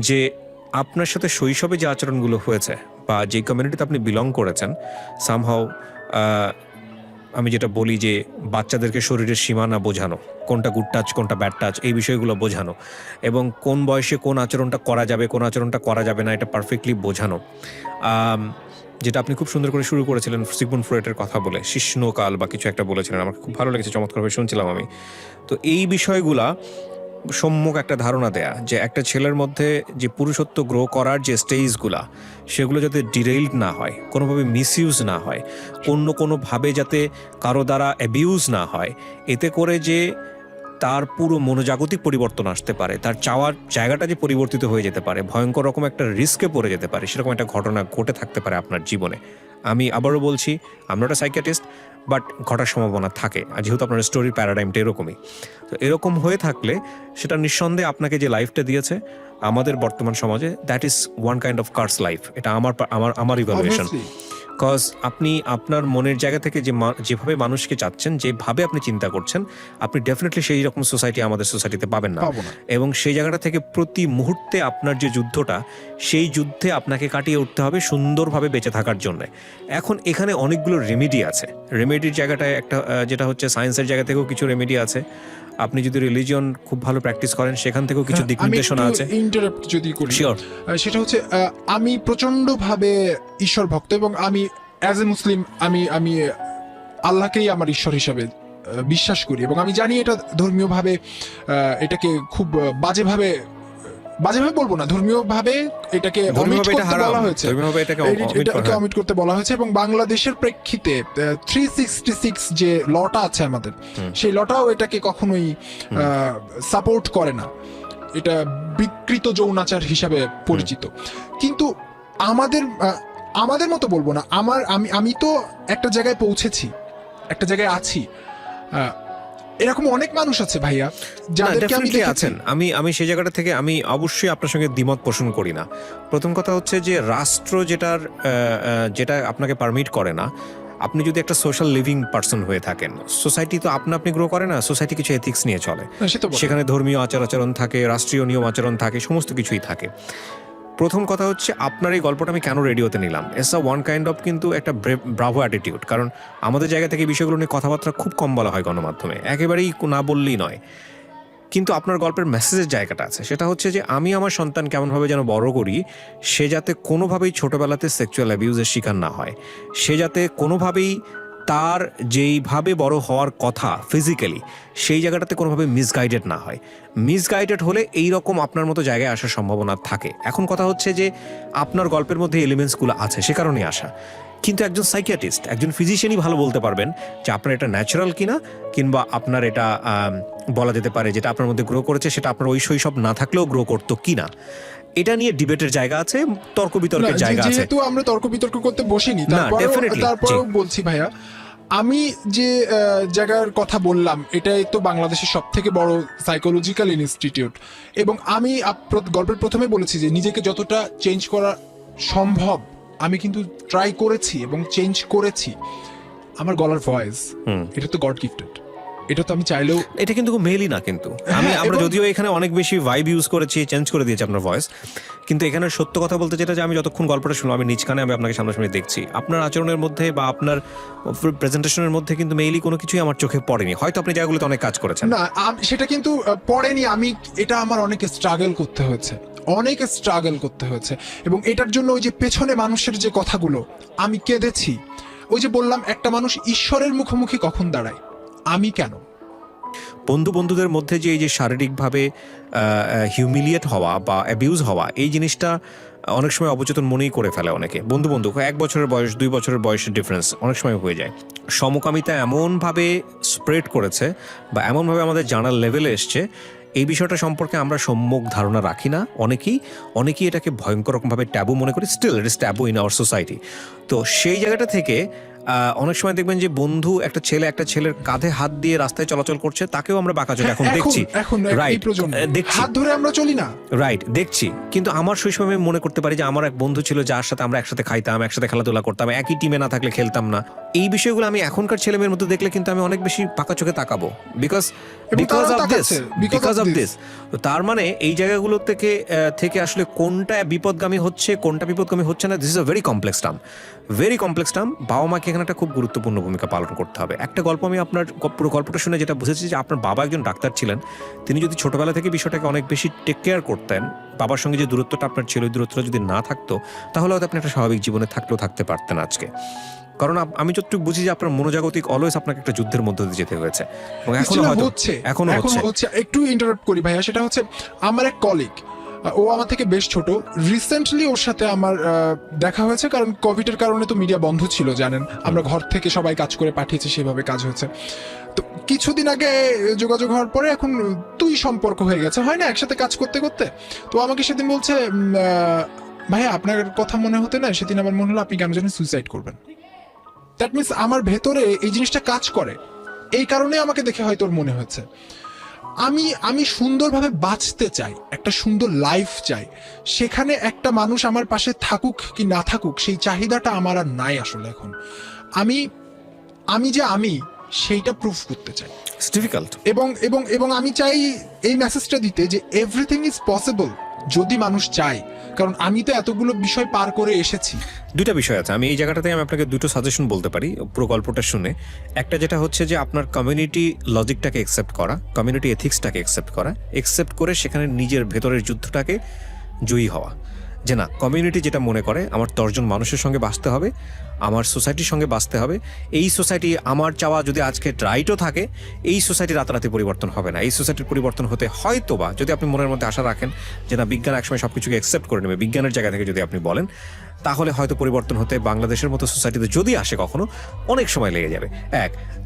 যে আপনার সাথে শৈশবে যে আচরণগুলো হয়েছে বা যে কমিউনিটিতে আপনি বিলং করেছেন, সামহাও আমি যেটা বলি যে বাচ্চাদেরকে শরীরের সীমানা বোঝানো, কোনটা গুড টাচ কোনটা ব্যাড টাচ, এই বিষয়গুলো বোঝানো, এবং কোন বয়সে কোন আচরণটা করা যাবে কোন আচরণটা করা যাবে না, এটা পারফেক্টলি বোঝানো, যেটা আপনি খুব সুন্দর করে শুরু করেছিলেন সিগমুন্ড ফ্রয়েডের কথা বলে, শিষ্ণকাল বা কিছু একটা বলেছিলেন, আমার খুব ভালো লেগেছে, চমৎকারভাবে শুনছিলাম আমি। তো এই বিষয়গুলা সম্যক একটা ধারণা দেয়া যে একটা ছেলের মধ্যে যে পুরুষত্ব গ্রো করার যে স্টেজগুলা, সেগুলো যাতে ডিরেইলড না হয়, কোনোভাবে মিসইউজ না হয়, কোনোভাবে যাতে কারো দ্বারা অ্যাবিউজ না হয়, এতে করে যে তার পুরো মনোজাগতিক পরিবর্তন আসতে পারে, তার চাওয়ার জায়গাটা যে পরিবর্তিত হয়ে যেতে পারে, ভয়ঙ্কর রকম একটা রিস্কে পড়ে যেতে পারে, সেরকম একটা ঘটনা ঘটে থাকতে পারে আপনার জীবনে। আমি আবারও বলছি, আমরা একটা সাইকিয়াট্রিস্ট, বাট ঘটার সম্ভাবনা থাকে, আর যেহেতু আপনার স্টোরির প্যারাডাইমটা এরকমই, তো এরকম হয়ে থাকলে সেটা নিঃসন্দেহে আপনাকে যে লাইফটা দিয়েছে আমাদের বর্তমান সমাজে, that is one kind of curse life. এটা আমার ইভালুয়েশন। বিকজ আপনি আপনার মনের জায়গা থেকে যেভাবে মানুষকে চাচ্ছেন, যেভাবে আপনি চিন্তা করছেন, আপনি ডেফিনেটলি সেই রকম সোসাইটি আমাদের সোসাইটিতে পাবেন না। এবং সেই জায়গাটা থেকে প্রতি মুহূর্তে আপনার যে যুদ্ধটা, সেই যুদ্ধে আপনাকে কাটিয়ে উঠতে হবে সুন্দরভাবে বেঁচে থাকার জন্য। এখন এখানে অনেকগুলো রেমেডি আছে। রেমেডির জায়গাটায় একটা যেটা হচ্ছে সায়েন্সের জায়গা থেকেও কিছু রেমেডি আছে। আপনি যদি রিলিজিয়ন খুব ভালো প্র্যাকটিস করেন, সেখান থেকেও কিছু দিক নির্দেশনা আছে। ইন্টারাপ্ট যদি করি, শিওর। সেটা হচ্ছে আমি প্রচন্ডভাবে ঈশ্বর ভক্ত, এবং আমি অ্যাজ এ মুসলিম আমি আল্লাহকেই আমার ঈশ্বর হিসাবে বিশ্বাস করি, এবং আমি জানি এটা ধর্মীয়ভাবে এটাকে খুব বাজেভাবে বলবো না, ধর্মীয়ভাবে এটাকে অমিট করতে বলা হয়েছে, এটাকে অমিট করতে বলা হয়েছে। এবং বাংলাদেশের প্রেক্ষিতে 366 যে লটা আছে আমাদের, সেই লটাও এটাকে কখনোই সাপোর্ট করে না, এটা বিকৃত যৌনাচার হিসাবে পরিচিত। কিন্তু আমাদের মতো বলবো না, আমি তো একটা জায়গায় পৌঁছেছি, একটা জায়গায় আছি, এরকম অনেক মানুষ আছে ভাইয়া যাদেরকে আমি দেখেছি। আমি সেই জায়গাটা থেকে আমি অবশ্যই আপনার সঙ্গে দ্বিমত পোষণ করি না। প্রথম কথা হচ্ছে যে রাষ্ট্র যেটা আপনাকে পারমিট করে না, আপনি যদি একটা সোশ্যাল লিভিং পার্সন হয়ে থাকেন, সোসাইটি তো আপনি গ্রো করে না, সোসাইটি কিছু এথিক্স নিয়ে চলে, সেখানে ধর্মীয় আচার-আচরণ থাকে, রাষ্ট্রীয় নিয়ম আচরণ থাকে, সমস্ত কিছুই থাকে। প্রথম কথা হচ্ছে আপনার এই গল্পটা আমি কেন রেডিওতে নিলাম, S a one kind of কিন্তু একটা ব্রাভো অ্যাটিটিউড, কারণ আমাদের জায়গা থেকে বিষয়গুলো নিয়ে কথাবার্তা খুব কম বলা হয় গণমাধ্যমে, একেবারেই না বললেই নয়। কিন্তু আপনার গল্পের মেসেজের জায়গাটা আছে, সেটা হচ্ছে যে আমি আমার সন্তান কেমনভাবে যেন বড় করি, সে যাতে কোনোভাবেই ছোটোবেলাতে সেক্সুয়াল অ্যাবিউজের শিকার না হয়, সে যাতে কোনোভাবেই তার যেইভাবে বড় হওয়ার কথা ফিজিক্যালি, সেই জায়গাটাতে কোনোভাবে মিসগাইডেড না হয়। মিসগাইডেড হলে এই রকম আপনার মতো জায়গায় আসার সম্ভাবনা থাকে। এখন কথা হচ্ছে যে আপনার গল্পের মধ্যে এলিমেন্টসগুলো আছে, সে কারণেই আসা। কিন্তু একজন সাইকিয়াট্রিস্ট, একজন ফিজিশিয়ানই ভালো বলতে পারবেন যে আপনার এটা ন্যাচারাল কিনা, কিংবা আপনার এটা বলা যেতে পারে যেটা আপনার মধ্যে গ্রো করেছে সেটা আপনার ওই শৈশব না থাকলেও গ্রো করতো কিনা। এটা নিয়ে ডিবেটের জায়গা আছে, তর্ক বিতর্কের জায়গা আছে। যেহেতু আমরা তর্ক বিতর্ক করতে বসিনি, তারপরেও বলছি ভাইয়া, আমি যে জায়গার কথা বললাম, এটাই তো বাংলাদেশের সব থেকে বড় সাইকোলজিক্যাল ইনস্টিটিউট, এবং আমি গল্পের প্রথমে বলেছি যে নিজেকে যতটা চেঞ্জ করা সম্ভব আমি কিন্তু ট্রাই করেছি এবং চেঞ্জ করেছি। আমার গলার ভয়েস, এটা তো গড গিফটেড, এটা তো আমি চাইলেও, এটা কিন্তু মেলই না, কিন্তু আমরা যদিও এখানে অনেক বেশি ভাইব ইউজ করেছি, চেঞ্জ করে দিয়েছি আপনার ভয়েস, কিন্তু এখানে সত্য কথা বলতে যেটা, যে আমি যতক্ষণ গল্পটা শুনলাম, আমি নিজ কানে আমি আপনাকে সামনাসামনি দেখছি, আপনার আচরণের মধ্যে বা আপনার প্রেজেন্টেশনের মধ্যে কিন্তু মেইলি কোনো কিছুই আমার চোখে পড়েনি। হয়তো আপনি জায়গাগুলোতে অনেক কাজ করেছেন, না সেটা কিন্তু পড়েনি, এটা আমার অনেক স্ট্রাগল করতে হয়েছে, এবং এটার জন্য ওই যে পেছনে মানুষের যে কথাগুলো, আমি কেঁদেছি। ওই যে বললাম, একটা মানুষ ঈশ্বরের মুখোমুখি কখন দাঁড়ায়, আমি কেন? বন্ধুদের মধ্যে যে এই যে শারীরিকভাবে হিউমিলিয়েট হওয়া বা অ্যাবিউজ হওয়া, এই জিনিসটা অনেক সময় অবচেতন মনেই করে ফেলে অনেকে। বন্ধু 1 বছরের বয়স 2 বছরের বয়সের ডিফারেন্স অনেক সময় হয়ে যায়। সমকামিতা এমনভাবে স্প্রেড করেছে বা এমনভাবে আমাদের জানার লেভেলে এসছে, এই বিষয়টা সম্পর্কে আমরা সম্যক ধারণা রাখি না। অনেকেই এটাকে ভয়ঙ্কর রকমভাবে ট্যাবু মনে করি। Still it is taboo in our society. তো সেই জায়গাটা থেকে অনেক সময় দেখবেন যে বন্ধু একটা ছেলের কাঁধে হাত দিয়ে রাস্তায় চলাচল করছে, তাকেও আমরা বাঁকা চোখে এখন দেখছি। রাইট, দেখছি, হাত ধরে আমরা চলি না, রাইট, দেখছি। কিন্তু আমার শৈশবে আমি মনে করতে পারি যে আমার এক বন্ধু ছিল যার সাথে আমরা একসাথে খাইতাম, একসাথে খেলাধুলা করতাম, একই টিমে না থাকলে খেলতাম না। এই বিষয়গুলো আমি এখনকার ছেলেমেয়ের মধ্যে দেখলে কিন্তু আমি অনেক বেশি বাঁকা চোখে তাকাবো, বিকজ অফ দিস। তার মানে এই জায়গাগুলো থেকে আসলে কোনটা বিপদগামী হচ্ছে, কোনটা বিপদগামী হচ্ছে না, this is a very complex term. বাবা মাকে এখানে একটা খুব গুরুত্বপূর্ণ ভূমিকা পালন করতে হবে। একটা গল্প আমি আপনার পুরো গল্পটা শুনে যেটা বুঝেছি যে আপনার বাবা একজন ডাক্তার ছিলেন। তিনি যদি ছোটবেলা থেকে বিষয়টাকে অনেক বেশি টেক কেয়ার করতেন, বাবার সঙ্গে যে দূরত্বটা আপনার ছিল, ওই দূরত্বটা যদি না থাকতো, তাহলে হয়তো আপনি একটা স্বাভাবিক জীবনে থাকতে পারতেন আজকে। কারণ আমি যতটুকু বুঝি যে আপনার মনোজাগতিক অলওয়েজ আপনাকে একটা যুদ্ধের মধ্যে দিয়ে যেতে হয়েছে, এবং এখনো হচ্ছে। একটু ইন্টারাপ্ট করি ভাইয়া, সেটা হচ্ছে আমার এক কলিগ, ও আমার থেকে বেশ ছোট। রিসেন্টলি ওর সাথে আমার দেখা হয়েছে, কারণ কোভিডের কারণে তো মিডিয়া বন্ধ ছিল জানেন, আমরা ঘর থেকে সবাই কাজ করে পাঠিয়েছি, সেভাবে কাজ হয়েছে। তো কিছুদিন আগে যোগাযোগ হওয়ার পরে এখন তুই সম্পর্ক হয়ে গেছে, হয় না একসাথে কাজ করতে করতে। তো আমাকে সেদিন বলছে, ভাইয়া আপনার কথা মনে হতে না, সেদিন আমার মনে হলো আপনি কেন জানি সুইসাইড করবেন। দ্যাট মিনস আমার ভেতরে এই জিনিসটা কাজ করে, এই কারণে আমাকে দেখে হয়তো ওর মনে হয়েছে। আমি সুন্দরভাবে বাঁচতে চাই, একটা সুন্দর লাইফ চাই। সেখানে একটা মানুষ আমার পাশে থাকুক কি না থাকুক, সেই চাহিদাটা আমার আর নাই আসলে এখন। আমি সেইটা প্রুফ করতে চাই। It's difficult. এবং আমি চাই এই মেসেজটা দিতে যে এভরিথিং ইজ পসিবল যদি মানুষ চায়, কারণ আমি তো এতগুলো বিষয় পার করে এসেছি। দুইটা বিষয় আছে, আমি এই জায়গাটাতে আমি আপনাকে দুটো সাজেশন বলতে পারি পুরো গল্পটা শুনে। একটা যেটা হচ্ছে যে আপনার কমিউনিটি লজিকটাকে অ্যাকসেপ্ট করা, কমিউনিটি এথিক্সটাকে অ্যাকসেপ্ট করে সেখানে নিজের ভেতরের যুদ্ধটাকে জয়ী হওয়া। যে না, কমিউনিটি যেটা মনে করে আমার 10 জন মানুষের সঙ্গে বাঁচতে হবে, আমার সোসাইটির সঙ্গে বাঁচতে হবে। এই সোসাইটি আমার চাওয়া যদি আজকে রাইটও থাকে, এই সোসাইটি রাতারাতি পরিবর্তন হবে না। এই সোসাইটির পরিবর্তন হতে হয়তো বা, যদি আপনি মনের মধ্যে আশা রাখেন যে না বিজ্ঞান একসময় সব কিছুকে অ্যাকসেপ্ট করে নেবে, বিজ্ঞানের জায়গা থেকে যদি আপনি বলেন, তাহলে হয়তো পরিবর্তন হতে বাংলাদেশের মতো সোসাইটিতে যদি আসে কখনো, অনেক সময় লেগে যাবে।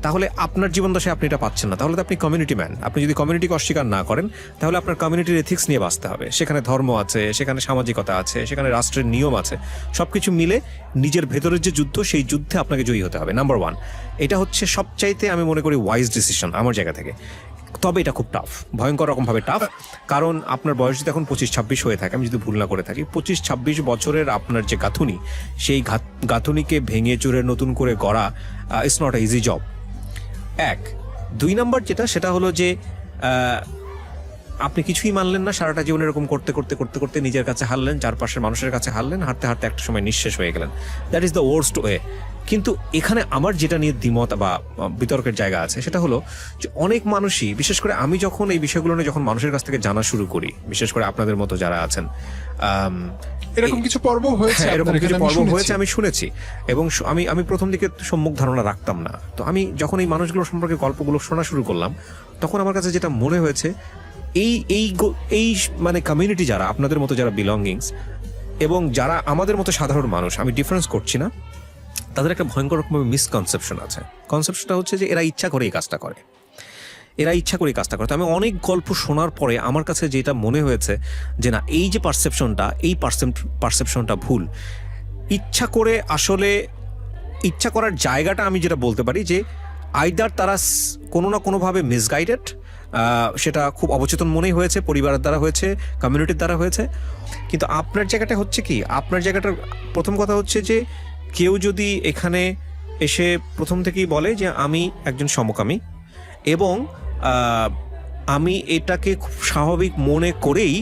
তাহলে আপনার জীবন দশায় আপনি এটা পাচ্ছেন না, তাহলে তো আপনি কমিউনিটি ম্যান। আপনি যদি কমিউনিটিকে অস্বীকার না করেন, তাহলে আপনার কমিউনিটির এথিক্স নিয়ে বাঁচতে হবে। সেখানে ধর্ম আছে, সেখানে সামাজিকতা আছে, সেখানে রাষ্ট্রের নিয়ম আছে, সবকিছু মিলে নিজের ভেতরের যে যুদ্ধ, সেই যুদ্ধে আপনাকে জয়ী হতে হবে। নাম্বার 1, এটা হচ্ছে সবচাইতে আমি মনে করি ওয়াইজ ডিসিশন আমার জায়গা থেকে। তবে এটা খুব টাফ, ভয়ঙ্কর রকমভাবে টাফ। কারণ আপনার বয়স যদি এখন 25-26 হয়ে থাকে, আমি যদি ভুল না করে থাকি, 25-26 বছরের আপনার যে গাঁথুনি, সেই গাঁথুনিকে ভেঙে চুরে নতুন করে গড়া it's not easy job. 2 number যেটা, সেটা হলো যে আপনি কিছুই মানলেন না, সারাটা জীবন এরকম করতে করতে নিজের কাছে হারলেন, চারপাশের মানুষের কাছে হারলেন, হারতে একটা সময় নিঃশেষ হয়ে গেলেন। That is the worst way. কিন্তু এখানে আমার যেটা নিয়ে দ্বিমত বা বিতর্কের জায়গা আছে, সেটা হলো যে অনেক মানুষই, বিশেষ করে আমি যখন এই বিষয়গুলো নিয়ে যখন মানুষের কাছ থেকে জানা শুরু করি, বিশেষ করে আপনাদের মতো যারা আছেন, এরকম কিছু পর্ব হয়েছে আমি শুনেছি, এবং আমি প্রথম দিকে সম্যক ধারণা রাখতাম না। তো আমি যখন এই মানুষগুলো সম্পর্কে গল্পগুলো শোনা শুরু করলাম, তখন আমার কাছে যেটা মনে হয়েছে, এই মানে কমিউনিটি যারা আপনাদের মতো যারা বিলঙ্গিংস, এবং যারা আমাদের মতো সাধারণ মানুষ, আমি ডিফারেন্স করছি না, তাদের একটা ভয়ঙ্কর রকমের মিসকনসেপশন আছে। কনসেপশনটা হচ্ছে যে এরা ইচ্ছা করে এই কাজটা করে। তো আমি অনেক গল্প শোনার পরে আমার কাছে যেটা মনে হয়েছে যে না, এই যে পারসেপশনটা ভুল। ইচ্ছা করার জায়গাটা আমি যেটা বলতে পারি যে আইদার তারা কোনো না কোনোভাবে মিসগাইডেড, সেটা খুব অবচেতন মনেই হয়েছে, পরিবারের দ্বারা হয়েছে, কমিউনিটির দ্বারা হয়েছে। কিন্তু আপনার জায়গাটা হচ্ছে কি, আপনার জায়গাটার প্রথম কথা হচ্ছে যে কেউ যদি এখানে এসে প্রথম থেকেই বলে যে আমি একজন সমকামী, এবং আমি এটাকে খুব স্বাভাবিক মনে করেই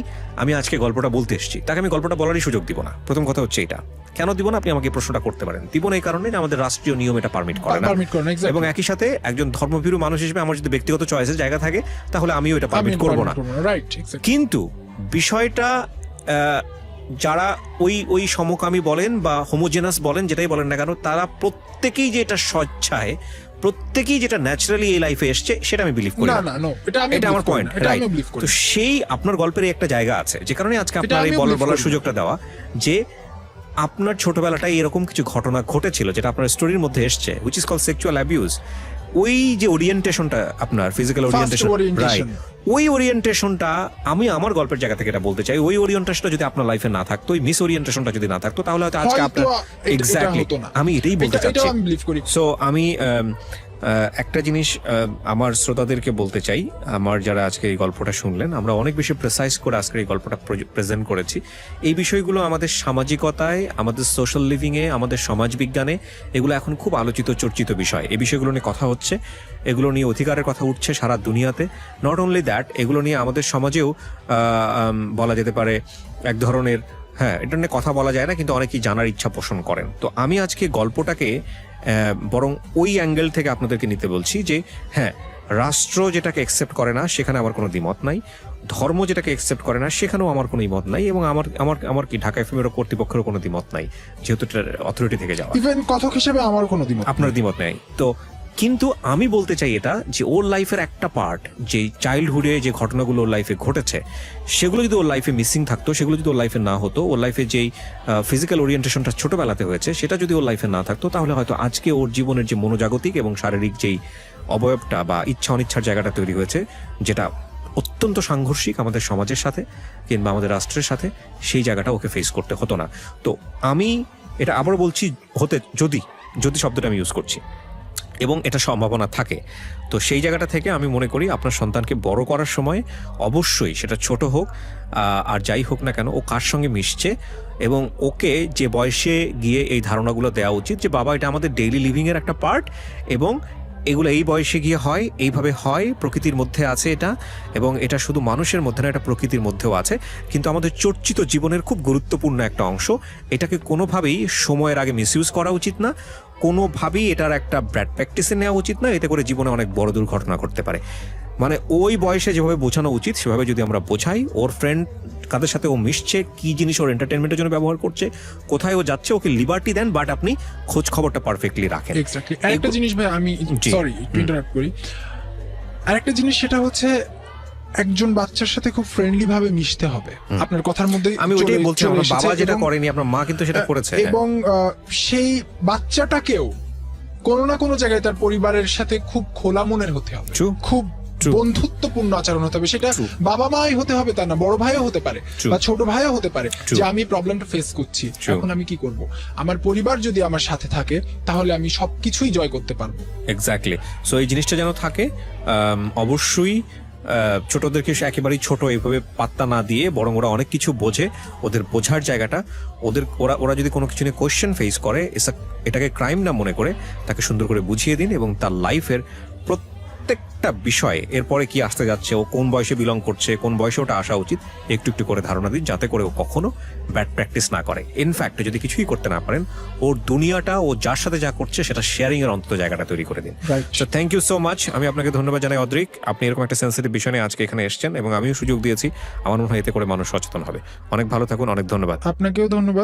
আমি আজকে গল্পটা বলতে এসেছি, তাকে আমি গল্পটা বলারই সুযোগ দিব না। প্রথম কথা হচ্ছে এটা। কেন দিব না, আপনি আমাকে প্রশ্নটা করতে পারেন। দিব না এই কারণে যে আমাদের রাষ্ট্রীয় নিয়ম এটা পারমিট করে না, এবং একই সাথে একজন ধর্মভীরু মানুষ হিসেবে আমার যদি ব্যক্তিগত চয়েসের জায়গা থাকে, তাহলে আমিও এটা পারমিট করব না। কিন্তু বিষয়টা যারা ওই সমকামী বলেন বা হোমোজেনাস বলেন, যেটাই বলেন না কেন, তারা প্রত্যেকেই যে এটা স্বেচ্ছায় প্রত্যেকেই যেটা ন্যাচারালি এই লাইফে এসছে সেটা আমি বিলিভ করি না না। না নো এটা আমি এটা আমার পয়েন্ট, এটা আমি রাইট? বিলিভ করি তো সেই আপনার গল্পের একটা জায়গা আছে, যে কারণে আজকে আপনার এই আমিও believe বলার করি। সুযোগটা দেওয়া, যে আপনার ছোটবেলাটায় এরকম কিছু ঘটনা ঘটেছিল যেটা আপনার স্টোরির মধ্যে এসছে, which is call sexual abuse. ওই যে ওরিয়েন্টেশনটা আপনার ফিজিক্যাল ওরিয়েন্টেশন, orientation। রাইট, ওই ওরিয়েন্টেশনটা আমি আমার গল্পের জায়গা থেকে এটা বলতে চাই, ওই ওরিয়েন্টেশনটা যদি আপনার লাইফে না থাকতো, ওই মিস ওরিয়েন্টেশনটা যদি না থাকতো, তাহলে হয়তো আজকে আপনার এক্স্যাক্টলি আমি এটাই বলতে চাচ্ছি। আমি বিলিভ করি। সো আমি একটা জিনিস আমার শ্রোতাদেরকে বলতে চাই, আমার যারা আজকে এই গল্পটা শুনলেন, আমরা অনেক বেশি প্রেসাইজ করে আজকে এই গল্পটা প্রেজেন্ট করেছি। এই বিষয়গুলো আমাদের সামাজিকতায়, আমাদের সোশ্যাল লিভিংয়ে, আমাদের সমাজবিজ্ঞানে এগুলো এখন খুব আলোচিত চর্চিত বিষয়। এই বিষয়গুলো নিয়ে কথা হচ্ছে, এগুলো নিয়ে অধিকারের কথা উঠছে সারা দুনিয়াতে। নট অনলি দ্যাট, এগুলো নিয়ে আমাদের সমাজেও বলা যেতে পারে এক ধরনের, হ্যাঁ, এটা নিয়ে কথা বলা যায় না, কিন্তু অনেকেই জানার ইচ্ছা পোষণ করেন। তো আমি আজকে গল্পটাকে বরং ওই অ্যাঙ্গেল থেকে আপনাদেরকে নিতে বলছি যে হ্যাঁ, রাষ্ট্র যেটাকে অ্যাকসেপ্ট করে না সেখানে আমার কোনো দ্বিমত নাই, ধর্ম যেটাকে অ্যাকসেপ্ট করে না সেখানেও আমার কোনো দ্বিমত নাই, এবং আমার আমার আমার কি ঢাকা এফএমের কর্তৃপক্ষেরও কোনো দ্বিমত নাই, যেহেতু এটা অথরিটি থেকে যাওয়া। ইভেন কথক হিসেবে আমার কোনো দ্বিমত আপনার দ্বিমত নেই তো, কিন্তু আমি বলতে চাই এটা যে ওর লাইফের একটা পার্ট, যে চাইল্ডহুডে যে ঘটনাগুলো ওর লাইফে ঘটেছে, সেগুলো যদি ওর লাইফে মিসিং থাকতো, সেগুলো যদি ওর লাইফে না হতো, ওর লাইফে যেই ফিজিক্যাল ওরিয়েন্টেশনটা ছোটবেলাতে হয়েছে সেটা যদি ওর লাইফে না থাকতো, তাহলে হয়তো আজকে ওর জীবনের যে মনোজাগতিক এবং শারীরিক যেই অবয়বটা বা ইচ্ছা অনিচ্ছার জায়গাটা তৈরি হয়েছে, যেটা অত্যন্ত সাংঘর্ষিক আমাদের সমাজের সাথে কিংবা আমাদের রাষ্ট্রের সাথে, সেই জায়গাটা ওকে ফেস করতে হতো না। তো আমি এটা আবার বলছি, হতে যদি যদি শব্দটা আমি ইউজ করছি এবং এটা সম্ভাবনা থাকে, তো সেই জায়গাটা থেকে আমি মনে করি আপনার সন্তানকে বড় করার সময় অবশ্যই, সেটা ছোট হোক আর যাই হোক না কেন, ও কার সঙ্গে মিশছে, এবং ওকে যে বয়সে গিয়ে এই ধারণাগুলো দেওয়া উচিত যে বাবা, এটা আমাদের ডেইলি লিভিংয়ের একটা পার্ট, এবং এগুলো এই বয়সে গিয়ে হয়, এইভাবে হয়, প্রকৃতির মধ্যে আছে এটা, এবং এটা শুধু মানুষের মধ্যে না, এটা প্রকৃতির মধ্যেও আছে, কিন্তু আমাদের চর্চিত জীবনের খুব গুরুত্বপূর্ণ একটা অংশ। এটাকে কোনোভাবেই সময়ের আগে মিসইউজ করা উচিত না, কোনোভাবেই এটার একটা ব্যাড প্র্যাকটিসে নেওয়া উচিত না, এতে করে জীবনে অনেক বড় দুর্ঘটনা ঘটতে পারে। মানে ওই বয়সে যেভাবে বোঝানো উচিত সেভাবে যদি আমরা বোঝাই, ওর ফ্রেন্ড কাদের সাথে ও মিশছে, কি জিনিস ওর এন্টারটেনমেন্টের জন্য ব্যবহার করছে, কোথায় ও যাচ্ছে, ওকে লিবার্টি দেন, বাট আপনি খোঁজ খবরটা পারফেক্টলি রাখেন। এক্স্যাক্টলি। আরেকটা জিনিস ভাই, আমি সরি একটু ইন্টারাপ্ট করি, আরেকটা জিনিস সেটা হচ্ছে একজন বাচ্চার সাথে খুব ফ্রেন্ডলি ভাবে মিশতে হবে। আপনার কথার মধ্যে আমি ওইটাই বলছি, আমার বাবা যেটা করেনি আপনার মা কিন্তু সেটা করেছে, এবং সেই বাচ্চাটাকেও কোনো না কোনো জায়গায় তার পরিবারের সাথে খুব খোলা মনের হতে হবে, খুব বন্ধুত্বপূর্ণ আচরণ হতে হবে। সেটা বাবা মাই হতে হবে তা না, বড় ভাইও হতে পারে বা ছোট ভাইও হতে পারে, যে আমি প্রবলেমটা ফেস করছি, এখন আমি কি করব, আমার পরিবার যদি আমার সাথে থাকে তাহলে আমি সবকিছুই জয় করতে পারবো। এক্স্যাক্টলি। সো এই জিনিসটা যেন থাকে, অবশ্যই ছোটদেরকে একেবারেই ছোট এইভাবে পাত্তা না দিয়ে, বরং ওরা অনেক কিছু বোঝে, ওদের বোঝার জায়গাটা, ওরা যদি কোনো কিছু নিয়ে কোয়েশ্চেন ফেস করে, এটাকে ক্রাইম না মনে করে তাকে সুন্দর করে বুঝিয়ে দিন, এবং তার লাইফের প্রত্যেকটা বিষয়ে এরপরে কি আসতে যাচ্ছে, ও কোন বয়সে বিলং করছে, কোন বয়সে ওটা আসা উচিত, একটু একটু করে ধারণা দিন, যাতে করে ও কখনো ব্যাড প্র্যাকটিস না করে। ইনফ্যাক্ট যদি কিছুই করতে না পারেন, ওর দুনিয়াটা, ও যার সাথে যা করছে সেটা শেয়ারিং এর অন্তত জায়গাটা তৈরি করে দিন। So thank you so much. আমি আপনাকে ধন্যবাদ জানাই অদ্রিক, আপনি এরকম একটা সেন্সিটিভ বিষয় নিয়ে আজকে এখানে এসেছেন এবং আমিও সুযোগ দিয়েছি। আমার মনে হয় এতে করে মানুষ সচেতন হবে। অনেক ভালো থাকুন, অনেক ধন্যবাদ। আপনাকেও ধন্যবাদ।